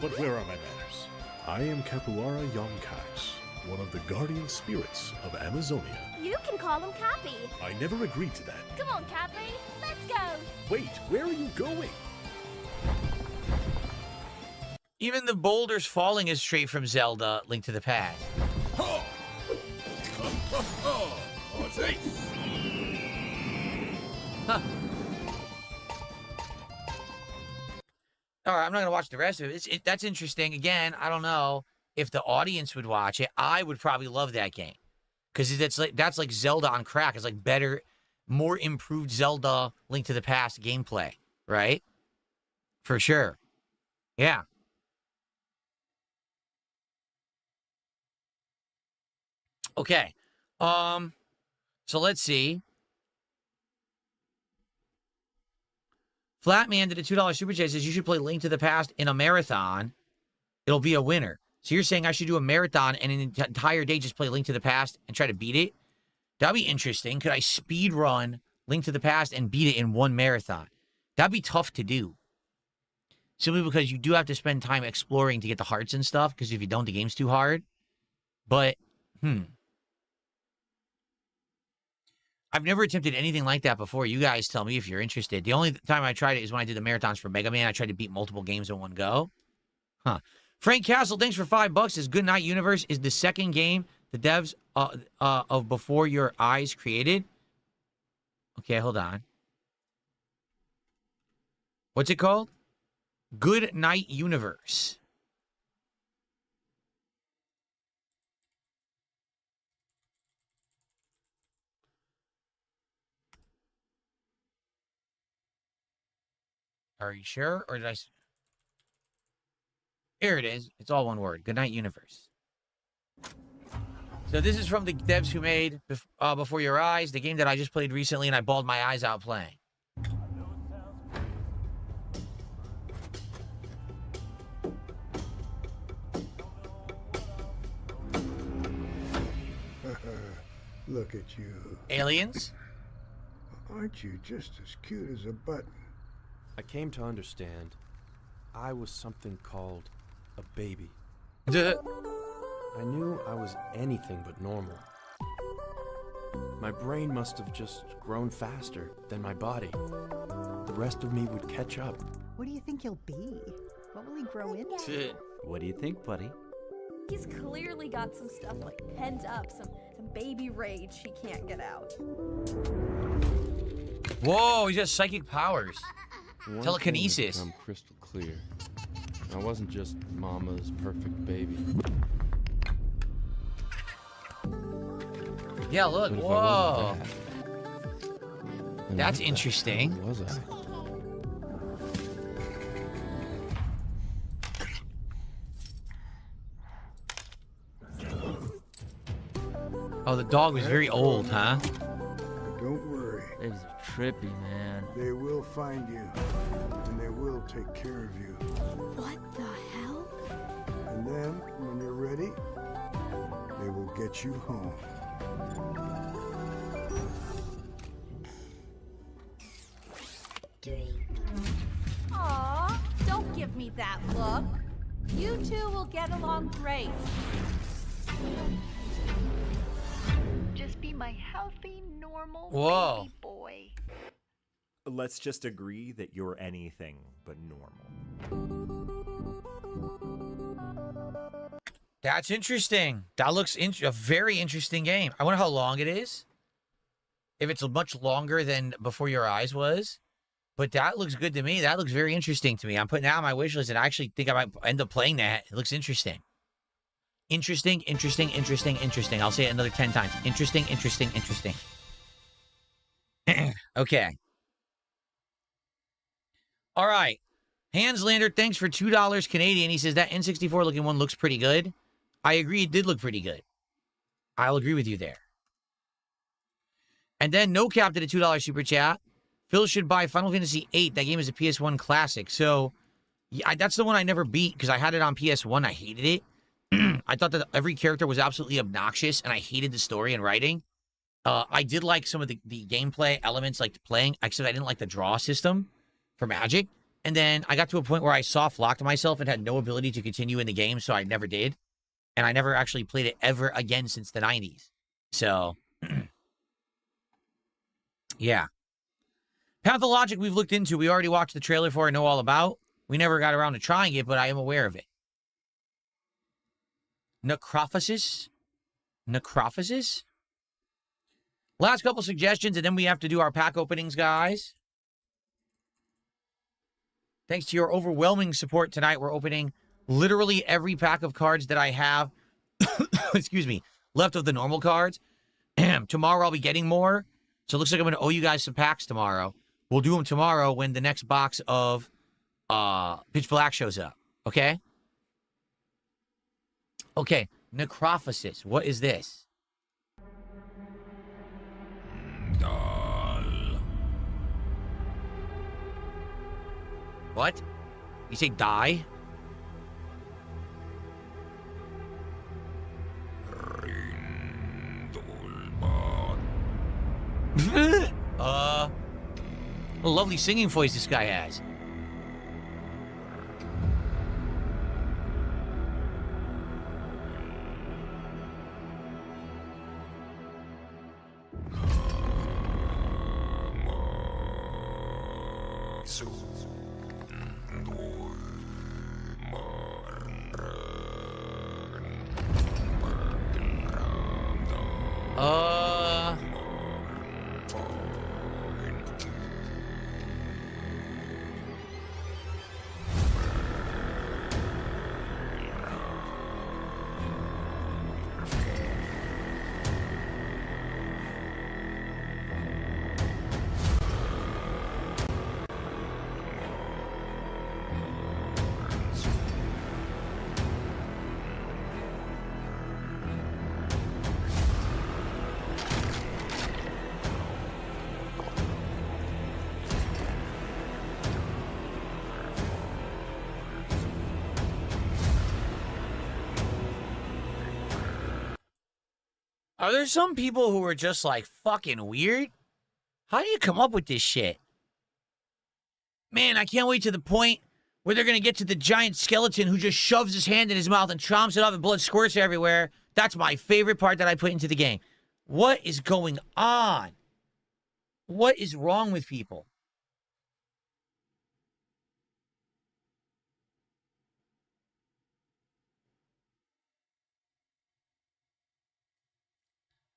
But where are my manners? I am Capuara Yonkax, one of the guardian spirits of Amazonia. You can call him Cappy. I never agreed to that. Come on, Cappy. Let's go. Wait, where are you going? Even the boulders falling is straight from Zelda, Link to the Past. Oh, it's ace. Huh. All right, I'm not going to watch the rest of it. That's interesting. Again, I don't know if the audience would watch it. I would probably love that game. Because that's like Zelda on crack. It's like better, more improved Zelda Link to the Past gameplay, right? For sure. Yeah. Okay. So let's see. Flatman did a $2 super chat, says you should play Link to the Past in a marathon. It'll be a winner. So you're saying I should do a marathon and an entire day just play Link to the Past and try to beat it? That'd be interesting. Could I speed run Link to the Past and beat it in one marathon? That'd be tough to do. Simply because you do have to spend time exploring to get the hearts and stuff, because if you don't, the game's too hard. But, I've never attempted anything like that before. You guys tell me if you're interested. The only time I tried it is when I did the marathons for Mega Man. I tried to beat multiple games in one go. Huh. Frank Castle, thanks for $5. Says Good Night Universe is the second game the devs of Before Your Eyes created. Okay, hold on. What's it called? Good Night Universe. Are you sure? Or did I... Here it is. It's all one word. Good Night Universe. So this is from the devs who made Before Your Eyes, the game that I just played recently and I bawled my eyes out playing. Look at you. Aliens? Aren't you just as cute as a button? I came to understand I was something called a baby. I knew I was anything but normal. My brain must have just grown faster than my body. The rest of me would catch up. What do you think he'll be? What will he grow into? What do you think, buddy? He's clearly got some stuff like pent up, some baby rage he can't get out. Whoa, he's got psychic powers. One Telekinesis. thing has become crystal clear. I wasn't just Mama's perfect baby. Yeah, look. But if I Whoa. wasn't then That's what the interesting. hell was I? Oh, the dog was very old, huh? Don't worry. It was trippy, man. They will find you, and they will take care of you. What the hell? And then, when you're ready, they will get you home. Aw, don't give me that look. You two will get along great. Just be my healthy, normal Whoa. baby boy. Let's just agree that you're anything but normal. That's interesting. That looks a very interesting game. I wonder how long it is. If it's much longer than Before Your Eyes was. But that looks good to me. That looks very interesting to me. I'm putting that on my wish list, and I actually think I might end up playing that. It looks interesting. Interesting, interesting, interesting, interesting. I'll say it another 10 times. Interesting, interesting, interesting. Okay. All right. Hanslander, thanks for $2 Canadian. He says that N64 looking one looks pretty good. I agree, it did look pretty good. I'll agree with you there. And then No Cap did a $2 super chat. Phil should buy Final Fantasy VIII. That game is a PS1 classic. So, yeah, that's the one I never beat because I had it on PS1. I hated it. I thought that every character was absolutely obnoxious, and I hated the story and writing. I did like some of the gameplay elements, like playing, except I didn't like the draw system for Magic. And then I got to a point where I soft-locked myself and had no ability to continue in the game, so I never did. And I never actually played it ever again since the 90s. So, yeah. Pathologic we've looked into. We already watched the trailer for it, know all about. We never got around to trying it, but I am aware of it. Necrophasis? Necrophasis? Last couple suggestions, and then we have to do our pack openings, guys. Thanks to your overwhelming support tonight, we're opening literally every pack of cards that I have, excuse me, left of the normal cards. Tomorrow I'll be getting more. So it looks like I'm going to owe you guys some packs tomorrow. We'll do them tomorrow when the next box of Pitch Black shows up. Okay? Okay. Necrophasis. What is this? What? You say die? What a lovely singing voice this guy has. Are there some people who are just like fucking weird? How do you come up with this shit? Man, I can't wait to the point where they're going to get to the giant skeleton who just shoves his hand in his mouth and chomps it up and blood squirts everywhere. That's my favorite part that I put into the game. What is going on? What is wrong with people?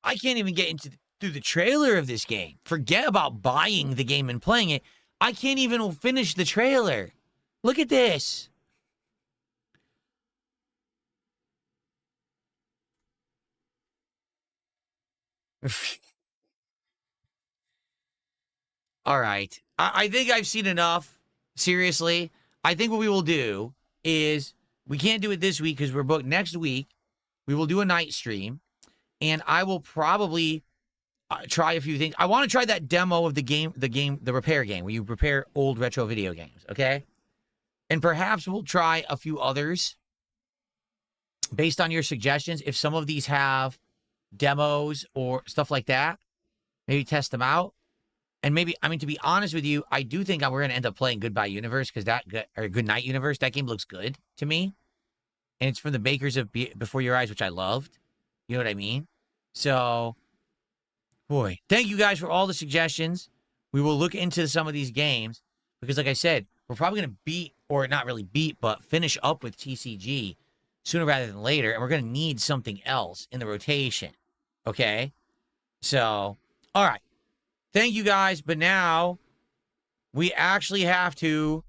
I can't even get through the trailer of this game. Forget about buying the game and playing it. I can't even finish the trailer. Look at this. All right. I think I've seen enough. Seriously. I think what we will do is we can't do it this week because we're booked next week. We will do a night stream. And I will probably try a few things. I want to try that demo of the repair game, where you repair old retro video games, okay? And perhaps we'll try a few others based on your suggestions. If some of these have demos or stuff like that, maybe test them out. And maybe, I mean, to be honest with you, I do think we're going to end up playing Goodbye Universe, because or Good Night Universe, that game looks good to me. And it's from the makers of Before Your Eyes, which I loved. You know what I mean? So, boy, thank you guys for all the suggestions. We will look into some of these games, because like I said, we're probably going to beat, or not really beat, but finish up with TCG sooner rather than later. And we're going to need something else in the rotation. Okay? So, all right. Thank you guys, but now we actually have to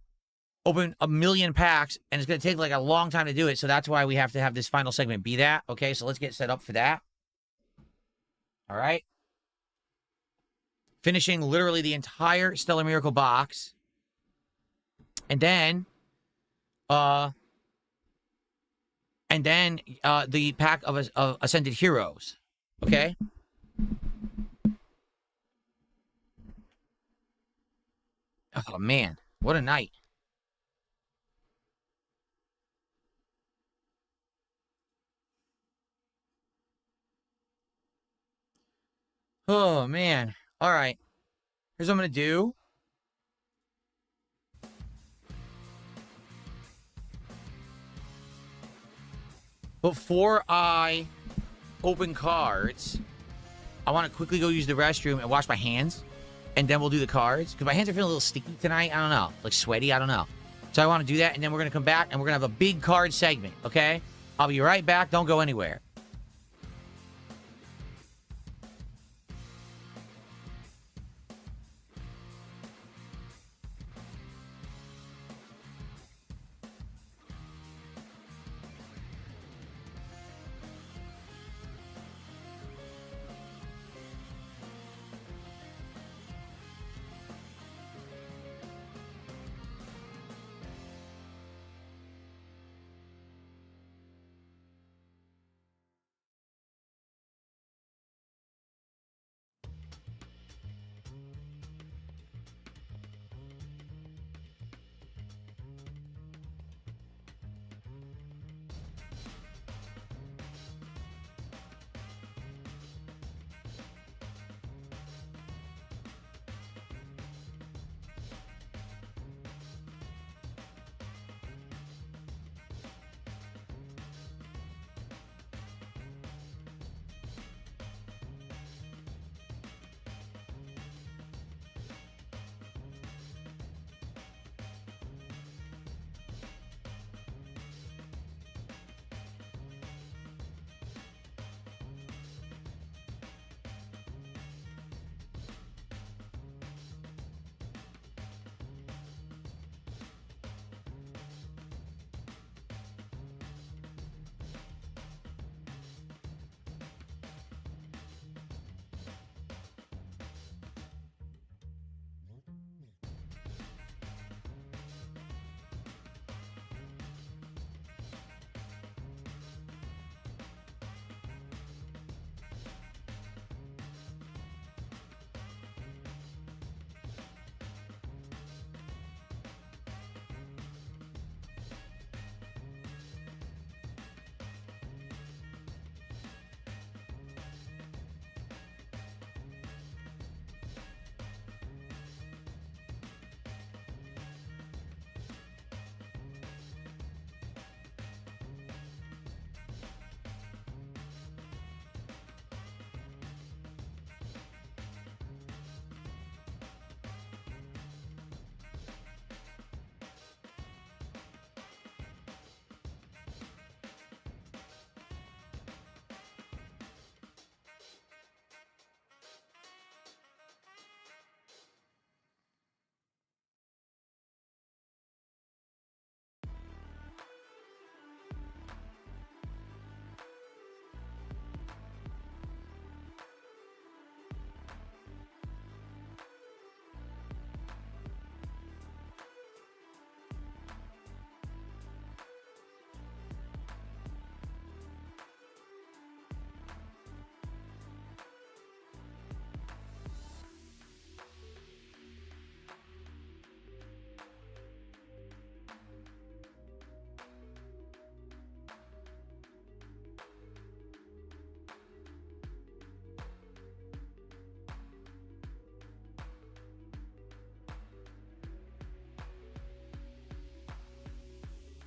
open 1 million packs, and it's going to take like a long time to do it, so that's why we have to have this final segment be that. Okay, so let's get set up for that. All right. Finishing literally the entire Stellar Miracle box. And then the pack of Ascended Heroes. Okay? Oh, man. What a night. Oh, man. All right. Here's what I'm going to do. Before I open cards, I want to quickly go use the restroom and wash my hands. And then we'll do the cards. Because my hands are feeling a little sticky tonight. I don't know. Like sweaty. I don't know. So I want to do that. And then we're going to come back and we're going to have a big card segment. Okay? I'll be right back. Don't go anywhere.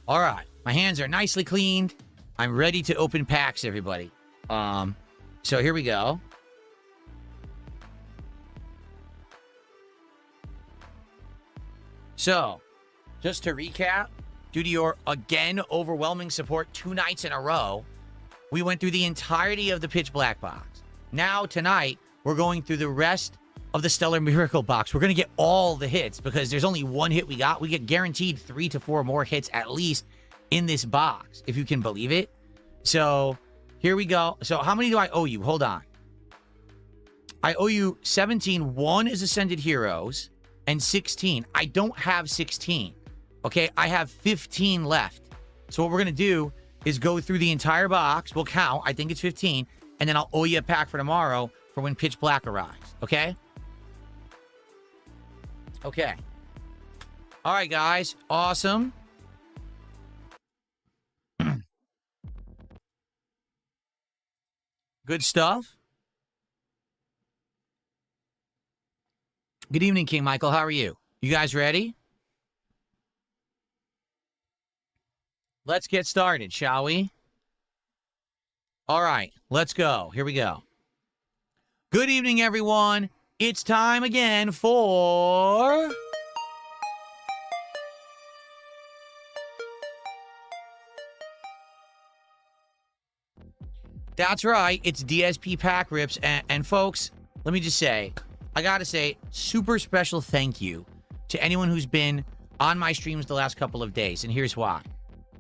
All right. My hands are nicely cleaned. I'm ready to open packs, everybody. So here we go. So, just to recap, due to your, again, overwhelming support 2 nights in a row, we went through the entirety of the Pitch Black box. Now, tonight, we're going through the rest of the Stellar Miracle box. We're going to get all the hits because there's only 1 hit we got. We get guaranteed 3 to 4 more hits at least in this box, if you can believe it. So, here we go. So, how many do I owe you? Hold on. I owe you 17. 1 is Ascended Heroes and 16. I don't have 16. Okay, I have 15 left. So what we're going to do is go through the entire box. We'll count. I think it's 15. And then I'll owe you a pack for tomorrow for when Pitch Black arrives. Okay? Okay. All right, guys. Awesome. Good stuff. Good evening, King Michael. How are you? You guys ready? Let's get started, shall we? All right, let's go. Here we go. Good evening, everyone. It's time again for... That's right. It's DSP Pack Rips. And folks, let me just say, I gotta say, super special thank you to anyone who's been on my streams the last couple of days. And here's why.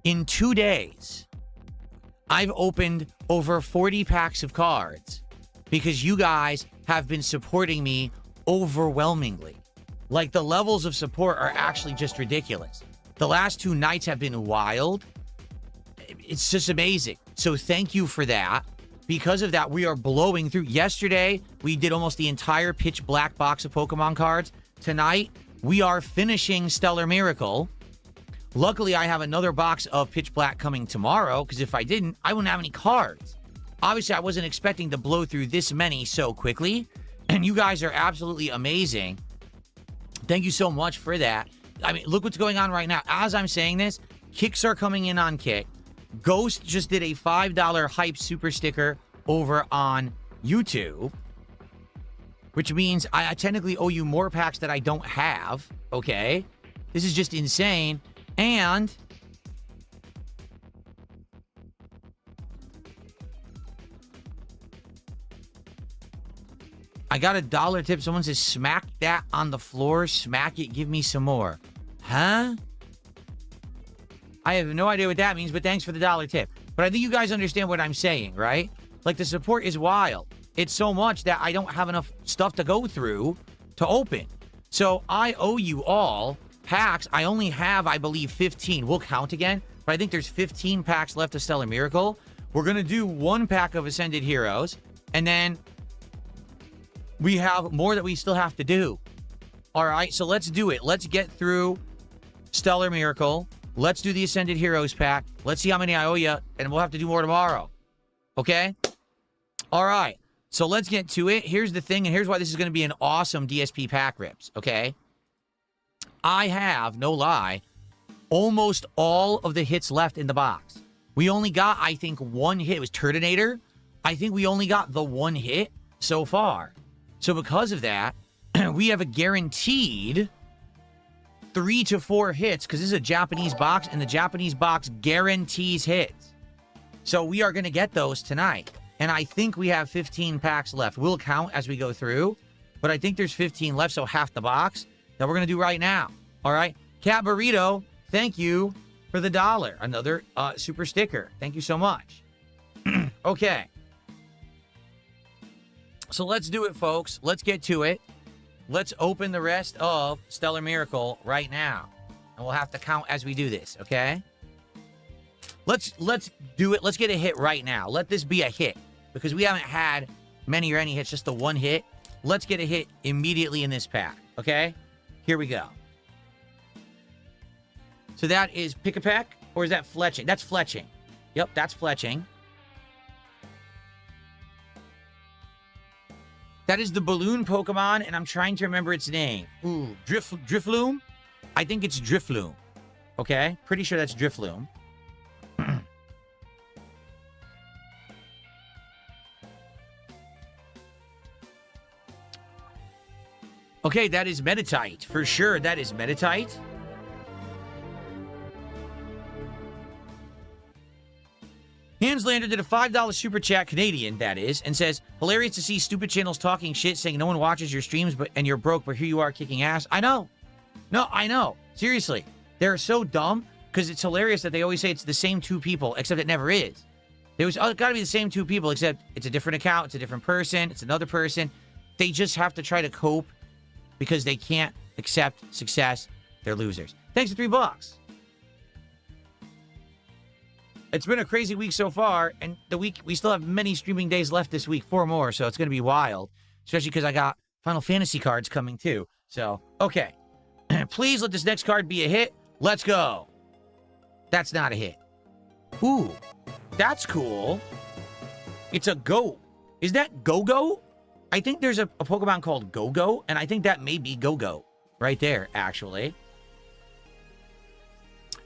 In 2 days, I've opened over 40 packs of cards because you guys have been supporting me overwhelmingly. Like, the levels of support are actually just ridiculous. The last 2 nights have been wild. It's just amazing. So thank you for that. Because of that, we are blowing through. Yesterday, we did almost the entire Pitch Black box of Pokemon cards. Tonight, we are finishing Stellar Miracle. Luckily, I have another box of Pitch Black coming tomorrow, because if I didn't, I wouldn't have any cards. Obviously, I wasn't expecting to blow through this many so quickly, and you guys are absolutely amazing. Thank you so much for that. I mean, look what's going on right now. As I'm saying this, kicks are coming in on Kick. Ghost just did a $5 hype super sticker over on YouTube, which means I technically owe you more packs that I don't have, okay? This is just insane. And I got a $1 tip. Someone says, smack that on the floor. Smack it. Give me some more. Huh? I have no idea what that means, but thanks for the $1 tip. But I think you guys understand what I'm saying, right? Like, the support is wild. It's so much that I don't have enough stuff to go through to open. So I owe you all packs. I only have, I believe, 15. We'll count again, but I think there's 15 packs left of Stellar Miracle. We're going to do 1 pack of Ascended Heroes, and then we have more that we still have to do. All right, so let's do it. Let's get through Stellar Miracle. Let's do the Ascended Heroes pack. Let's see how many I owe you, and we'll have to do more tomorrow. Okay? All right, so let's get to it. Here's the thing, and here's why this is going to be an awesome DSP Pack Rips, okay? I have, no lie, almost all of the hits left in the box. We only got, I think, 1 hit. It was Turtonator. I think we only got the 1 hit so far. So because of that, we have a guaranteed 3 to 4 hits, because this is a Japanese box, and the Japanese box guarantees hits. So we are going to get those tonight. And I think we have 15 packs left. We'll count as we go through, but I think there's 15 left, so half the box that we're going to do right now. All right? Cat Burrito, thank you for the $1. Another super sticker. Thank you so much. Okay. So let's do it, folks. Let's get to it. Let's open the rest of Stellar Miracle right now. And we'll have to count as we do this, okay? Let's do it. Let's get a hit right now. Let this be a hit, because we haven't had many or any hits, just the 1 hit. Let's get a hit immediately in this pack, okay? Here we go. So that is Pick-a-Peck, or is that Fletching? That's Fletching. Yep, that's Fletching. That is the balloon Pokemon, and I'm trying to remember its name. Ooh, Drifloom? I think it's Drifloom. Okay, pretty sure that's Drifloon. Okay, that is Metatite. For sure, that is Metatite. Hanslander did a $5 super chat, Canadian, that is, and says, hilarious to see stupid channels talking shit, saying no one watches your streams, and you're broke, but here you are kicking ass. I know. No, I know. Seriously. They're so dumb, because it's hilarious that they always say it's the same two people, except it never is. There was got to be the same two people, except it's a different account, it's a different person, it's another person. They just have to try to cope because they can't accept success. They're losers. Thanks for $3. It's been a crazy week so far, and we still have many streaming days left this week, 4 more, so it's going to be wild, especially because I got Final Fantasy cards coming too. So, okay. Please let this next card be a hit. Let's go. That's not a hit. Ooh, that's cool. It's a goat. Is that Go-Go? I think there's a Pokemon called Go-Go, and I think that may be Go-Go right there, actually.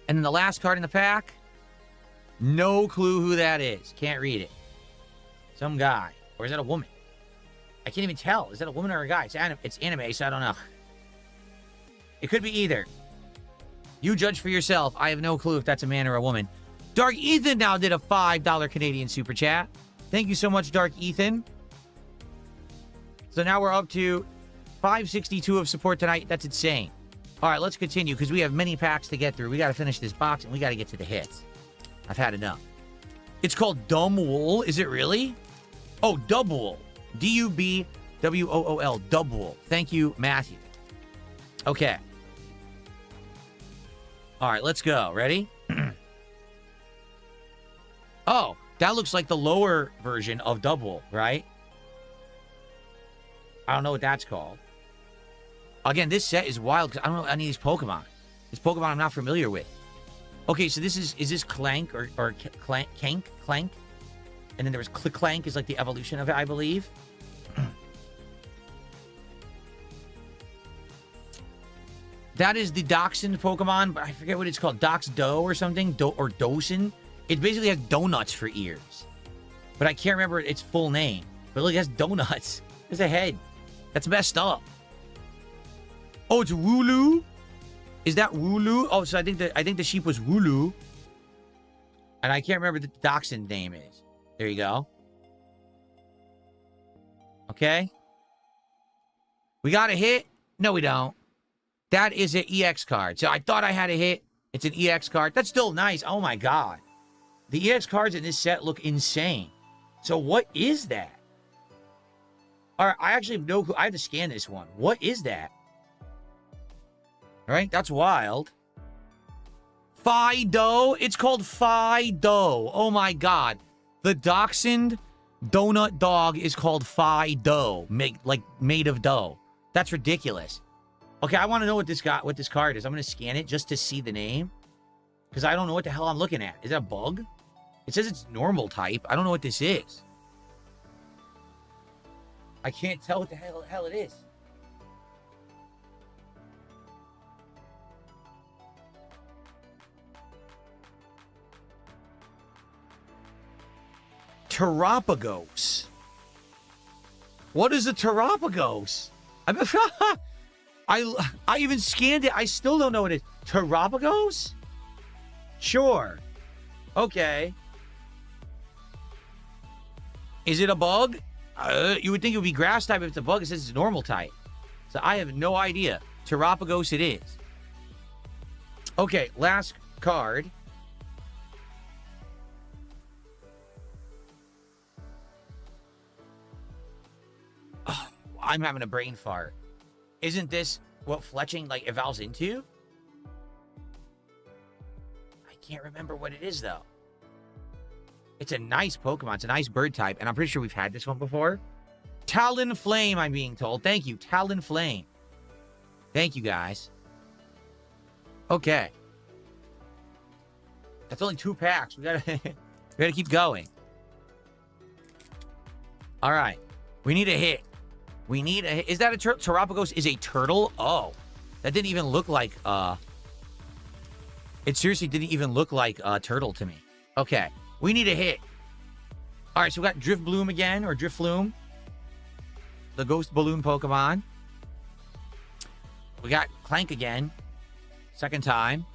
And then the last card in the pack, no clue who that is. Can't read it. Some guy. Or is that a woman? I can't even tell. Is that a woman or a guy? It's anime, so I don't know. It could be either. You judge for yourself. I have no clue if that's a man or a woman. Dark Ethan now did a $5 Canadian super chat. Thank you so much, Dark Ethan. So now we're up to 562 of support tonight. That's insane. All right, let's continue because we have many packs to get through. We got to finish this box and we got to get to the hits. I've had enough. It's called Dumb Wool. Is it really? Oh, Dubwool. D-U-B-W-O-O-L. Dubwool. Thank you, Matthew. Okay. All right, let's go. Ready? Oh, that looks like the lower version of Dubwool, right? I don't know what that's called. Again, this set is wild because I don't know any of these Pokemon. This Pokemon I'm not familiar with. Okay, so this is this Clank or Clank? Clank? And then there was Clank is like the evolution of it, I believe. That is the Dachshund Pokemon, but I forget what it's called. Doxdo or something? Or Dosin? It basically has donuts for ears. But I can't remember its full name. But look, it has donuts. There's a head. That's messed up. Oh, it's Wooloo? Is that Wooloo? Oh, so I think the sheep was Wooloo. And I can't remember what the Dachshund name is. There you go. Okay. We got a hit? No, we don't. That is an EX card. So I thought I had a hit. It's an EX card. That's still nice. Oh, my God. The EX cards in this set look insane. So what is that? All right, I actually have no clue. I have to scan this one. What is that? All right, that's wild. Fido. It's called Fido. Oh, my God. The Dachshund donut dog is called Fido. Made of dough. That's ridiculous. Okay, I want to know what this card is. I'm going to scan it just to see the name. Because I don't know what the hell I'm looking at. Is that a bug? It says it's normal type. I don't know what this is. I can't tell what the hell it is. Terapagos. What is a Terapagos? I even scanned it. I still don't know what it is. Terapagos? Sure. Okay. Is it a bug? You would think it would be grass type if it's a bug. It says it's normal type. So I have no idea. Terapagos it is. Okay, last card. Oh, I'm having a brain fart. Isn't this what fletching evolves into? I can't remember what it is though. It's a nice Pokemon. It's a nice bird type. And I'm pretty sure we've had this one before. Talonflame, I'm being told. Thank you. Talonflame. Thank you, guys. Okay. That's only 2 packs. We gotta keep going. All right. We need a hit. We need a hit. Is that a turtle? Terapagos is a turtle? Oh. That didn't even look like It seriously didn't even look like a turtle to me. Okay, we need a hit. All right, so we got Drifloon again, or Drifloon. The ghost balloon Pokemon. We got Clank again. Second time.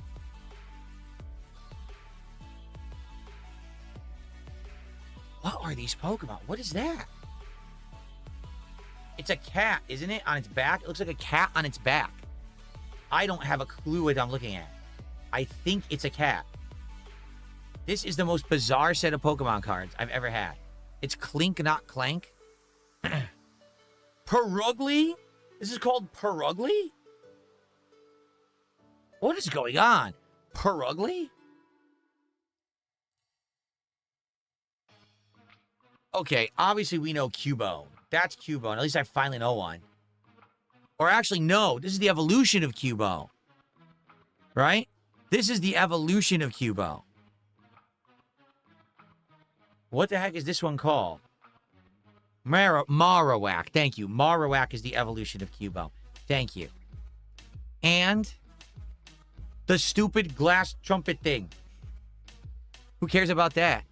What are these Pokemon? What is that? It's a cat, isn't it? On its back? It looks like a cat on its back. I don't have a clue what I'm looking at. I think it's a cat. This is the most bizarre set of Pokemon cards I've ever had. It's Clink, not Clank. Perugly? This is called Perugly? What is going on? Perugly? Okay, obviously we know Cubone. That's Cubone. At least I finally know one. Or actually, no. This is the evolution of Cubone. Right? This is the evolution of Cubone. What the heck is this one called? Marowak. Thank you. Marowak is the evolution of Cubone. Thank you. And the stupid glass trumpet thing. Who cares about that?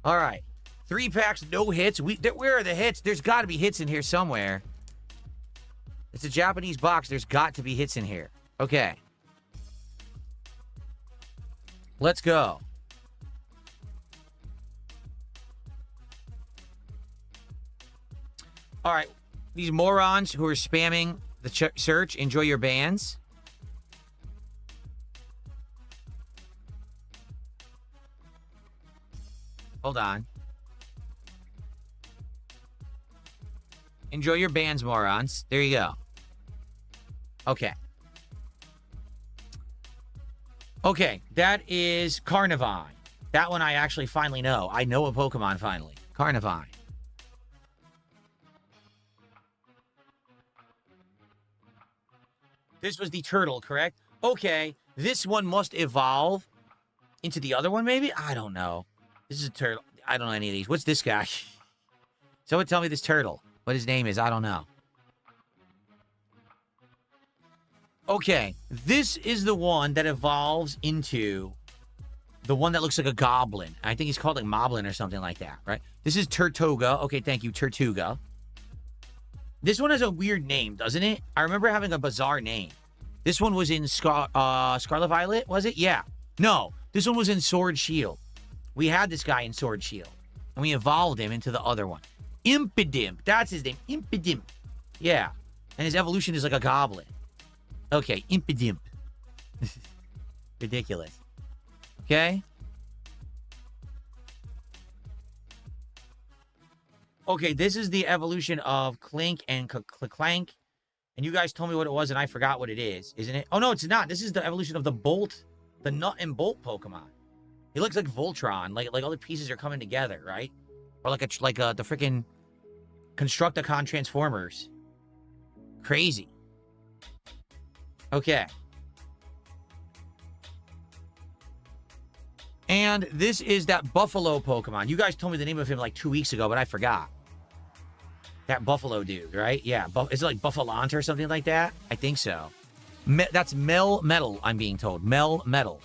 All right. 3 packs, no hits. Where are the hits? There's got to be hits in here somewhere. It's a Japanese box. There's got to be hits in here. Okay. Let's go. All right. These morons who are spamming the search, enjoy your bans. Hold on. Enjoy your bans, morons. There you go. Okay. Okay, that is Carnivine. That one I actually finally know. I know a Pokemon finally. Carnivine. This was the turtle, correct? Okay, this one must evolve into the other one, maybe? I don't know. This is a turtle. I don't know any of these. What's this guy? Someone tell me this turtle. What his name is. I don't know. Okay, this is the one that evolves into the one that looks like a goblin. I think he's called like Moblin or something like that, right? This is Turtoga. Okay, thank you, Turtuga. This one has a weird name, doesn't it? I remember having a bizarre name. This one was in Scarlet Violet, was it? Yeah. No, this one was in Sword Shield. We had this guy in Sword Shield, and we evolved him into the other one. Impidimp. That's his name. Impidimp. Yeah. And his evolution is like a goblin. Okay, Impidimp. Ridiculous. Okay? Okay, this is the evolution of Clink and Clank. And you guys told me what it was, and I forgot what it is, isn't it? Oh, no, it's not. This is the evolution of the Bolt, the Nut and Bolt Pokemon. He looks like Voltron. Like all the pieces are coming together, right? Or like the freaking Constructicon Transformers. Crazy. Okay. And this is that Buffalo Pokemon. You guys told me the name of him like 2 weeks ago, but I forgot. That Buffalo dude, right? Yeah. Is it like Buffalant or something like that? I think so. That's Mel Metal, I'm being told. Mel Metal.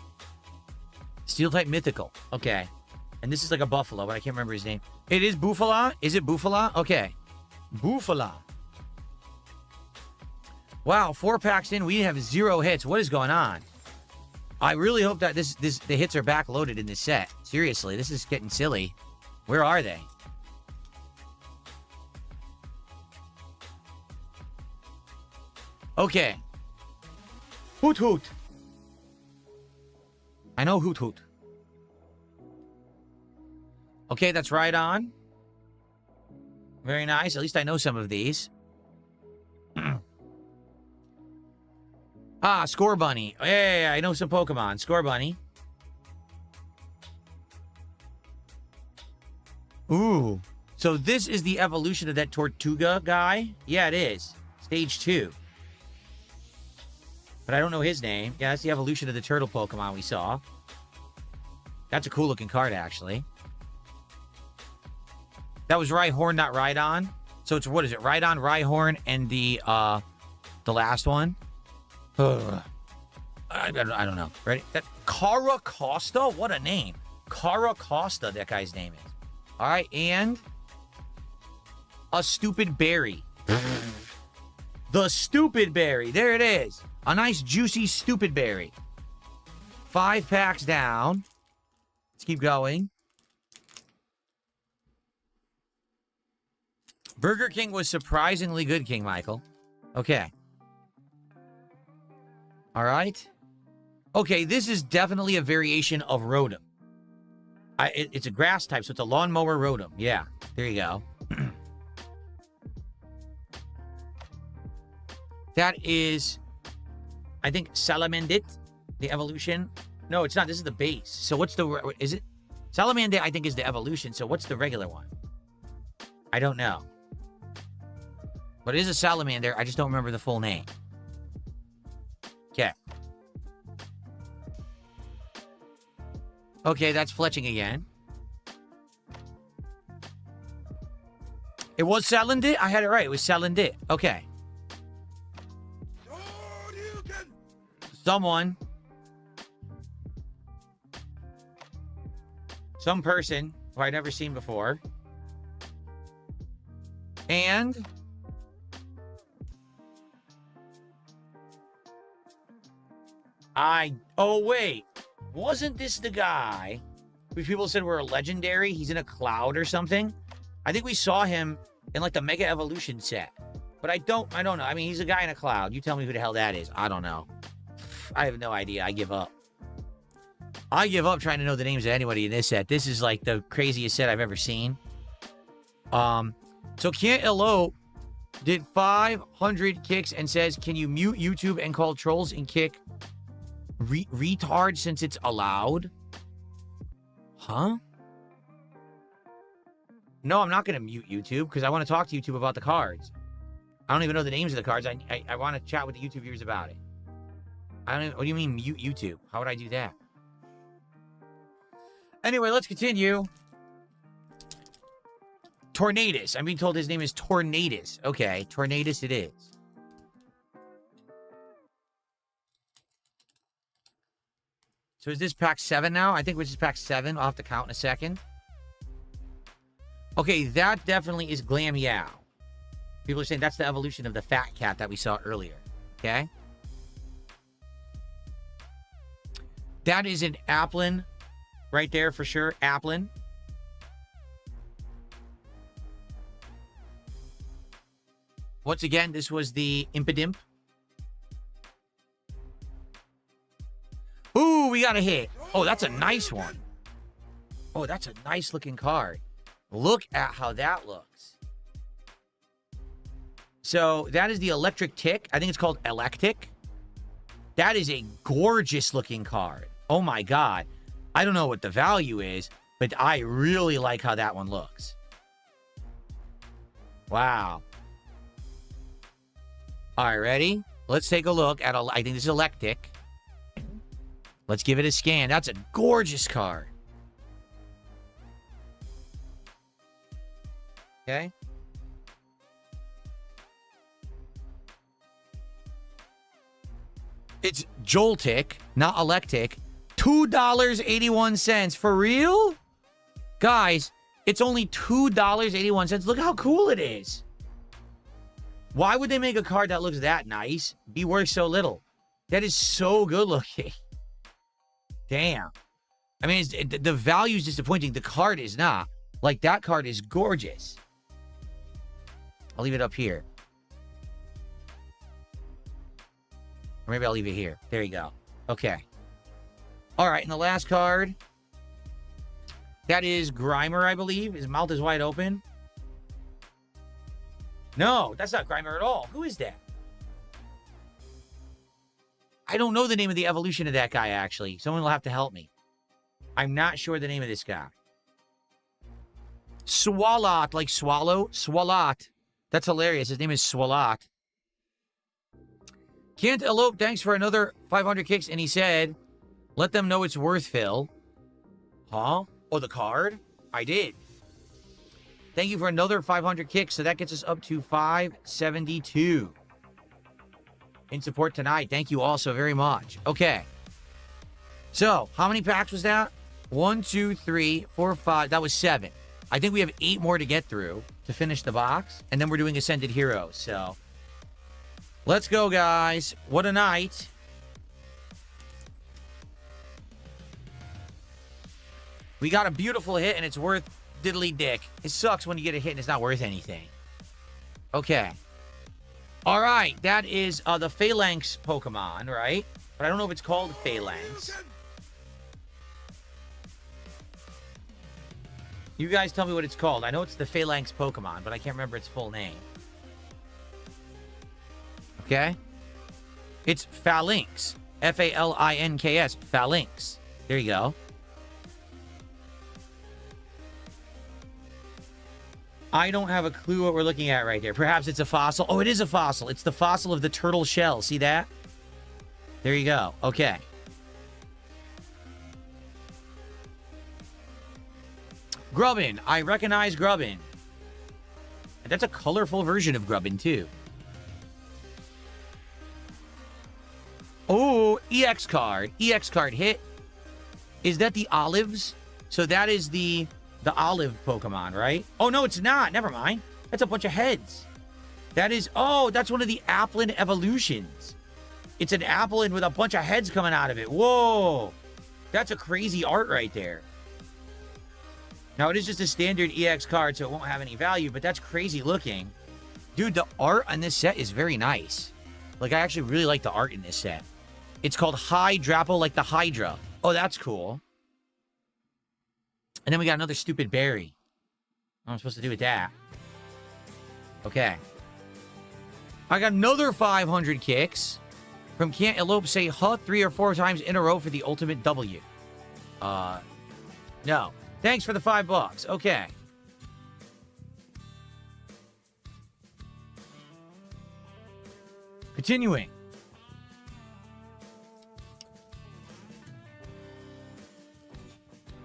Steel type mythical. Okay. And this is like a buffalo, but I can't remember his name. It is Buffalant? Is it Buffalant? Okay. Buffalant. Wow, 4 packs in, we have 0 hits. What is going on? I really hope that the hits are backloaded in this set. Seriously, this is getting silly. Where are they? Okay. Hoot Hoot. I know Hoot Hoot. Okay, that's right on. Very nice. At least I know some of these. Score Bunny. Yeah, I know some Pokemon. Score Bunny. Ooh. So this is the evolution of that Tortuga guy? Yeah, it is. Stage 2. But I don't know his name. Yeah, that's the evolution of the turtle Pokemon we saw. That's a cool looking card, actually. That was Rhyhorn, not Rhydon. So it's, what is it? Rhydon, Rhyhorn, and the last one. Ugh. I don't know. Ready? That Cara Costa? What a name. Cara Costa, that guy's name is. All right, and a stupid berry. The stupid berry. There it is. A nice, juicy, stupid berry. 5 packs down. Let's keep going. Burger King was surprisingly good, King Michael. Okay. All right. Okay, this is definitely a variation of Rotom. It's a grass type, so it's a lawnmower Rotom. Yeah, there you go. That is, I think, Salamandit, the evolution. No, it's not. This is the base. So what's the... Is it? Salamandit, I think, is the evolution. So what's the regular one? I don't know. But it is a salamander. I just don't remember the full name. Okay. Okay, that's fletching again. It was Salandit? I had it right. It was Salandit. Okay. Someone. Some person who I'd never seen before. And... Oh, wait. Wasn't this the guy who people said were a legendary? He's in a cloud or something? I think we saw him in, like, the Mega Evolution set. But I don't know. I mean, he's a guy in a cloud. You tell me who the hell that is. I don't know. I have no idea. I give up. I give up trying to know the names of anybody in this set. This is, like, the craziest set I've ever seen. So Can't Elope did 500 kicks and says, can you mute YouTube and call trolls and kick retard since it's allowed? Huh? No, I'm not going to mute YouTube because I want to talk to YouTube about the cards. I don't even know the names of the cards. I want to chat with the YouTube viewers about it. I don't even, what do you mean mute YouTube? How would I do that? Anyway, let's continue. Tornadus. I'm being told his name is Tornadus. Okay, Tornadus it is. So is this pack 7 now? I think this is pack 7. I'll have to count in a second. Okay, that definitely is Glameow. People are saying that's the evolution of the fat cat that we saw earlier. Okay? That is an Applin right there for sure. Applin. Once again, this was the Impidimp. Ooh, we got a hit. Oh, that's a nice one. Oh, that's a nice looking card. Look at how that looks. So that is the Electric Tick. I think it's called Electic. That is a gorgeous looking card. Oh my God. I don't know what the value is, but I really like how that one looks. Wow. All right, ready? Let's take a look at, I think this is Electic. Let's give it a scan. That's a gorgeous card. Okay. It's Joltic, not Electic. $2.81. For real? Guys, it's only $2.81. Look how cool it is. Why would they make a card that looks that nice be worth so little? That is so good looking. Damn. I mean, the value is disappointing. The card is not. Like, that card is gorgeous. I'll leave it up here. Or maybe I'll leave it here. There you go. Okay. All right, and the last card. That is Grimer, I believe. His mouth is wide open. No, that's not Grimer at all. Who is that? I don't know the name of the evolution of that guy, actually. Someone will have to help me. I'm not sure the name of this guy. Swalot, like swallow. Swalot. That's hilarious. His name is Swalot. Can't Elope, thanks for another 500 kicks. And he said, let them know it's worth, Phil. Huh? Oh, the card? I did. Thank you for another 500 kicks. So that gets us up to 572. in support tonight. Thank you all so very much. Okay. So, how many packs was that? 1, 2, 3, 4, 5. That was 7. I think we have 8 more to get through to finish the box. And then we're doing Ascended Heroes. So, let's go, guys. What a night. We got a beautiful hit, and it's worth diddly dick. It sucks when you get a hit and it's not worth anything. Okay. All right. That is the Phalanx Pokemon, right? But I don't know if it's called Phalanx. You guys tell me what it's called. I know it's the Phalanx Pokemon, but I can't remember its full name. Okay? It's Phalanx. Phalinks. Phalanx. There you go. I don't have a clue what we're looking at right there. Perhaps it's a fossil. Oh, it is a fossil. It's the fossil of the turtle shell. See that? There you go. Okay. Grubbin. I recognize Grubbin. And that's a colorful version of Grubbin, too. Oh, EX card. EX card hit. Is that the olives? So that is the olive Pokemon, right? Oh, no, it's not. Never mind. That's a bunch of heads. That is... Oh, that's one of the Applin evolutions. It's an Applin with a bunch of heads coming out of it. Whoa. That's a crazy art right there. Now, it is just a standard EX card, so it won't have any value, but that's crazy looking. Dude, the art on this set is very nice. Like, I actually really like the art in this set. It's called Hydrapple, like the Hydra. Oh, that's cool. And then we got another stupid berry. What am I supposed to do with that? Okay. I got another 500 kicks from Can't Elope Say Huh 3 or 4 times in a row for the ultimate W. No. Thanks for the $5. Okay. Continuing.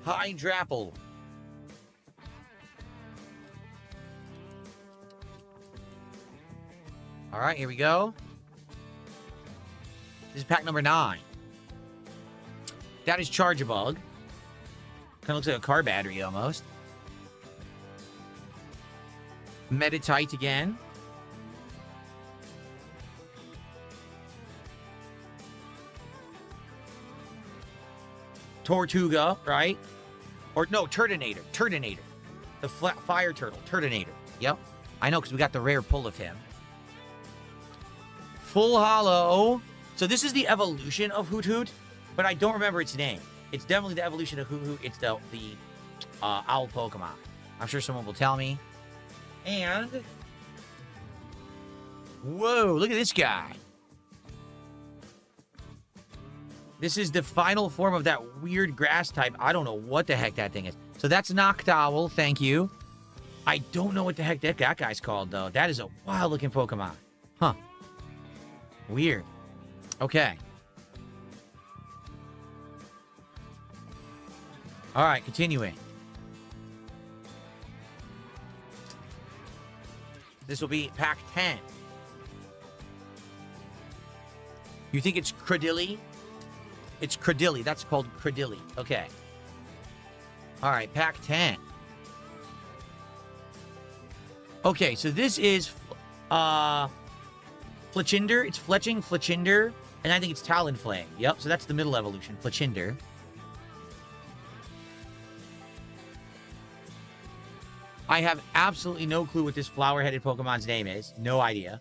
Hydrapple. All right, here we go. This is pack number 9. That is Charge-a-Bug. Kind of looks like a car battery almost. Meditite again. Tortuga, right? Or no, Turtonator. Turtonator. The fire turtle. Turtonator. Yep. I know because we got the rare pull of him. Full Hollow. So this is the evolution of Hoot Hoot, but I don't remember its name. It's definitely the evolution of Hoot Hoot. It's the owl Pokemon. I'm sure someone will tell me. And... Whoa, look at this guy. This is the final form of that weird grass type. I don't know what the heck that thing is. So that's Noctowl. Thank you. I don't know what the heck that guy's called, though. That is a wild-looking Pokemon. Huh. Weird. Okay. All right, continuing. This will be pack 10. You think it's Cradilly? It's Cradilly. That's called Cradilly. Okay. All right, pack 10. Okay, so this is Fletchinder. It's Fletchinder. And I think it's Talonflame. Yep, so that's the middle evolution, Fletchinder. I have absolutely no clue what this flower-headed Pokemon's name is. No idea.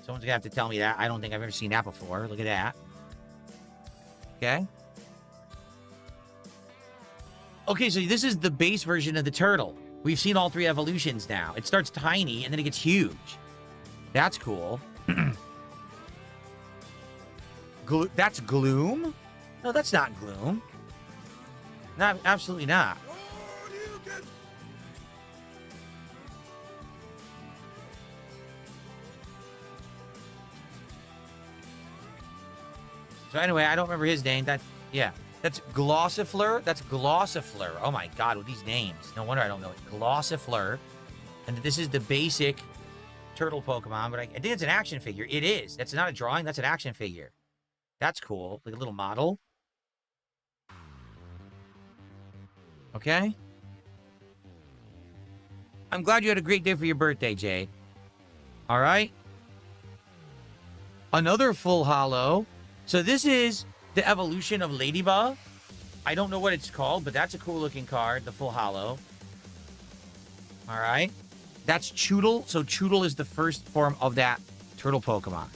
Someone's going to have to tell me that. I don't think I've ever seen that before. Look at that. Okay. Okay, so this is the base version of the turtle. We've seen all 3 evolutions now. It starts tiny, and then it gets huge. That's cool. That's Gloom? No, that's not Gloom. Not, absolutely not. So anyway, I don't remember his name. Yeah. That's Glossifleur. That's Glossifleur. Oh my god, with these names. No wonder I don't know it. Glossifleur. And this is the basic turtle Pokemon, but I think it's an action figure. It is. That's not a drawing. That's an action figure. That's cool. Like a little model. Okay. I'm glad you had a great day for your birthday, Jade. All right. Another full holo. So this is the evolution of Ladybug. I don't know what it's called, but that's a cool looking card, the full holo. All right. That's Choodle. So Choodle is the first form of that turtle Pokemon.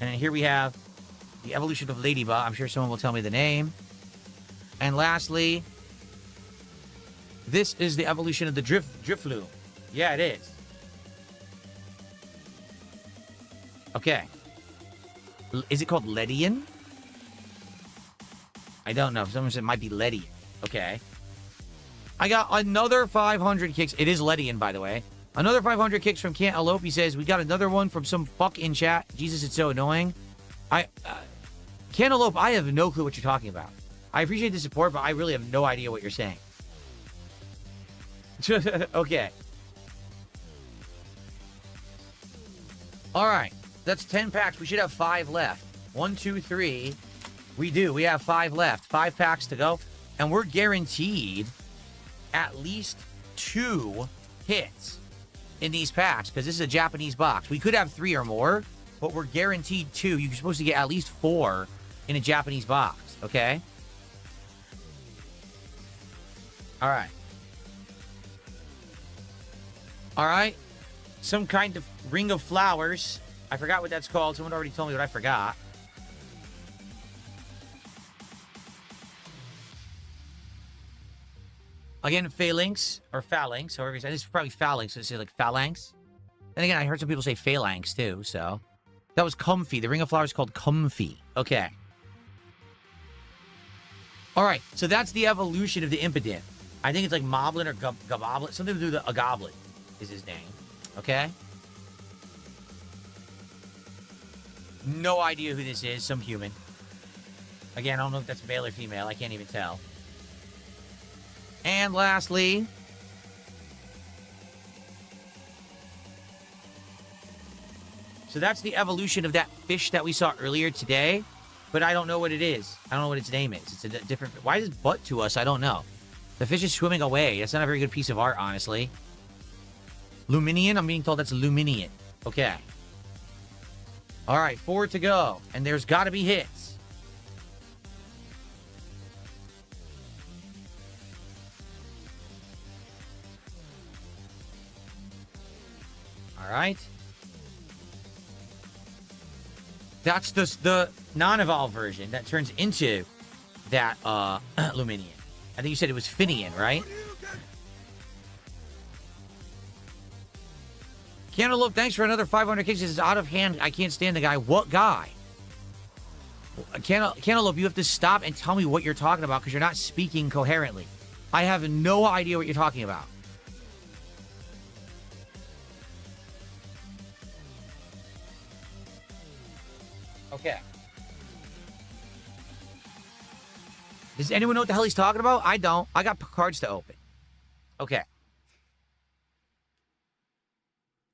And then here we have the evolution of Ladybug. I'm sure someone will tell me the name. And lastly, this is the evolution of the Drifloon. Yeah, it is. Okay. Is it called Ledian? I don't know. Someone said it might be Ledian. Okay. I got another 500 kicks. It is Ledian, by the way. Another 500 kicks from Cantaloupe. He says, we got another one from some fuck in chat. Jesus, it's so annoying. Cantaloupe, I have no clue what you're talking about. I appreciate the support, but I really have no idea what you're saying. Okay. All right. That's 10 packs. We should have 5 left. 1, 2, 3. We do. We have 5 left. 5 packs to go. And we're guaranteed at least 2 hits in these packs because this is a Japanese box. We could have 3 or more, but we're guaranteed 2. You're supposed to get at least 4 in a Japanese box. Okay? All right. All right. Some kind of ring of flowers. I forgot what that's called. Someone already told me, but I forgot. Again, phalanx, or phalanx, however you say it. This is probably phalanx, so it's like phalanx. Then again, I heard some people say phalanx, too, so. That was comfy. The ring of flowers is called comfy. Okay. All right, so that's the evolution of the Impidimp. I think it's like Moblin or Goblin. Something to do with a Goblin is his name. Okay? No idea who this is. Some human. Again, I don't know if that's male or female. I can't even tell. And lastly, so that's the evolution of that fish that we saw earlier today, but I don't know what it is. I don't know what its name is. It's a different... Why is it butt to us? I don't know. The fish is swimming away. That's not a very good piece of art, honestly. Luminian? I'm being told that's Luminian. Okay. All right, 4 to go. And there's got to be hits. All right. That's the non-evolved version that turns into that Luminian. I think you said it was Finian, right? Cantaloupe, thanks for another 500 kicks. This is out of hand. I can't stand the guy. What guy? Cantaloupe, you have to stop and tell me what you're talking about because you're not speaking coherently. I have no idea what you're talking about. Okay. Does anyone know what the hell he's talking about? I don't. I got cards to open. Okay.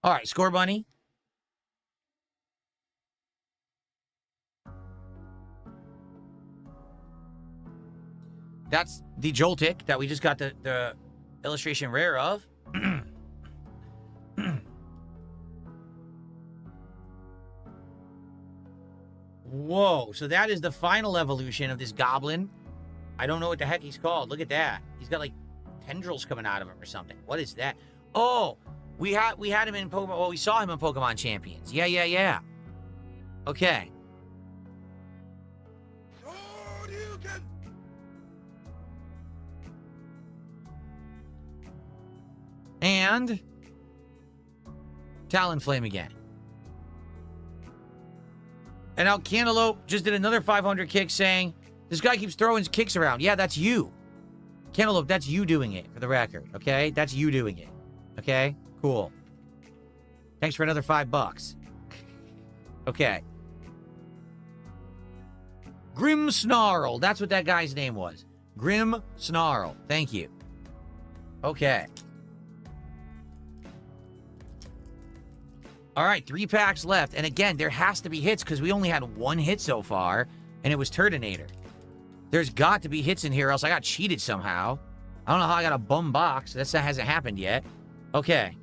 All right, Score Bunny. That's the Joltik that we just got the illustration rare of. Whoa, so that is the final evolution of this goblin. I don't know what the heck he's called. Look at that. He's got like tendrils coming out of him or something. What is that? Oh, we had him in Pokemon. Well, we saw him in Pokemon Champions. Yeah. Okay. And Talonflame again. And now Cantaloupe just did another 500 kicks saying, this guy keeps throwing his kicks around. Yeah, that's you. Cantaloupe, that's you doing it, for the record, okay? That's you doing it, okay? Cool. Thanks for another $5. Okay. Grim Snarl. That's what that guy's name was. Grim Snarl. Thank you. Okay. All right, 3 packs left. And again, there has to be hits because we only had 1 hit so far, and it was Turtonator. There's got to be hits in here, else I got cheated somehow. I don't know how I got a bum box. That hasn't happened yet. Okay.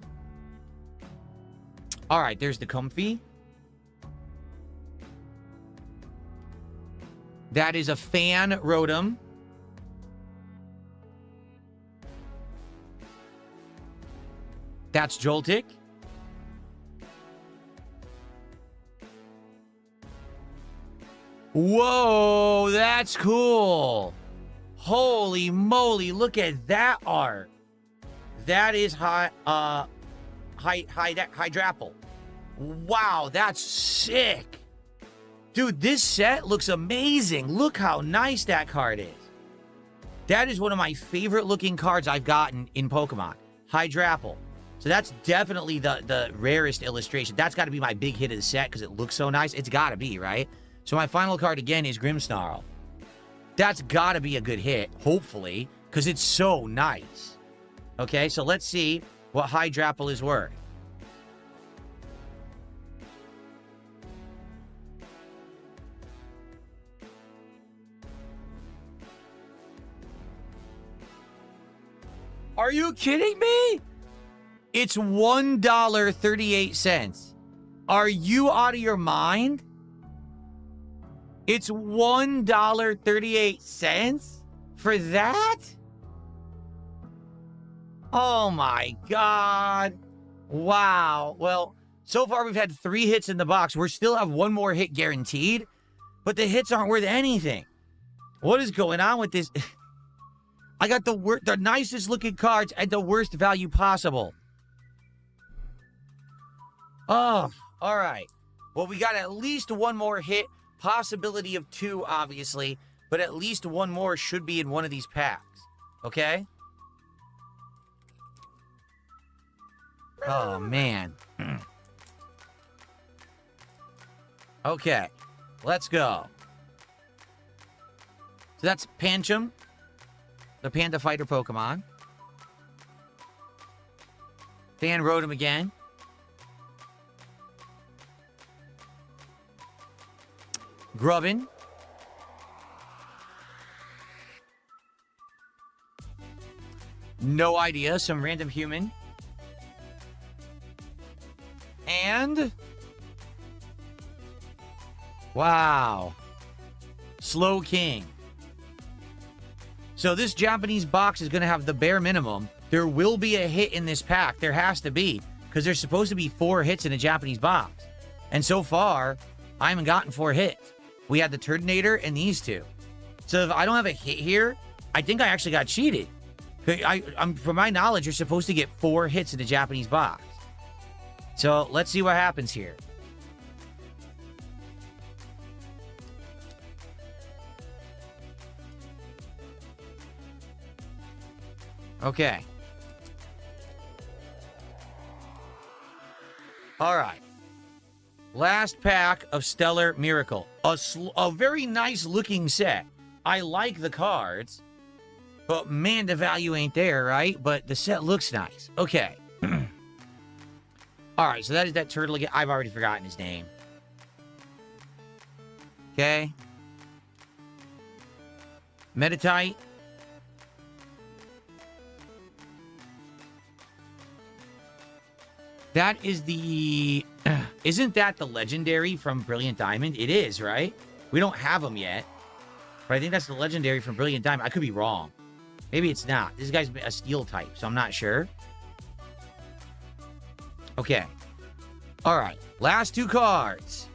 All right, there's the Comfy. That is a Fan Rotom. That's Joltik. Whoa, that's cool. Holy moly, look at that art. That is Hydrapple. Wow, that's sick. Dude, this set looks amazing. Look how nice that card is. That is one of my favorite looking cards I've gotten in Pokemon. Hydrapple. So that's definitely the rarest illustration. That's got to be my big hit of the set because it looks so nice. It's got to be, right? So my final card again is Grimmsnarl. That's got to be a good hit, hopefully, because it's so nice. Okay, so let's see what Hydrapple is worth. Are you kidding me? It's $1.38. Are you out of your mind? It's $1.38 for that? Oh my God. Wow. Well, so far we've had 3 hits in the box. We still have 1 more hit guaranteed, but the hits aren't worth anything. What is going on with this? I got the nicest looking cards at the worst value possible. Oh, all right. Well, we got at least 1 more hit. Possibility of 2, obviously, but at least 1 more should be in one of these packs. Okay? Oh, man. Okay. Let's go. So that's Pancham, the Panda Fighter Pokemon. Fan Rotom again. Grubbin. No idea. Some random human. And... wow. Slow King. So this Japanese box is going to have the bare minimum. There will be a hit in this pack. There has to be. Because there's supposed to be 4 hits in a Japanese box. And so far, I haven't gotten 4 hits. We had the Turtonator and these 2. So if I don't have a hit here, I think I actually got cheated. From my knowledge, you're supposed to get 4 hits in a Japanese box. So let's see what happens here. Okay. All right. Last pack of Stellar Miracle. A very nice looking set. I like the cards, but man, the value ain't there, right? But the set looks nice. Okay. All right, so that is that turtle again. I've already forgotten his name. Okay. Meditite. That is the... isn't that the legendary from Brilliant Diamond? It is, right? We don't have them yet. But I think that's the legendary from Brilliant Diamond. I could be wrong. Maybe it's not. This guy's a steel type, so I'm not sure. Okay. All right. Last 2 cards.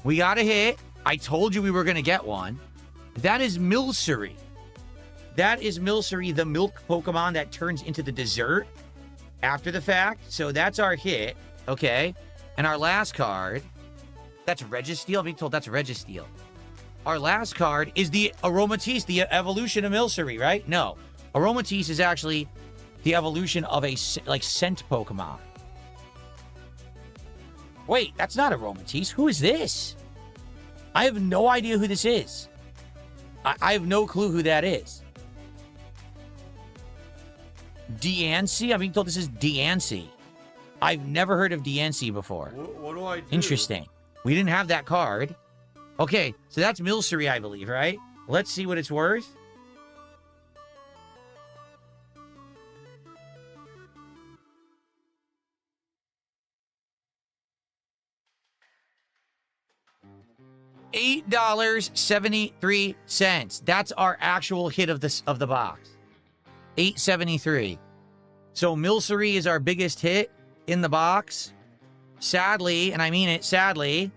We got a hit. I told you we were going to get one. That is Milcery. That is Milcery, the milk Pokemon that turns into the dessert after the fact. So that's our hit. Okay. And our last card, that's Registeel. I'm being told that's Registeel. Our last card is the Aromatisse, the evolution of Milcery, right? No. Aromatisse is actually the evolution of a, like, scent Pokemon. Wait, that's not Aromatisse. Who is this? I have no idea who this is. I have no clue who that is. Deancey? I'm being told this is Deancey. I've never heard of DNC before. What do I do? Interesting. We didn't have that card. Okay, so that's Milcery, I believe, right? Let's see what it's worth. $8.73. That's our actual hit of the box. $8.73. So Milcery is our biggest hit in the box. Sadly, and I mean it, sadly,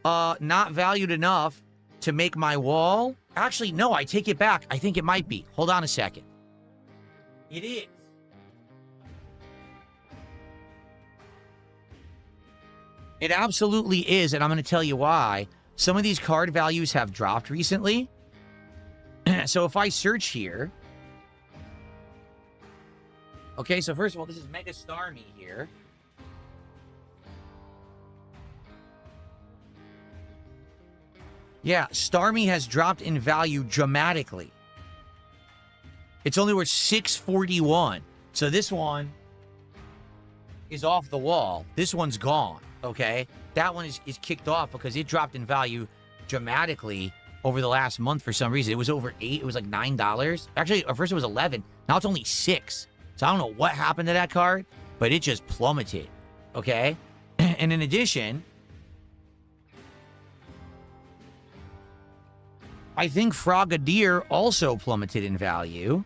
not valued enough to make my wall. Actually, no, I take it back. I think it might be. Hold on a second. It is. It absolutely is, and I'm going to tell you why. Some of these card values have dropped recently. So if I search here. Okay, so first of all, this is Mega Starmie here. Yeah, Starmie has dropped in value dramatically. It's only worth $6.41. So this one is off the wall. This one's gone, okay? That one is kicked off because it dropped in value dramatically over the last month for some reason. It was over $8. It was like $9. Actually, at first it was $11. Now it's only $6. So I don't know what happened to that card, but it just plummeted, okay? And in addition, I think Frogadier also plummeted in value.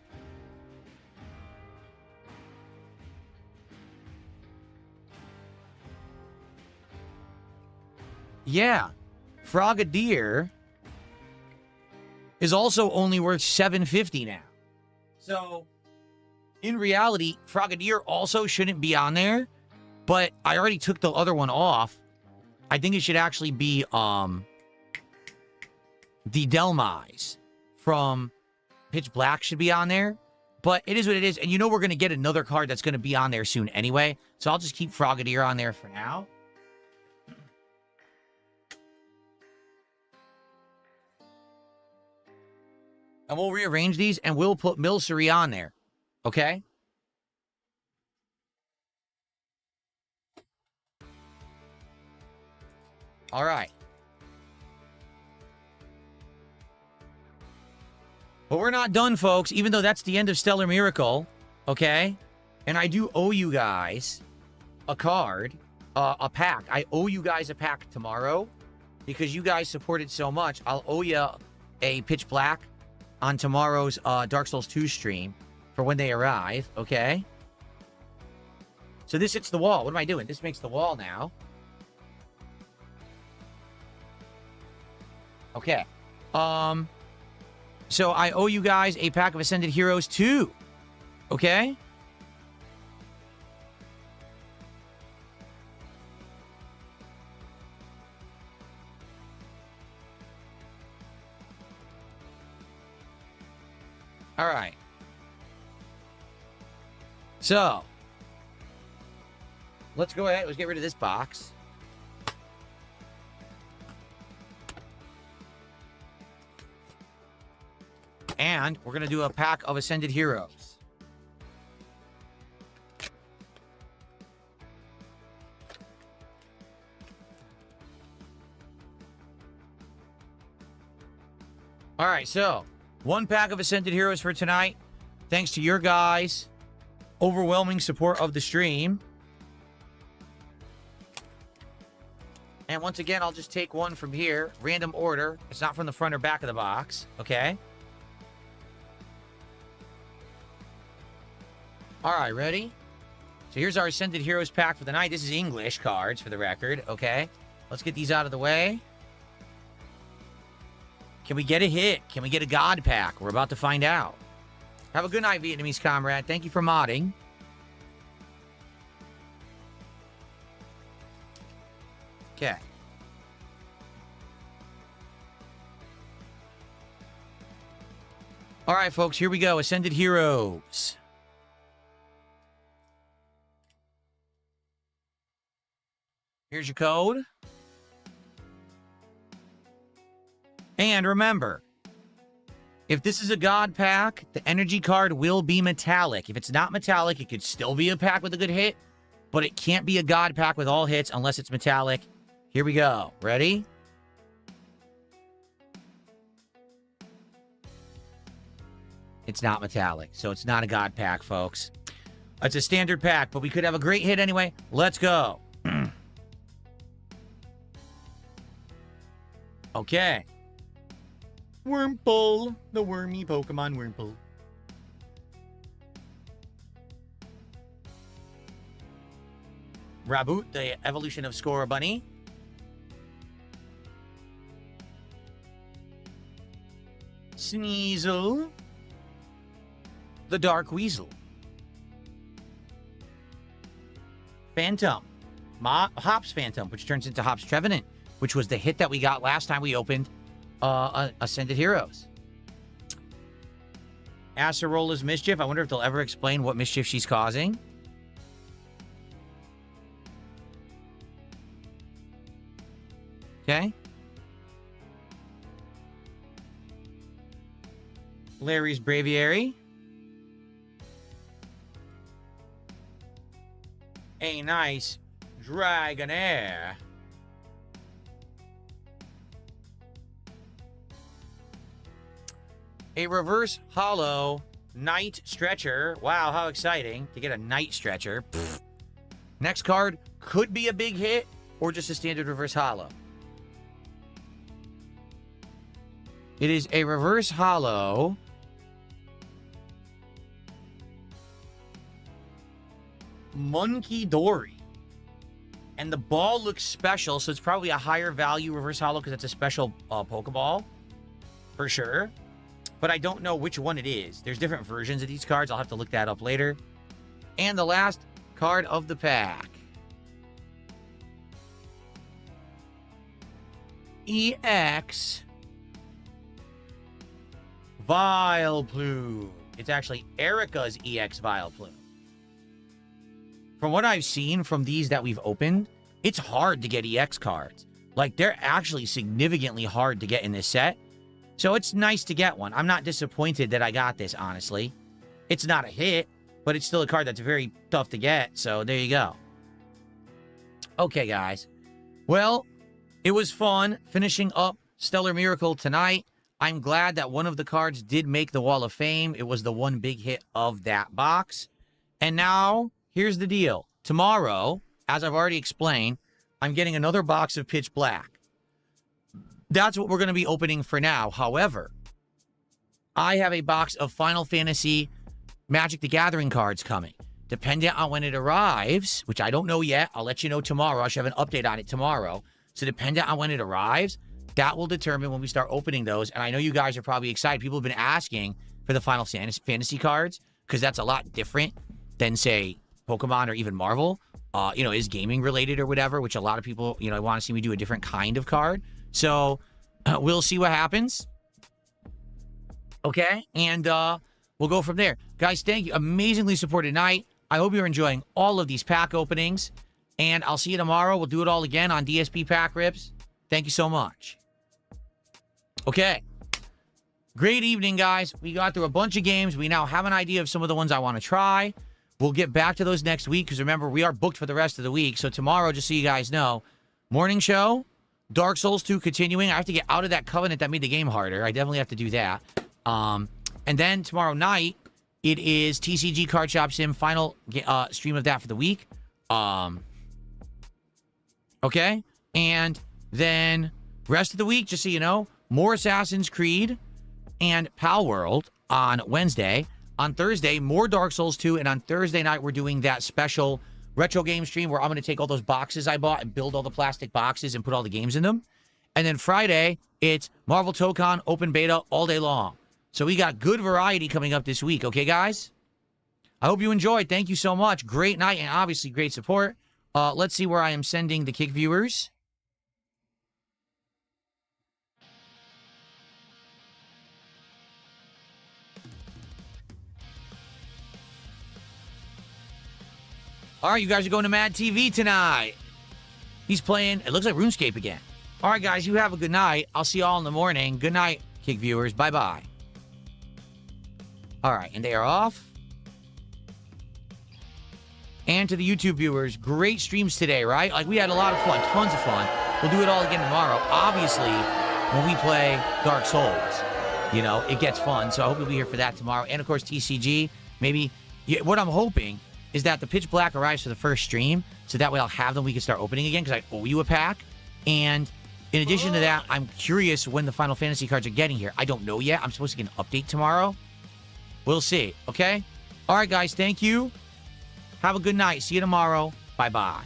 Yeah, Frogadier is also only worth $7.50 now. So, in reality, Frogadier also shouldn't be on there, but I already took the other one off. I think it should actually be the Delmise from Pitch Black should be on there, but it is what it is. And you know we're going to get another card that's going to be on there soon anyway, so I'll just keep Frogadier on there for now. And we'll rearrange these, and we'll put Milcery on there. Okay? All right. But we're not done, folks, even though that's the end of Stellar Miracle. Okay? And I do owe you guys a card, a pack. I owe you guys a pack tomorrow because you guys supported so much. I'll owe you a Pitch Black on tomorrow's Dark Souls 2 stream for when they arrive, okay? So this hits the wall. What am I doing? This makes the wall now. Okay. So I owe you guys a pack of Ascended Heroes 2, okay? All right. So, let's go ahead. Let's get rid of this box. And we're going to do a pack of Ascended Heroes. All right, so one pack of Ascended Heroes for tonight. Thanks to your guys' overwhelming support of the stream. And once again, I'll just take one from here. Random order. It's not from the front or back of the box. Okay. All right, ready? So here's our Ascended Heroes pack for the night. This is English cards for the record. Okay. Let's get these out of the way. Can we get a hit? Can we get a God pack? We're about to find out. Have a good night, Vietnamese comrade. Thank you for modding. Okay. All right, folks, here we go. Ascended Heroes. Here's your code. And remember, if this is a God pack, the energy card will be metallic. If it's not metallic, it could still be a pack with a good hit, but it can't be a God pack with all hits unless it's metallic. Here we go. Ready? It's not metallic, so it's not a God pack, folks. It's a standard pack, but we could have a great hit anyway. Let's go. Okay. Wurmple, the wormy Pokemon Wurmple. Raboot, the evolution of Score Bunny. Sneasel, the Dark Weasel. Phantom, Hops Phantom, which turns into Hops Trevenant, which was the hit that we got last time we opened Ascended Heroes. Acerola's Mischief. I wonder if they'll ever explain what mischief she's causing. Okay. Larry's Braviary. A nice Dragonair. A reverse hollow Night Stretcher. Wow, how exciting to get a Night Stretcher. Pfft. Next card could be a big hit or just a standard reverse hollow. It is a reverse hollow. Monkey Dory. And the ball looks special, so it's probably a higher value reverse hollow because it's a special Pokeball. For sure. But I don't know which one it is. There's different versions of these cards. I'll have to look that up later. And the last card of the pack. EX Vileplume. It's actually Erica's EX Vileplume. From what I've seen from these that we've opened, it's hard to get EX cards. Like, they're actually significantly hard to get in this set. So it's nice to get one. I'm not disappointed that I got this, honestly. It's not a hit, but it's still a card that's very tough to get. So there you go. Okay, guys. Well, it was fun finishing up Stellar Miracle tonight. I'm glad that one of the cards did make the Wall of Fame. It was the one big hit of that box. And now, here's the deal. Tomorrow, as I've already explained, I'm getting another box of Pitch Black. That's what we're going to be opening for now. However, I have a box of Final Fantasy Magic the Gathering cards coming. Depending on when it arrives, which I don't know yet, I'll let you know tomorrow. I should have an update on it tomorrow. So depending on when it arrives, that will determine when we start opening those. And I know you guys are probably excited. People have been asking for the Final Fantasy cards because that's a lot different than, say, Pokemon or even Marvel. Is gaming related or whatever, which a lot of people, want to see me do a different kind of card. So we'll see what happens. Okay. And we'll go from there. Guys, thank you. Amazingly supported night. I hope you're enjoying all of these pack openings. And I'll see you tomorrow. We'll do it all again on DSP Pack Rips. Thank you so much. Okay. Great evening, guys. We got through a bunch of games. We now have an idea of some of the ones I want to try. We'll get back to those next week because remember, we are booked for the rest of the week. So tomorrow, just so you guys know, morning show, Dark Souls 2 continuing. I have to get out of that covenant that made the game harder. I definitely have to do that. And then tomorrow night, it is TCG Card Shop Sim, final stream of that for the week. Okay? And then rest of the week, just so you know, more Assassin's Creed and Pal World on Wednesday. On Thursday, more Dark Souls 2. And on Thursday night, we're doing that special retro game stream where I'm going to take all those boxes I bought and build all the plastic boxes and put all the games in them. And then Friday, it's Marvel Tokon open beta all day long. So we got good variety coming up this week. Okay, guys? I hope you enjoyed. Thank you so much. Great night and obviously great support. Let's see where I am sending the Kick viewers. All right, you guys are going to Mad TV tonight. He's playing, it looks like RuneScape again. All right, guys, you have a good night. I'll see you all in the morning. Good night, Kick viewers. Bye-bye. All right, and they are off. And to the YouTube viewers, great streams today, right? Like, we had a lot of fun, tons of fun. We'll do it all again tomorrow. Obviously, when we play Dark Souls, you know, it gets fun. So I hope you'll be here for that tomorrow. And, of course, TCG. Maybe, what I'm hoping is that the Pitch Black arrives for the first stream, so that way I'll have them, we can start opening again, because I owe you a pack. And in addition to that, I'm curious when the Final Fantasy cards are getting here. I don't know yet. I'm supposed to get an update tomorrow. We'll see, okay? All right, guys, thank you. Have a good night. See you tomorrow. Bye-bye.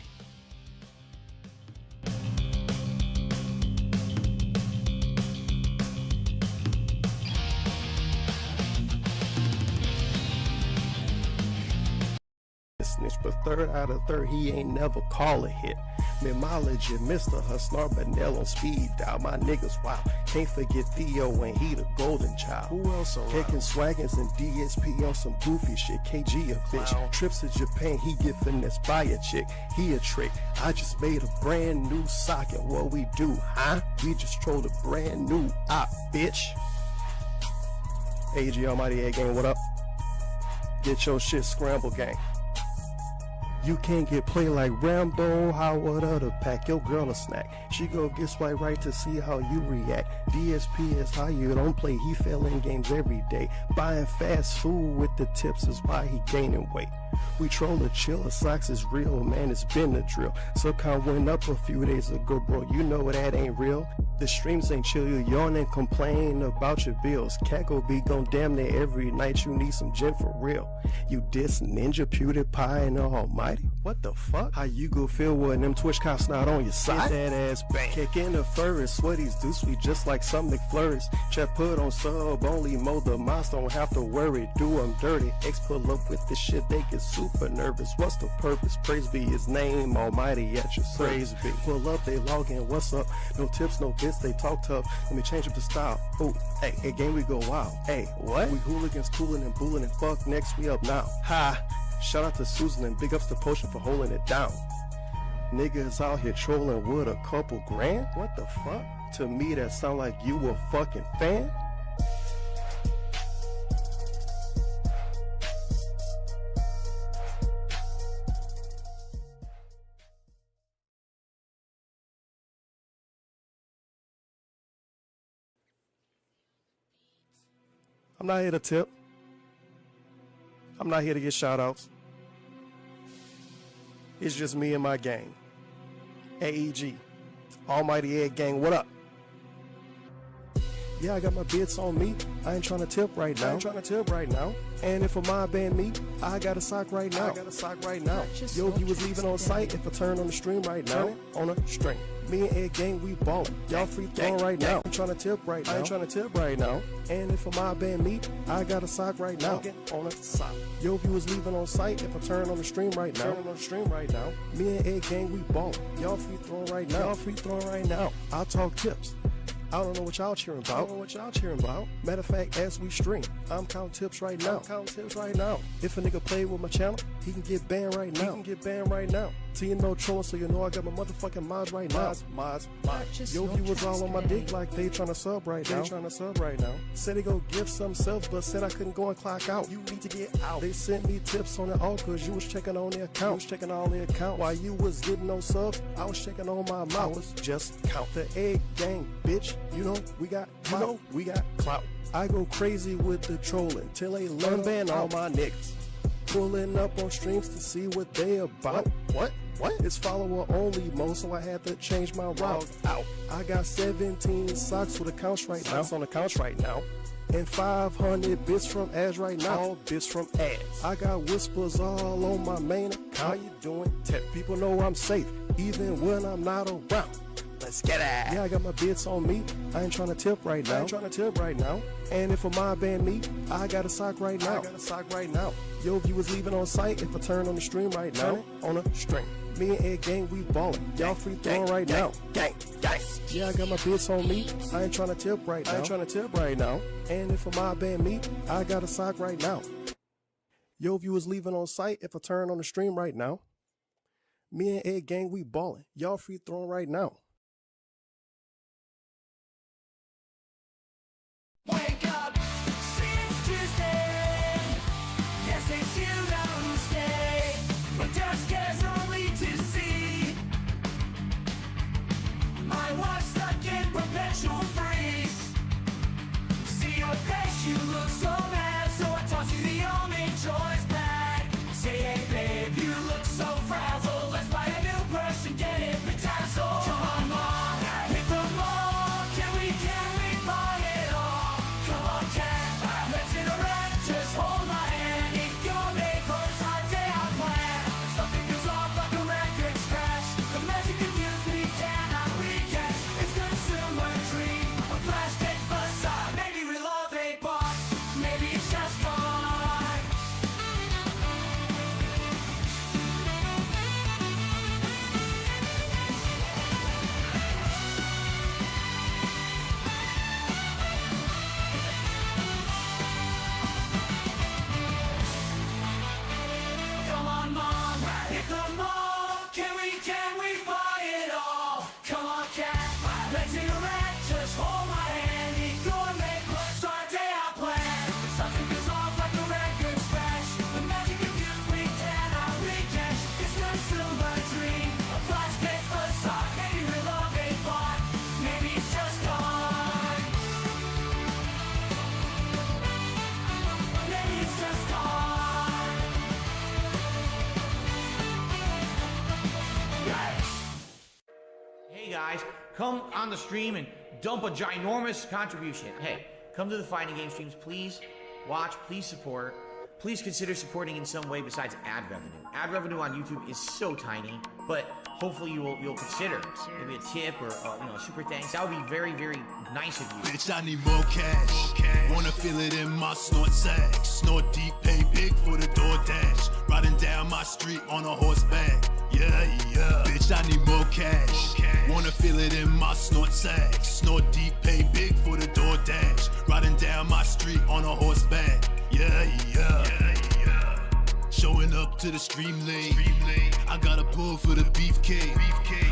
Snitch, but third out of third, he ain't never call a hit. Mimology, Mr. Hustler, Benell on speed dial. My niggas, wow. Can't forget Theo when he the golden child. Who else around? Kicking swaggins and DSP on some goofy shit. KG a bitch. Trips to Japan, he get finessed by a chick. He a trick. I just made a brand new socket. What we do, huh? We just trolled a brand new op, bitch. AG Almighty A gang, what up? Get your shit scrambled, gang. You can't get played like Rambo, Howard or the pack your girl a snack. She go get swipe right to see how you react. DSP is how you don't play, he fell in games every day. Buying fast food with the tips is why he gaining weight. We troll a chiller, socks is real, man, it's been a drill. Subcon went up a few days ago, bro, you know that ain't real. The streams ain't chill, you yawn and complain about your bills. Cat go be gon' damn near every night, you need some gin for real. You diss Ninja, PewDiePie, and the Almighty? What the fuck? How you go feel when them Twitch cops not on your side? Get that ass bang. Kick in the furnace, sweaties do sweet just like some McFlurries. Chef put on sub, only mow the mouse, don't have to worry, do them dirty. X pull up with this shit, they get super nervous. What's the purpose? Praise be his name, Almighty at your praise be. Pull up, they log in, what's up? No tips, no bits, they talk tough. Let me change up the style. Ooh, hey, game we go wild. Hey, what? We hooligans, cooling and bullying and fuck next, we up now. Ha! Shout out to Susan and big ups to Potion for holding it down. Niggas out here trolling with a couple grand? What the fuck? To me that sound like you a fucking fan? I'm not here to tip. I'm not here to get shout outs. It's just me and my gang. AEG. Almighty Egg Gang, what up? Yeah, I got my bits on me. I ain't trying to tip right now. And if a mob band me, I got a sock right now. Yo, if you was leaving on site, if I turn on the stream right now, on a string. Me and Egg Gang, we ballin'. Y'all free throwing right now. I'm trying to tip right now. And if a mob band me, I got a sock right now. On a sock. Yo, if you was leaving on site, if I turn on the stream right now. Me and Egg Gang, we ballin'. Y'all free throwing right now. I'll talk tips. I don't know what y'all cheering about. Matter of fact, as we stream, I'm counting tips right now. If a nigga play with my channel, he can get banned right now. So you know trolling, so you know I got my motherfucking mods right now. Mods. Yo, he was all on my dick like they trying to sub right now. Said they go give some subs, but said I couldn't go and clock out. You need to get out. They sent me tips on the all cause you was checking on the account. While you was getting no subs, I was checking on my mouth. I was just count the Egg Gang, bitch. You know we got clout. I go crazy with the trolling till they learn ban all my niggas. Pulling up on streams to see what they about. What? It's follower only mode, so I had to change my route out. I got 17 socks with accounts right now. And 500 bits from ads right now. All bits from ads. I got whispers all on my main account. How you doing? Tech people know I'm safe, even when I'm not around. Let's get it. Yeah, I got my bits on me. I ain't trying to tip right now. And if a mob band me, I got a sock right now. Yo, if you was leaving on site, if I turn on the stream right now, on a string. Me and Egg Gang, we ballin'. Y'all free throwing right now. Gang. Yeah, I got my bits on me. I ain't trying to tip right now. And if a mob band me, I got a sock right now. Yo, if you was leaving on site, if I turn on the stream right now, me and Egg Gang, we ballin'. Y'all free throwing right now. Wake up, it's Tuesday. Yes, it's you, Wednesday. But come on the stream and dump a ginormous contribution. Hey, come to the fighting game streams, please. Watch, please support. Please consider supporting in some way besides ad revenue. Ad revenue on YouTube is so tiny, but hopefully you'll consider maybe a tip or a super thanks. That would be very, very nice of you. Bitch, I need more cash. Wanna feel it in my snort sack. Snort deep, pay big for the DoorDash. Riding down my street on a horseback. Yeah, yeah. Bitch, I need more cash. Wanna feel it in my snort sack. Snort deep, pay big for the DoorDash. Riding down my street on a horseback. Yeah, yeah. Showing up to the stream lane. I got a pull for the beefcake.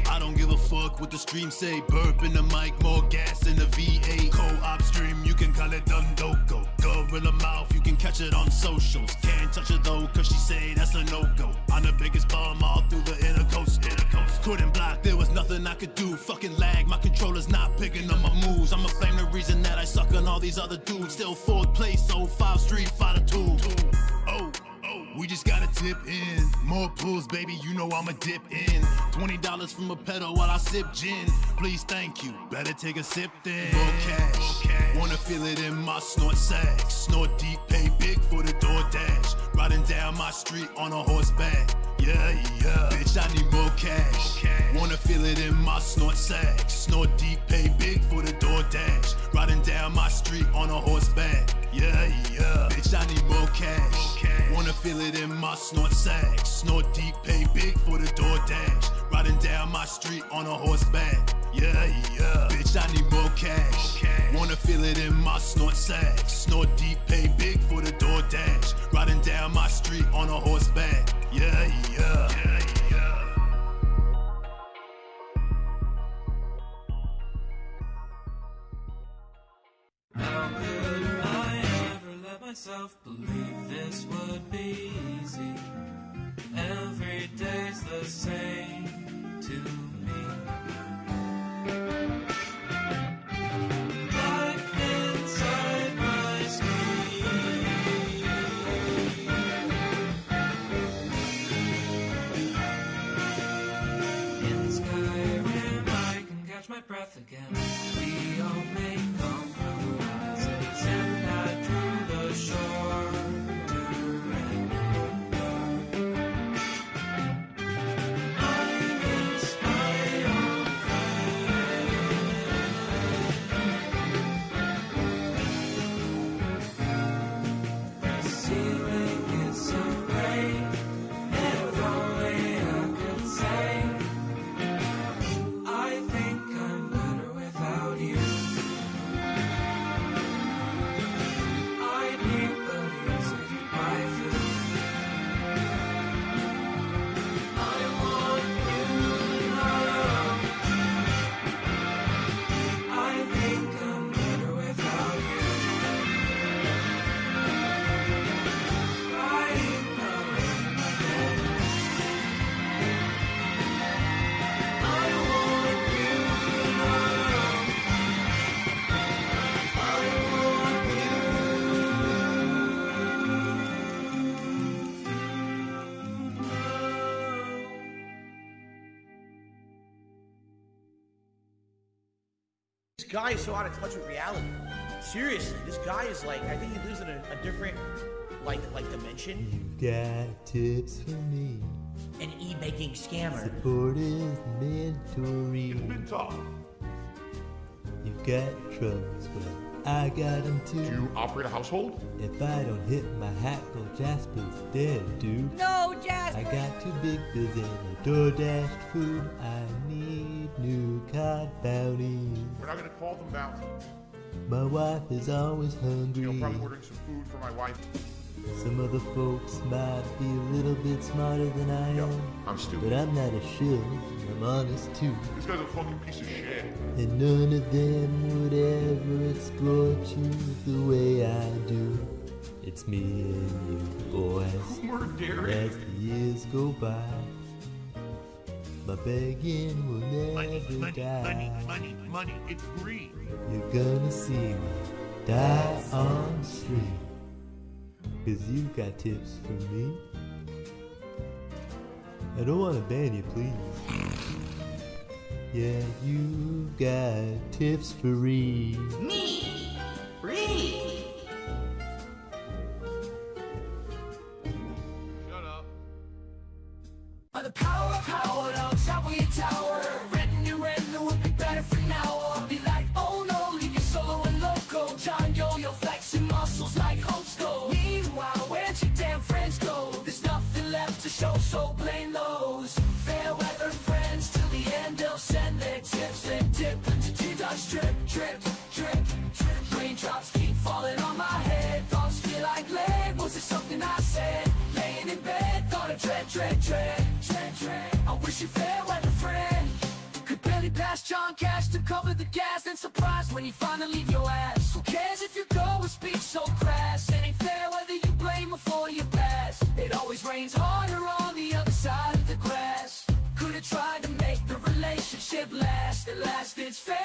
I don't give a fuck what the stream say. Burp in the mic, more gas in the V8. Co-op stream, you can call it Dundoko. Gorilla mouth, you can catch it on socials. Can't touch it though, cause she say that's a no-go. I'm the biggest bum all through the inner coast. Couldn't block, there was nothing I could do. Fucking lag, my controller's not picking up my moves. I'ma blame the reason that I suck on all these other dudes. Still 4th place, 05 Street Fighter 2. Oh. We just gotta tip in. More pulls, baby, you know I'ma dip in. $20 from a pedal while I sip gin. Please, thank you. Better take a sip then. More cash. Wanna feel it in my snort sack. Snort deep, pay big for the DoorDash. Riding down my street on a horseback. Yeah, yeah. Bitch, I need more cash. Wanna feel it in my snort sack. Snort deep, pay big for the DoorDash. Riding down my street on a horseback. Yeah, yeah. Bitch, I need more cash. Wanna feel it in my snort sack. Snort deep, pay big for the DoorDash. Riding down my street on a horseback. Yeah, yeah. Bitch, I need more cash. Wanna feel it in my snort sack. Snort deep, pay big for the DoorDash. Riding down my street on a horseback. Yeah, yeah. How could I ever let myself believe this would be easy? Every day's the same to me. Life inside my screen. In Skyrim I can catch my breath again. We all make compromises and not through the shore. This guy is so out of touch with reality. Seriously, this guy is like, I think he lives in a different, like dimension. You got tips for me. An e-making scammer. Support is mandatory. It's been tough. You got troubles, well, I got them too. Do you operate a household? If I don't hit my hackle, Jasper's dead, dude. No, Jasper! I got 2 big bills and a DoorDash food. I need new cod bounties. We're not gonna call them bounty. My wife is always hungry. I'm probably ordering some food for my wife. Some other folks might be a little bit smarter than I am. I'm stupid. But I'm not a shill. I'm honest too. This guy's a fucking piece of shit. And none of them would ever exploit you the way I do. It's me and you, boys. We're daring. As the years go by, my begging will never die. Money, it's greed. You're gonna see me die on the street. 'Cause you got tips for me. I don't want to ban you, please. Yeah, you got tips for Reed. Me! Reed! The power on top of your tower. Renting your rent would be better for now. I'll be like, oh no, leave your solo and loco. John Yo, you're flexing muscles like Hulk's go. Meanwhile, where'd your damn friends go? There's nothing left to show, so blame those fair weather friends. Till the end, they'll send their tips. Then dip into teardrops, drip, drip, drip, drip. Raindrops keep falling on my head. Thoughts feel like lead. Was it something I said? Laying in bed, thought of dread, dread, dread. I wish you fair weather friend could barely pass John Cash to cover the gas. And surprised when you finally leave your ass. Who cares if you go with speech so crass? It ain't fair whether you blame before you pass. It always rains harder on the other side of the grass. Could've tried to make the relationship last. At last it's fair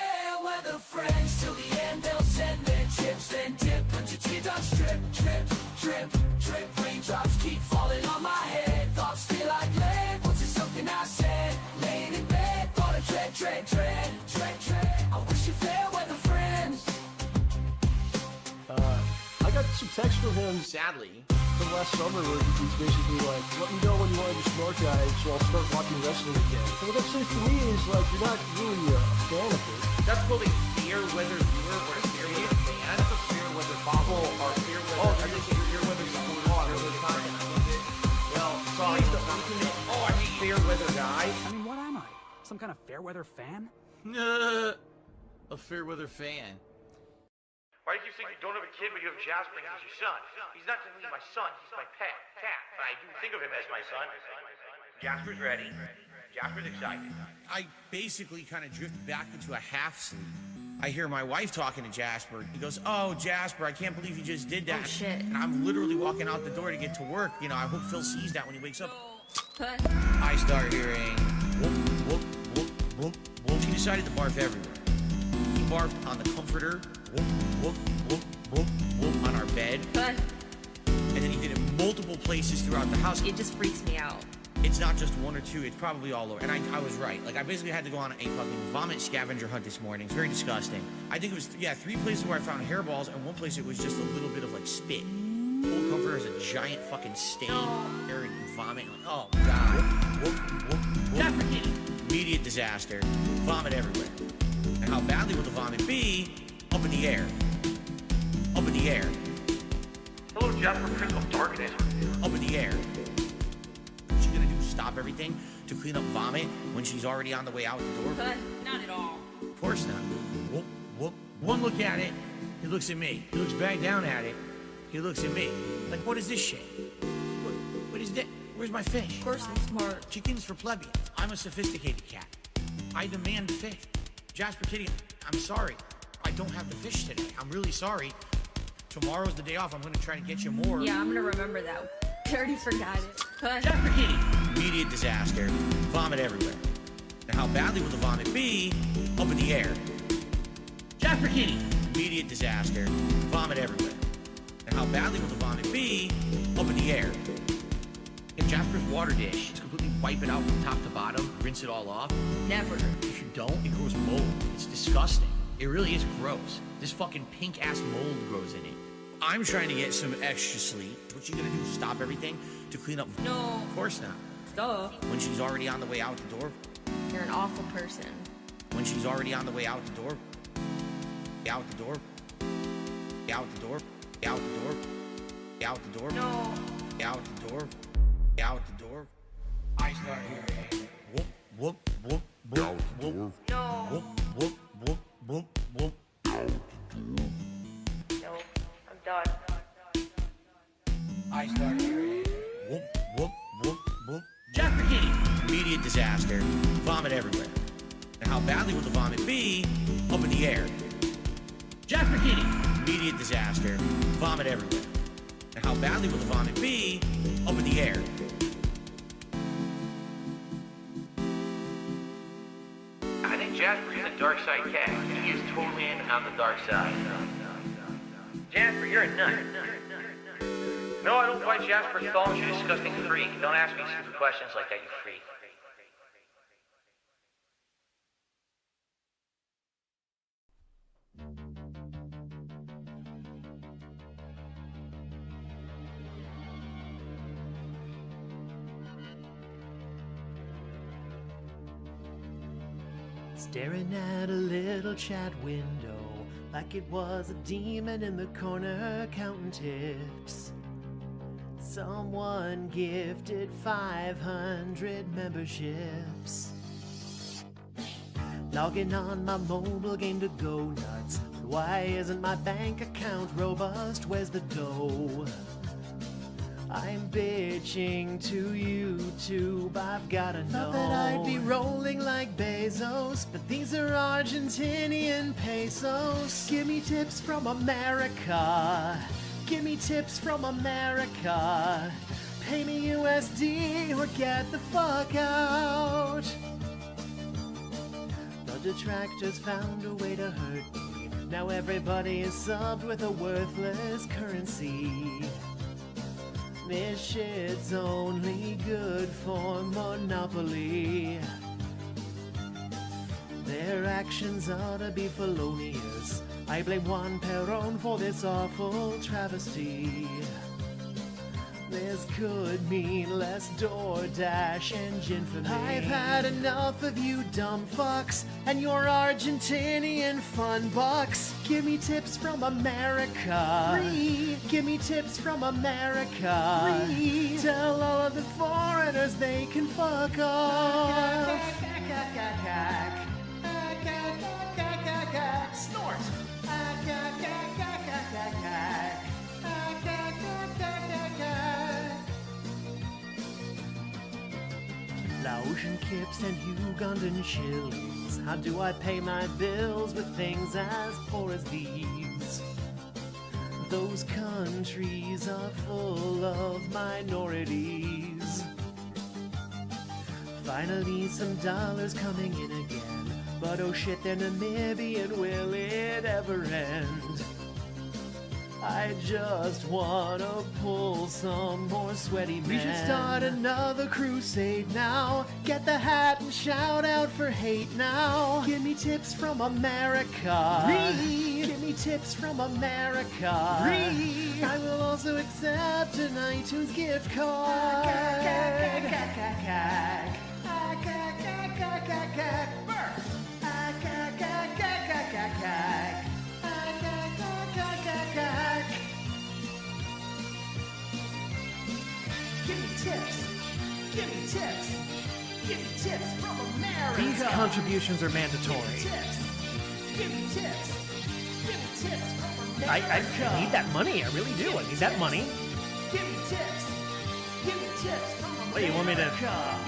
weather friends. Till the end they'll send their tips. Then dip into teardrops, drip, drip, drip, drip. Raindrops keep falling on my head. Thoughts feel like lead. Was it something I said? Laying in bed, thought of dread, dread, dread, dread, dread. I wish you fair weather friends. I got some text from him Sadly. from last summer where he's basically like, let me know when you want to be smart guys, so I'll start watching wrestling again. So what that says to me is like, you're not really a fan of it. That's called a fair weather viewer or a fair weather fan. That's a fair weather bobble or fair weather. Oh, I just say fair weather going on all the time. Well, sorry, the ultimate. Oh, I hate fair weather guy. I mean, what am I? Some kind of fair weather fan? A fair weather fan. Why do you think you don't have a kid but you have Jasper and he's your son? He's not just my son, he's my pet cat. But I do think of him as my son. Jasper's ready. Jasper's excited. I basically kind of drift back into a half sleep. I hear my wife talking to Jasper. He goes, oh, Jasper, I can't believe you just did that. Oh, shit. And I'm literally walking out the door to get to work. You know, I hope Phil sees that when he wakes up. I start hearing whoop, whoop, whoop, whoop, whoop. She decided to barf everywhere. He barfed on the comforter, whoop, whoop, whoop, whoop, whoop, on our bed. And then he did it multiple places throughout the house. It just freaks me out. It's not just one or two, it's probably all over. And I was right. Like, I basically had to go on a fucking vomit scavenger hunt this morning. It's very disgusting. I think it was, 3 places where I found hairballs, and 1 place it was just a little bit of, like, spit. Whole comforter has a giant fucking stain there and vomit. Like, oh, God. Whoop, whoop, whoop, whoop. Immediate disaster. Vomit everywhere. And how badly will the vomit be? Up in the air. Up in the air. Hello, Jasper, Prince of Darkness. Up in the air. What's she gonna do? Stop everything to clean up vomit when she's already on the way out the door? Not at all. Of course not. Whoop, whoop. One look at it, he looks at me. He looks back down at it, he looks at me. Like, what is this shit? What is that? Where's my fish? Of course I'm smart. Chicken's for plebeians. I'm a sophisticated cat. I demand fish. Jasper Kitty, I'm sorry. I don't have the fish today. I'm really sorry. Tomorrow's the day off. I'm gonna try to get you more. Yeah, I'm gonna remember that. I already forgot it. Jasper Kitty! Immediate disaster. Vomit everywhere. And how badly will the vomit be? Up in the air. Jasper Kitty! Immediate disaster. Vomit everywhere. And how badly will the vomit be? Up in the air. In Jasper's water dish, just completely wipe it out from top to bottom, rinse it all off. Never. If you don't, it grows mold. It's disgusting. It really is gross. This fucking pink-ass mold grows in it. I'm trying to get some extra sleep. What you gonna do, stop everything to clean up? No. Of course not. Stop. When she's already on the way out the door. You're an awful person. When she's already on the way out the door. Out the door. Out the door. Out the door. Out the door. No. Out the door. Out the door. I start hearing whoop, whoop, whoop, whoop, whoop. No. Whoop, whoop, whoop, whoop, whoop. No. I'm done. I start hearing whoop, whoop, whoop, whoop. Jasper Kitty! Immediate disaster. Vomit everywhere. And how badly will the vomit be? Up in the air. Jasper Kitty! Immediate disaster. Vomit everywhere. And how badly will the vomit be? Up in the air. I think Jasper is a dark side cat. He is totally in on the dark side. Jasper, you're a nut. No, I don't fight Jasper's thongs, you disgusting freak. Don't ask me stupid questions like that, you freak. Staring at a little chat window like it was a demon in the corner counting tips. Someone gifted 500 memberships. Logging on my mobile game to go nuts. Why isn't my bank account robust? Where's the dough? I'm bitching to YouTube, I've gotta know. Thought that I'd be rolling like Bezos, but these are Argentinian pesos. Give me tips from America. Give me tips from America. Pay me USD or get the fuck out. The detractors found a way to hurt me. Now everybody is subbed with a worthless currency. This shit's only good for Monopoly. Their actions ought to be felonious. I blame Juan Perón for this awful travesty. This could mean less DoorDash and gin for me. I've had enough of you dumb fucks and your Argentinian fun bucks. Give me tips from America. Free. Give me tips from America. Free. Tell all of the foreigners they can fuck off. Snort. Laotian kips and Ugandan shillings. How do I pay my bills with things as poor as these? Those countries are full of minorities. Finally, some dollars coming in again. But oh shit, they're Namibian, will it ever end? I just wanna pull some more sweaty men. We should start another crusade now. Get the hat and shout out for hate now. Give me tips from America. Read. Give me tips from America. Read. I will also accept an iTunes gift card. Give me tips. Give me tips. Give me tips from America. These contributions are mandatory. Give me tips. Give me tips from America. I need that money. I really do. I need that money. Give me tips. Give me tips from America. What, you want me to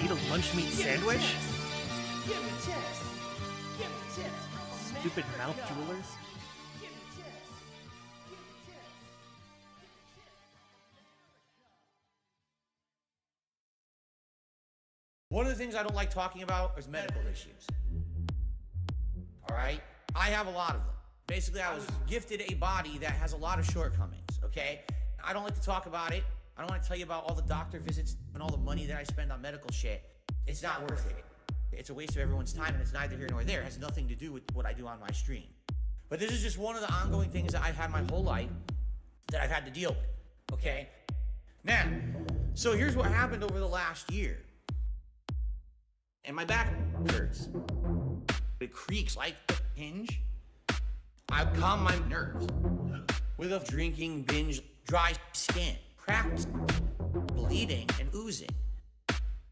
eat a lunch meat sandwich? Give me tips. Give me tips from America. Stupid mouth jewelers. One of the things I don't like talking about is medical issues. All right? I have a lot of them. Basically, I was gifted a body that has a lot of shortcomings, okay? I don't like to talk about it. I don't want to tell you about all the doctor visits and all the money that I spend on medical shit. It's not worth it. It's a waste of everyone's time, and it's neither here nor there. It has nothing to do with what I do on my stream. But this is just one of the ongoing things that I've had my whole life that I've had to deal with, okay? Now, so here's what happened over the last year. And my back hurts. It creaks like a hinge. I calm my nerves with a drinking binge, dry skin, cracked, bleeding, and oozing.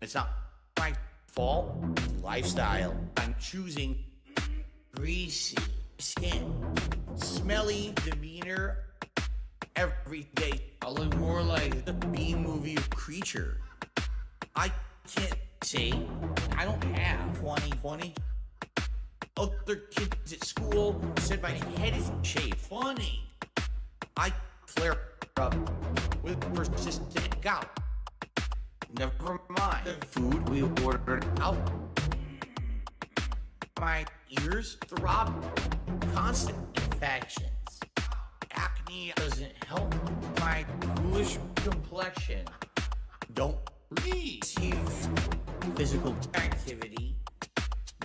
It's not my fault. Lifestyle. I'm choosing greasy skin, smelly demeanor. Every day, I look more like the B-movie creature. I can't say I don't have 20/20. Other kids at school said my head is shaved. Funny. I flare up with persistent gout. Never mind the food we ordered out. My ears throb. Constant infections. Acne doesn't help. My bluish complexion. Don't receive physical activity.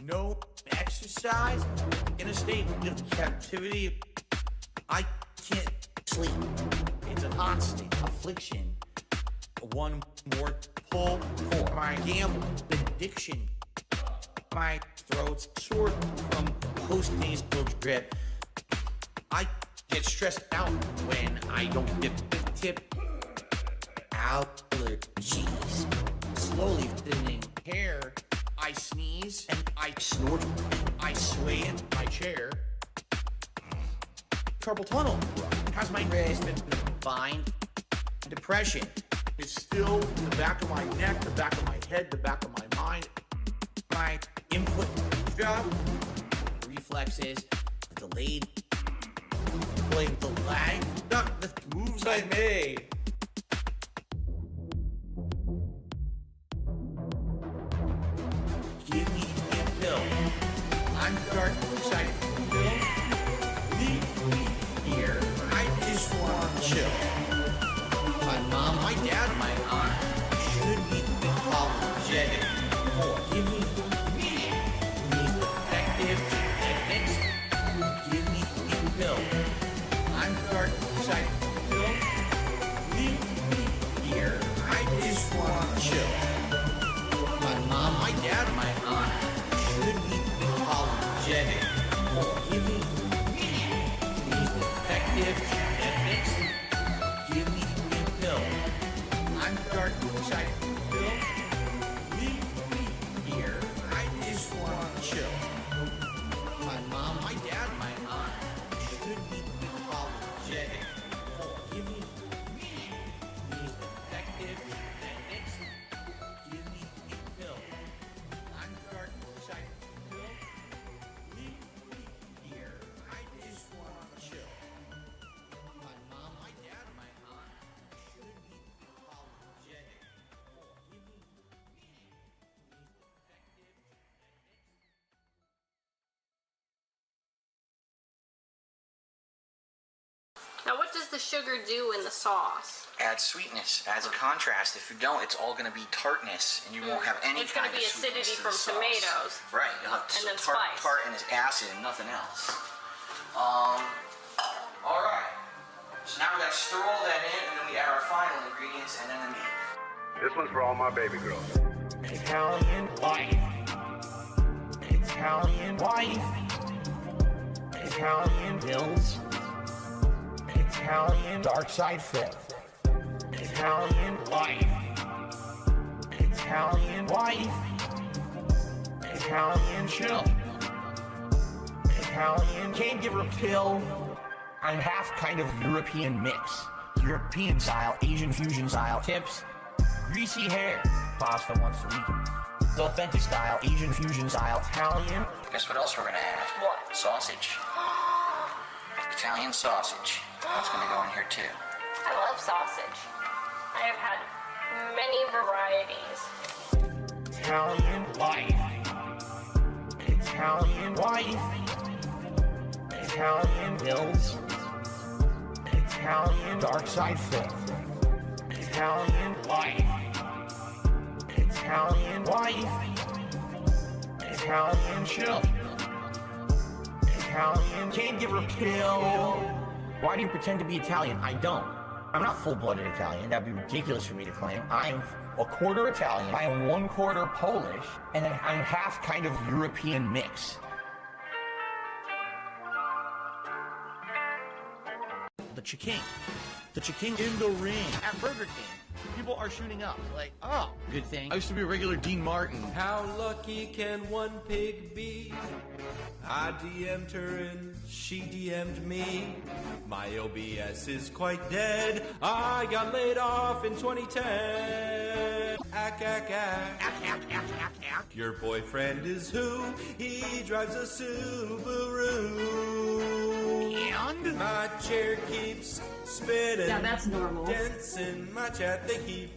No exercise. In a state of captivity. I can't sleep. It's a constant affliction. One more pull for my gambling addiction. My throat's sore from post-nasal drip. I get stressed out when I don't dip the tip. Allergies. Slowly thinning hair. I sneeze and I snort. I sway in my chair. Carpal tunnel. How's my wrist been fine? Depression is still the back of my neck, the back of my head, the back of my mind. My input job, reflexes, delayed, blame the lag, not the moves I made. Give me a pill. I'm dark inside the pill. Leave me here. I just want to chill. My mom, my dad, my aunt should be apologetic for giving me effective techniques. Give me a pill. I'm dark inside the pill. Leave me here. I just want to chill. My mom, my dad, my aunt should be apologetic for giving me effective techniques. Give me a pill. I'm dark inside the pill. Leave me here. I just want to chill. My mom, my dad, my aunt should be apologetic for giving me effective techniques. Give me a pill. I'm dark inside the pill. Leave me here. I just want to chill. My mom, my dad, my aunt should be apologetic for giving me effective techniques. Now, what does the sugar do in the sauce? Adds sweetness, adds a contrast. If you don't, it's all going to be tartness, and you won't have any It's going kind to be of sweetness acidity to the from sauce. tomatoes. Right, you'll have And then tart, spice. tart and it's acid and nothing else. All right. So now we got to stir all that in, and then we add our final ingredients and then the meat. This one's for all my baby girls. Italian wife. Italian wife. Italian bills. Italian dark side flip. Italian wife. Italian wife. Italian chill. Italian can't give her a pill. I'm half kind of European mix. European style, Asian fusion style tips. Greasy hair. Pasta once a week. The authentic style, Asian fusion style, Italian. Guess what else we're gonna add? What? Sausage. Italian sausage. That's gonna go in here too. I love sausage. I have had many varieties. Italian wife. Italian wife. Italian bills. Italian dark side flip. Italian wife. Italian wife. Italian chill. Italian can't give her a pill. Why do you pretend to be Italian? I don't. I'm not full-blooded Italian. That'd be ridiculous for me to claim. I'm a quarter Italian. I am 1/4 Polish, and then I'm half kind of European mix. The chicken. The chicken in the ring at Burger King. People are shooting up. Like, oh, good thing. I used to be a regular Dean Martin. How lucky can one pig be? I DM'd her and she DM'd me. My OBS is quite dead. I got laid off in 2010. Ack, ack, ack. Your boyfriend is who? He drives a Subaru. And my chair keeps spinning. Yeah, that's normal. Dents in my chat, they keep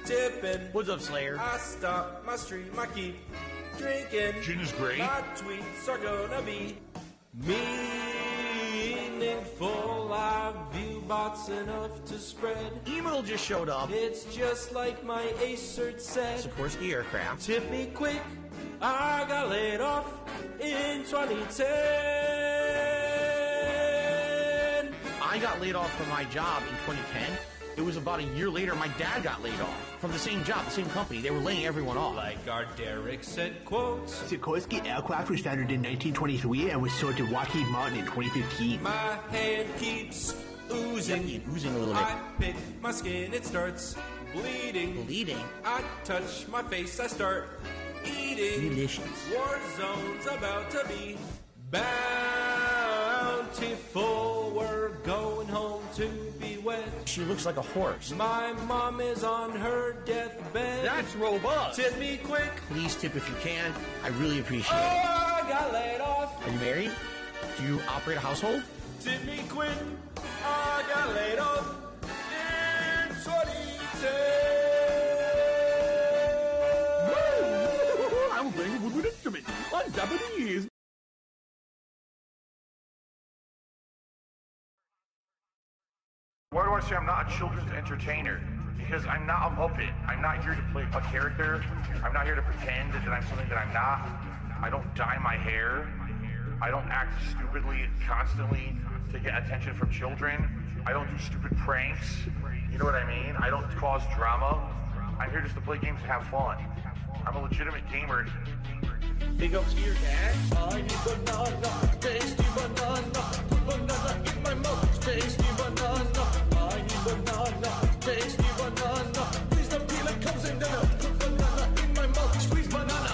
tipping. What's up, Slayer? I stop my stream, I keep drinking. Gin is great. My tweets are gonna be meaningful. I view bots enough to spread. Email just showed up. It's just like my Acer said. Sikorsky Aircraft. Tip me quick. I got laid off in 2010. I got laid off from my job in 2010. It was about a year later, my dad got laid off from the same job, the same company. They were laying everyone off. Like our Derek said, quotes. Sikorsky Aircraft was founded in 1923 and was sold to Lockheed Martin in 2015. My hand keeps oozing. Yeah, oozing a little bit. I pick my skin, it starts bleeding. Bleeding? I touch my face, I start eating. Delicious. War zone's about to be bountiful. We're going home to be wed. She looks like a horse. My mom is on her deathbed. That's robust. Tip me quick. Please tip if you can. I really appreciate Oh, it. I got laid off. Are you married? Do you operate a household? Tip me quick. I got laid off in 2010. I'm playing a woodwind instrument on Japanese. Why do I say I'm not a children's entertainer? Because I'm not a Muppet. I'm not here to play a character. I'm not here to pretend that I'm something that I'm not. I don't dye my hair. I don't act stupidly constantly to get attention from children. I don't do stupid pranks. You know what I mean? I don't cause drama. I'm here just to play games and have fun. I'm a legitimate gamer. Big ups to your dad. I need banana, tasty banana. Put banana in my mouth, tasty banana. I need banana, tasty banana. Please don't feel it comes in there. Put banana in my mouth, squeeze banana.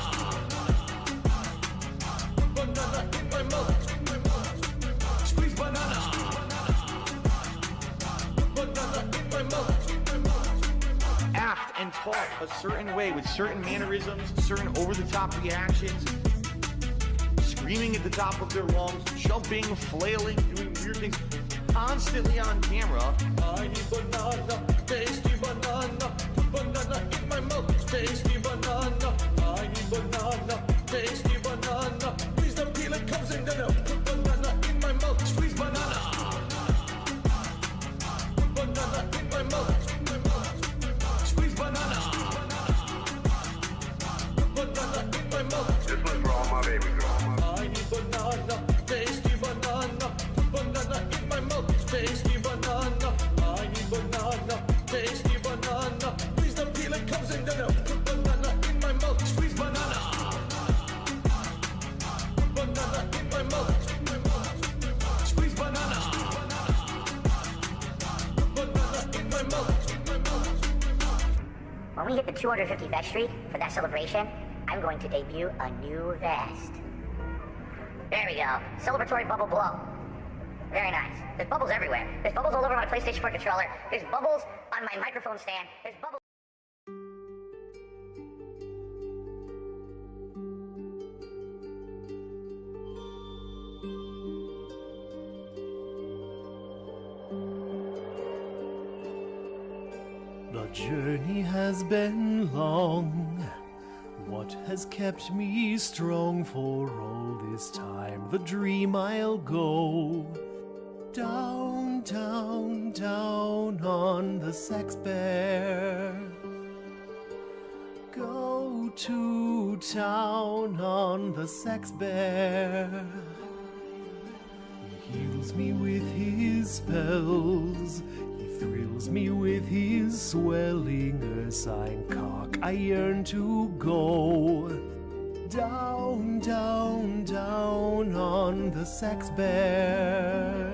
Put banana in my mouth, squeeze banana. Put banana in my mouth. Act and talk a certain way with certain mannerisms, certain over-the-top reactions, screaming at the top of their lungs, jumping, flailing, doing weird things, constantly on camera. I need banana, tasty banana. Put banana in my mouth, tasty banana. I need banana, tasty banana. Please don't feel it comes in there. Put banana in my mouth, squeeze banana. Put banana in my mouth. Squeeze banana. Banana in my mouth. This one's for all my baby girls. I need banana, tasty banana. Put banana in my mouth, tasty banana. I need banana, tasty banana. Please don't feel it comes in there. Put banana in my mouth, squeeze banana. Put banana in my mouth, squeeze banana. Put banana in my mouth. When we hit the 250th streak for that celebration, I'm going to debut a new vest. There we go. Celebratory bubble blow. Very nice. There's bubbles everywhere. There's bubbles all over my PlayStation 4 controller. There's bubbles on my microphone stand. There's bubbles. The journey has been long. What has kept me strong for all this time? The dream I'll go down, down, down on the sex bear. Go to town on the sex bear. He heals me with his spells. Thrills me with his swelling ursine cock. I yearn to go down, down, down on the sex bear.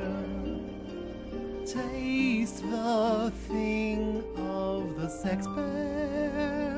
Taste the thing of the sex bear.